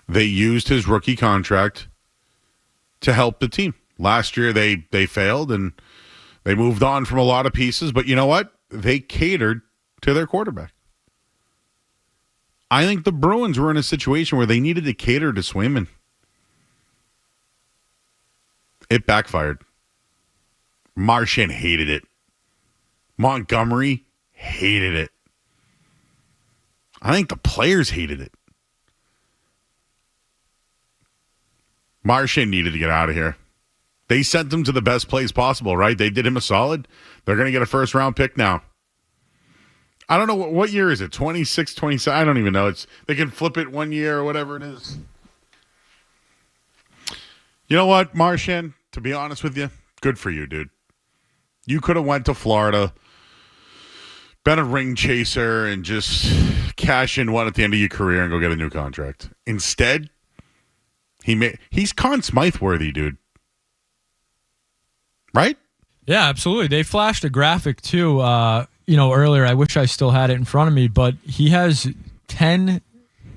A: They used his rookie contract to help the team. Last year, they failed, and they moved on from a lot of pieces. But you know what? They catered to their quarterback. I think the Bruins were in a situation where they needed to cater to Swayman. It backfired. Marchand hated it. Montgomery hated it. I think the players hated it. Marchand needed to get out of here. They sent him to the best place possible, right? They did him a solid. They're going to get a first-round pick now. I don't know, what year is it? 26, 27? I don't even know. They can flip it 1 year or whatever it is. You know what, Marchand? To be honest with you, good for you, dude. You could have went to Florida, been a ring chaser, and just cash in one at the end of your career and go get a new contract. Instead, he's Conn Smythe worthy, dude. Right?
H: Yeah, absolutely. They flashed a graphic too, earlier. I wish I still had it in front of me, but he has 10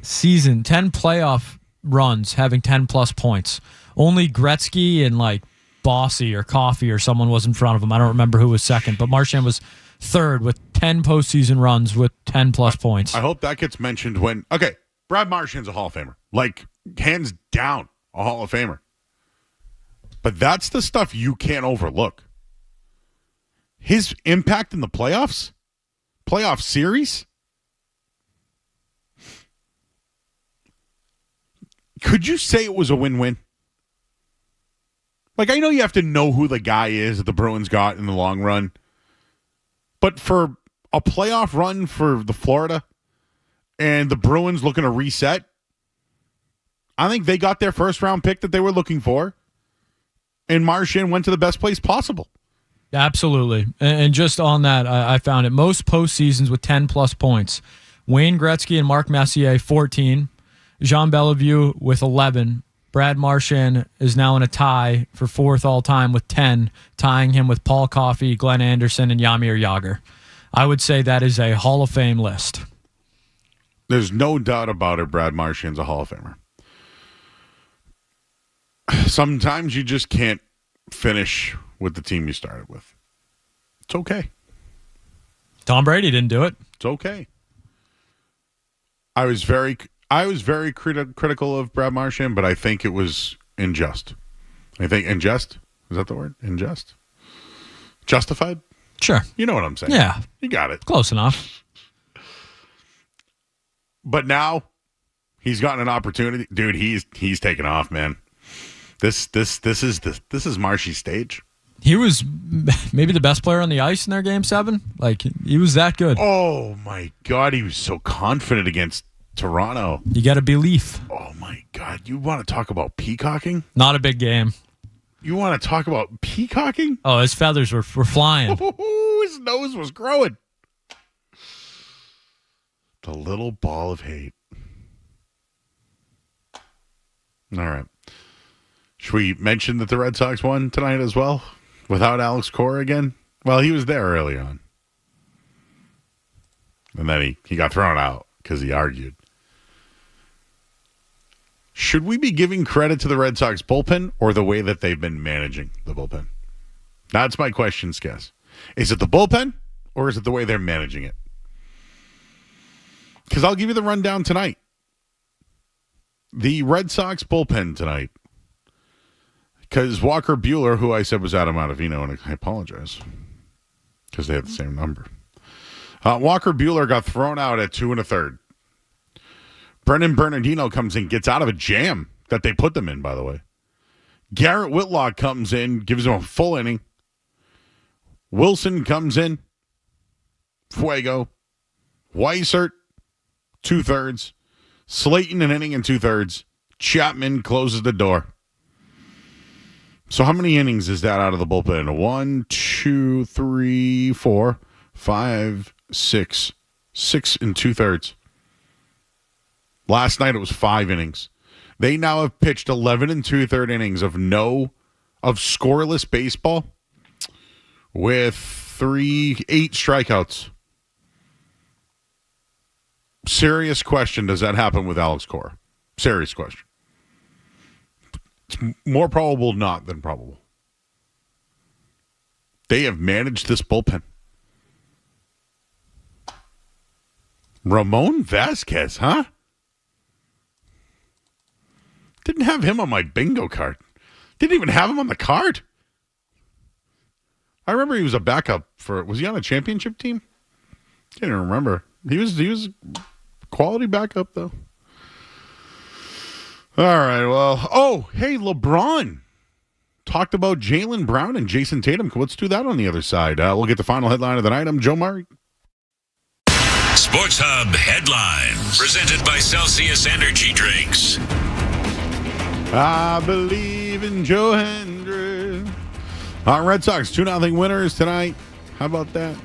H: playoff runs having 10 plus points. Only Gretzky and Bossy or Coffey or someone was in front of him. I don't remember who was second, but Marchand was third with 10 postseason runs with 10 plus points.
A: I hope that gets mentioned when. Okay, Brad Marchand's a Hall of Famer. Hands down, a Hall of Famer. But that's the stuff you can't overlook. His impact in the playoff series. Could you say it was a win-win? I know you have to know who the guy is that the Bruins got in the long run. But for a playoff run for the Florida and the Bruins looking to reset, I think they got their first-round pick that they were looking for. And Marchand went to the best place possible.
H: Absolutely. And just on that, I found it. Most postseasons with 10-plus points. Wayne Gretzky and Mark Messier, 14. Jean Bellevue with 11. Brad Marchand is now in a tie for fourth all-time with 10, tying him with Paul Coffey, Glenn Anderson, and Jaromir Jagr. I would say that is a Hall of Fame list.
A: There's no doubt about it, Brad Marchand's a Hall of Famer. Sometimes you just can't finish with the team you started with. It's okay.
H: Tom Brady didn't do it.
A: It's okay. I was very critical of Brad Marchand, but I think it was unjust. I think unjust, is that the word? Unjust? Justified?
H: Sure.
A: You know what I'm saying.
H: Yeah.
A: You got it.
H: Close enough.
A: But now he's gotten an opportunity. Dude, he's taken off, man. This is Marshy's stage.
H: He was maybe the best player on the ice in their Game 7. He was that good.
A: Oh, my God. He was so confident against Toronto.
H: You got a belief.
A: Oh, my God. You want to talk about peacocking?
H: Not a big game.
A: You want to talk about peacocking?
H: Oh, his feathers were flying.
A: His nose was growing. The little ball of hate. All right. Should we mention that the Red Sox won tonight as well? Without Alex Cora again? Well, he was there early on. And then he got thrown out because he argued. Should we be giving credit to the Red Sox bullpen or the way that they've been managing the bullpen? That's my question, Skess. Is it the bullpen or is it the way they're managing it? Because I'll give you the rundown tonight. the Red Sox bullpen tonight. Because Walker Buehler, who I said was Adam Ottavino, and I apologize because they had the same number. Walker Buehler got thrown out at 2 1/3. Brendan Bernardino comes in, gets out of a jam that they put them in, by the way. Garrett Whitlock comes in, gives him a full inning. Wilson comes in. Fuego. Weissert, 2/3. Slayton, an inning and 2/3. Chapman closes the door. So how many innings is that out of the bullpen? 1, 2, 3, 4, 5, 6. 6 and 2/3. Last night it was 5 innings. They now have pitched 11 and 2/3 innings of scoreless baseball with 8 strikeouts. Serious question, does that happen with Alex Cora? Serious question. It's more probable not than probable. They have managed this bullpen. Ramon Vasquez, huh? Didn't have him on my bingo card. Didn't even have him on the card. I remember he was a backup was he on a championship team? Can't even remember. He was quality backup though. All right, well, hey, LeBron talked about Jaylen Brown and Jason Tatum. Let's do that on the other side. We'll get the final headline of the night. I'm Joe Murray.
E: Sports Hub headlines presented by Celsius Energy Drinks.
A: I believe in Joe Hendry. Red Sox 2-0 winners tonight. How about that?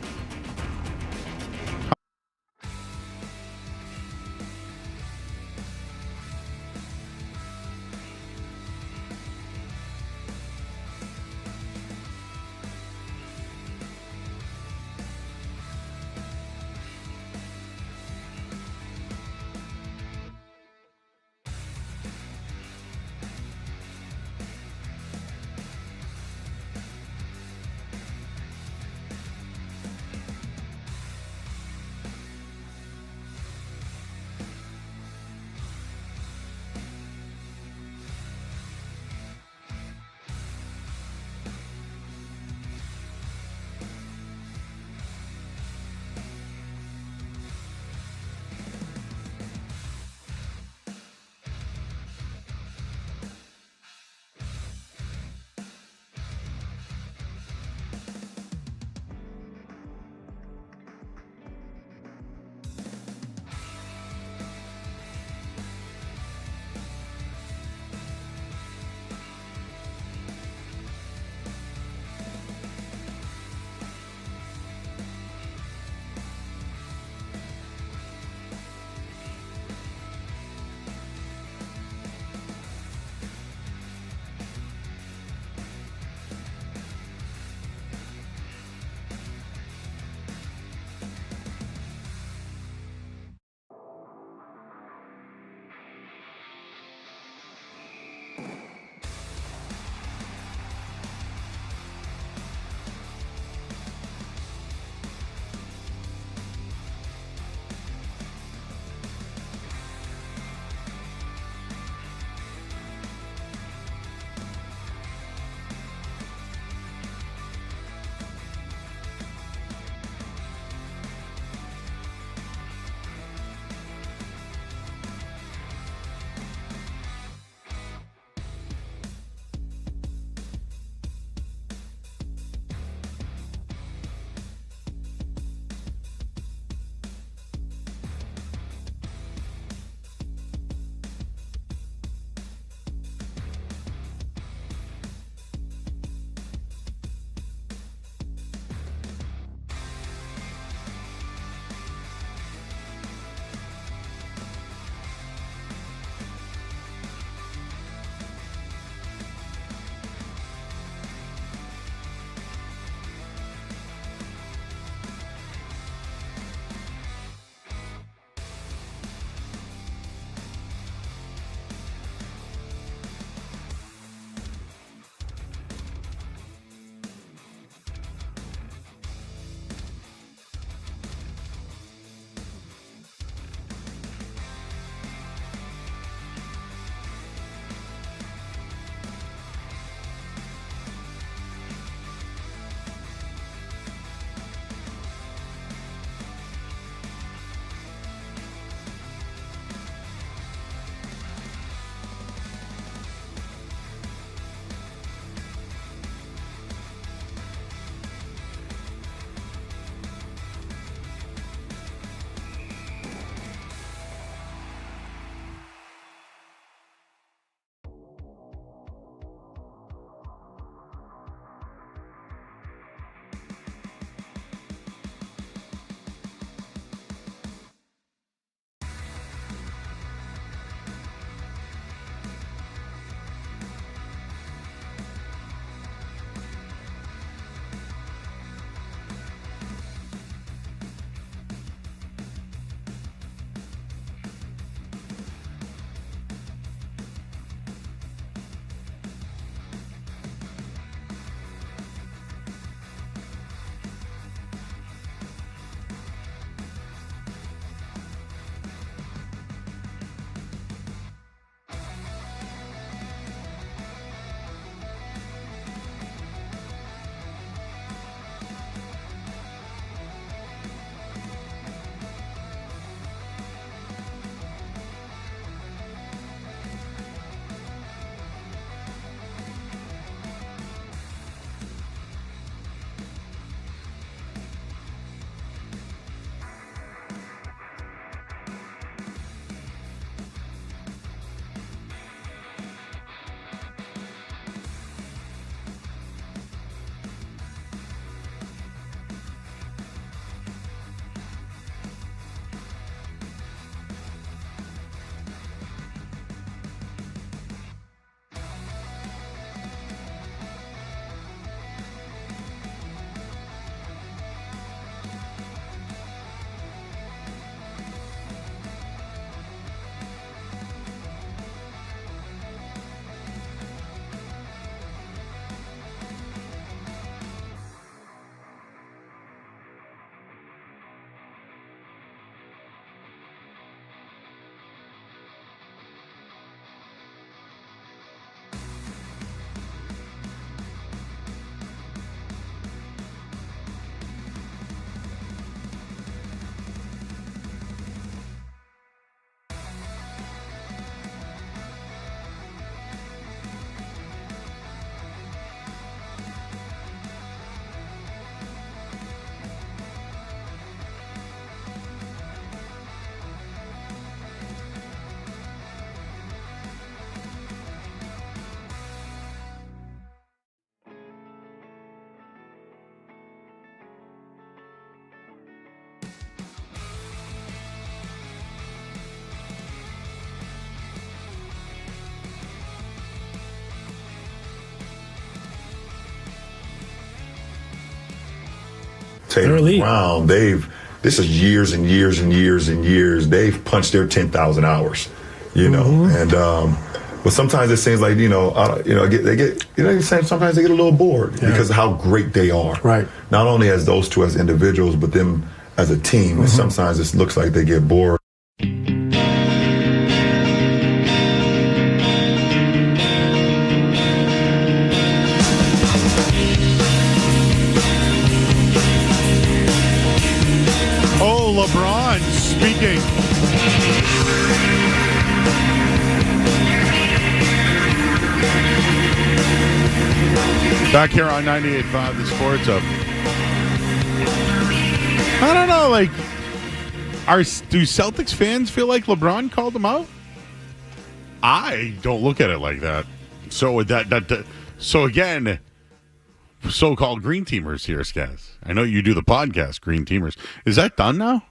Q: Tatum and Brown, this is years and years and years and years. They've punched their 10,000 hours, and but sometimes it seems like sometimes they get a little bored because of how great they are.
G: Right.
Q: Not only as those two as individuals, but them as a team. And sometimes it looks like they get bored.
A: LeBron speaking. Back here on 98.5 The Sports Up. I don't know, do Celtics fans feel like LeBron called them out? I don't look at it like that. So so again, so-called green teamers here, Skaz. I know you do the podcast, Green Teamers. Is that done now?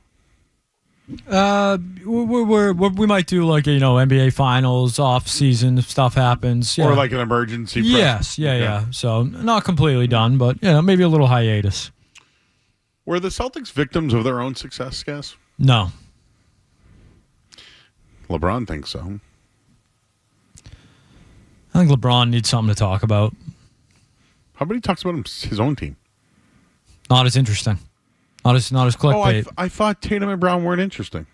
H: We might do NBA Finals off season if stuff happens,
A: or like an emergency.
H: Yes, yeah. So not completely done, but maybe a little hiatus.
A: Were the Celtics victims of their own success, Skaz?
H: No.
A: LeBron thinks so.
H: I think LeBron needs something to talk about.
A: How about he talks about his own team?
H: Not as interesting. Not as clickbait.
A: I thought Tatum and Brown weren't interesting.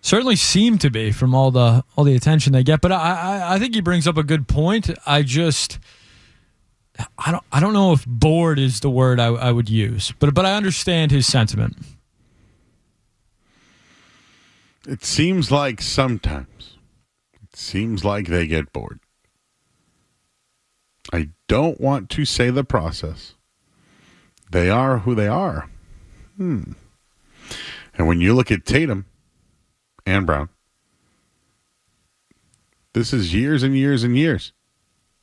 H: Certainly seem to be from all the attention they get, but I think he brings up a good point. I don't know if bored is the word I would use, but I understand his sentiment.
A: It seems like sometimes they get bored. I don't want to say the process. They are who they are. And when you look at Tatum and Brown, this is years and years and years.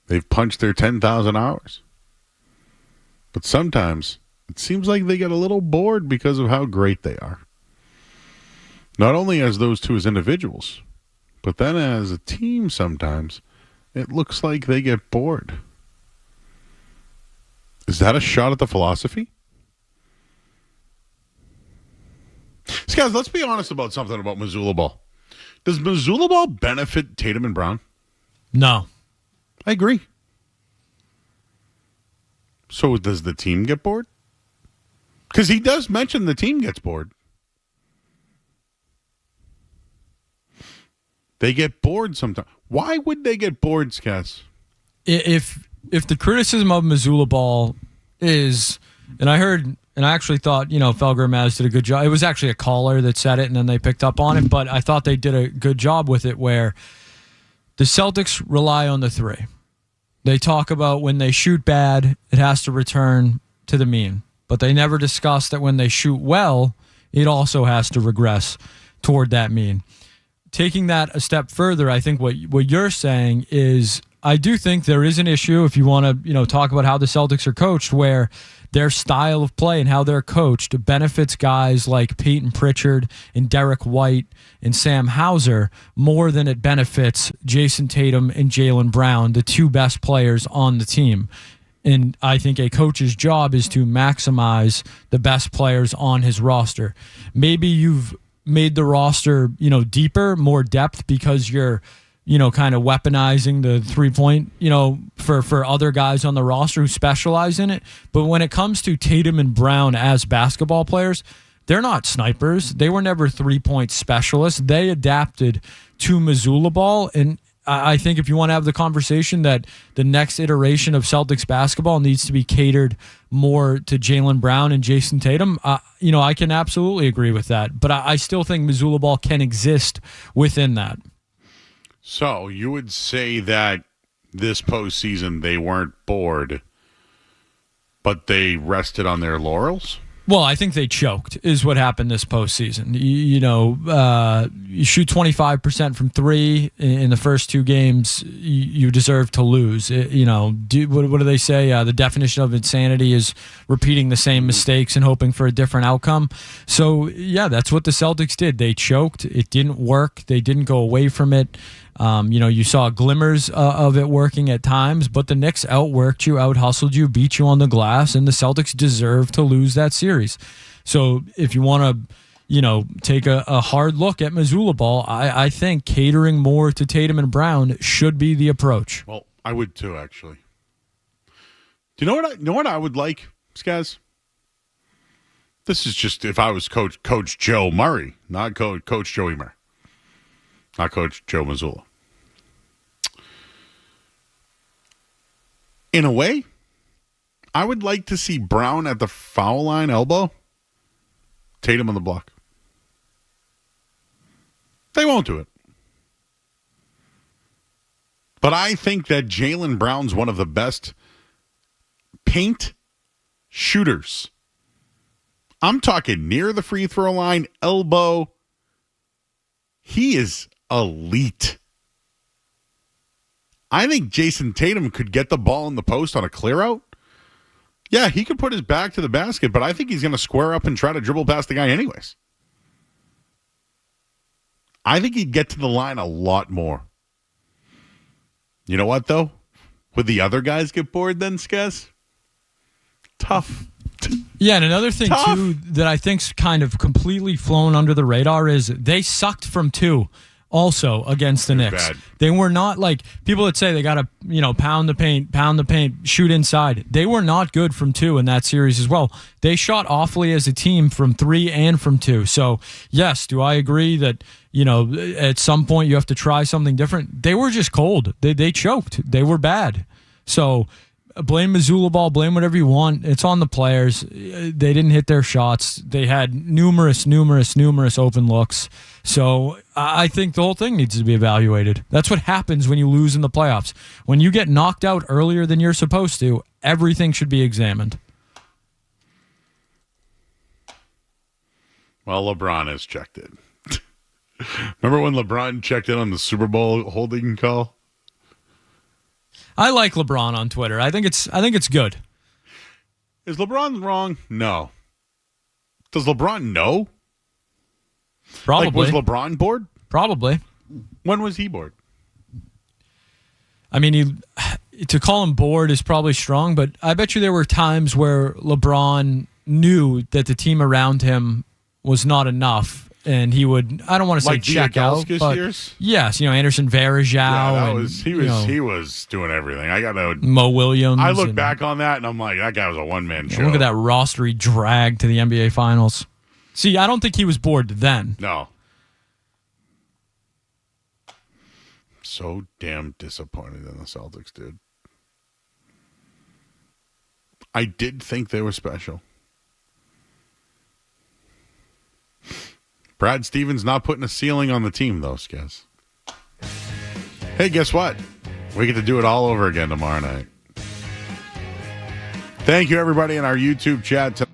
A: They've punched their 10,000 hours. But sometimes it seems like they get a little bored because of how great they are. Not only as those two as individuals, but then as a team sometimes, it looks like they get bored. Is that a shot at the philosophy? Guys, let's be honest about something about Missoula ball. Does Missoula ball benefit Tatum and Brown?
H: No.
A: I agree. So does the team get bored? Because he does mention the team gets bored. They get bored sometimes. Why would they get bored, Skaz?
H: If the criticism of Missoula ball is, and I actually thought, Felger and Maz did a good job. It was actually a caller that said it, and then they picked up on it, but I thought they did a good job with it where the Celtics rely on the three. They talk about when they shoot bad, it has to return to the mean. But they never discuss that when they shoot well, it also has to regress toward that mean. Taking that a step further, I think what you're saying is I do think there is an issue if you want to, talk about how the Celtics are coached, where their style of play and how they're coached benefits guys like Peyton Pritchard and Derek White and Sam Hauser more than it benefits Jason Tatum and Jaylen Brown, the two best players on the team. And I think a coach's job is to maximize the best players on his roster. Maybe you've made the roster, deeper, more depth because you're kind of weaponizing the 3-point, for other guys on the roster who specialize in it. But when it comes to Tatum and Brown as basketball players, they're not snipers. They were never 3-point specialists. They adapted to Missoula ball. And I think if you want to have the conversation that the next iteration of Celtics basketball needs to be catered more to Jaylen Brown and Jason Tatum, I can absolutely agree with that. But I still think Missoula ball can exist within that.
A: So you would say that this postseason they weren't bored, but they rested on their laurels?
H: Well, I think they choked is what happened this postseason. You shoot 25% from three in the first two games, you deserve to lose. What do they say? The definition of insanity is repeating the same mistakes and hoping for a different outcome. So, yeah, that's what the Celtics did. They choked. It didn't work. They didn't go away from it. You saw glimmers of it working at times, but the Knicks outworked you, out-hustled you, beat you on the glass, and the Celtics deserve to lose that series. So if you want to, take a hard look at Missoula ball, I think catering more to Tatum and Brown should be the approach.
A: Well, I would too, actually. Do you know what I would like, Skaz? This is just if I was Coach Joe Murray, not Coach Joey Murray, not Coach Joe Missoula. In a way, I would like to see Brown at the foul line elbow, Tatum on the block. They won't do it. But I think that Jaylen Brown's one of the best paint shooters. I'm talking near the free throw line, elbow. He is elite. I think Jason Tatum could get the ball in the post on a clear out. Yeah, he could put his back to the basket, but I think he's going to square up and try to dribble past the guy anyways. I think he'd get to the line a lot more. You know what, though? Would the other guys get bored then, Skez? Tough.
H: Yeah, and another thing, too, that I think's kind of completely flown under the radar is they sucked from two also against the Knicks.
A: Bad.
H: They were not like people that say they got to, pound the paint, shoot inside. They were not good from two in that series as well. They shot awfully as a team from three and from two. So, yes, do I agree that, at some point you have to try something different? They were just cold. They choked. They were bad. So, blame Missoula ball, blame whatever you want. It's on the players. They didn't hit their shots. They had numerous open looks. So I think the whole thing needs to be evaluated. That's what happens when you lose in the playoffs. When you get knocked out earlier than you're supposed to, everything should be examined.
A: Well, LeBron has checked in. Remember when LeBron checked in on the Super Bowl holding call?
H: I like LeBron on Twitter. I think it's good.
A: Is LeBron wrong? No. Does LeBron know?
H: Probably.
A: Was LeBron bored?
H: Probably.
A: When was he bored?
H: I mean, to call him bored is probably strong, but I bet you there were times where LeBron knew that the team around him was not enough. And he would, I don't want to say check out, but
A: years?
H: Yes, Anderson Varejao.
A: Yeah, he was doing everything. I got to
H: Mo Williams.
A: I look back on that and I'm like, that guy was a one-man show.
H: Look at that roster he dragged to the NBA Finals. See, I don't think he was bored then.
A: No. So damn disappointed in the Celtics, dude. I did think they were special. Brad Stevens not putting a ceiling on the team, though, Skez. Hey, guess what? We get to do it all over again tomorrow night. Thank you, everybody, in our YouTube chat tonight.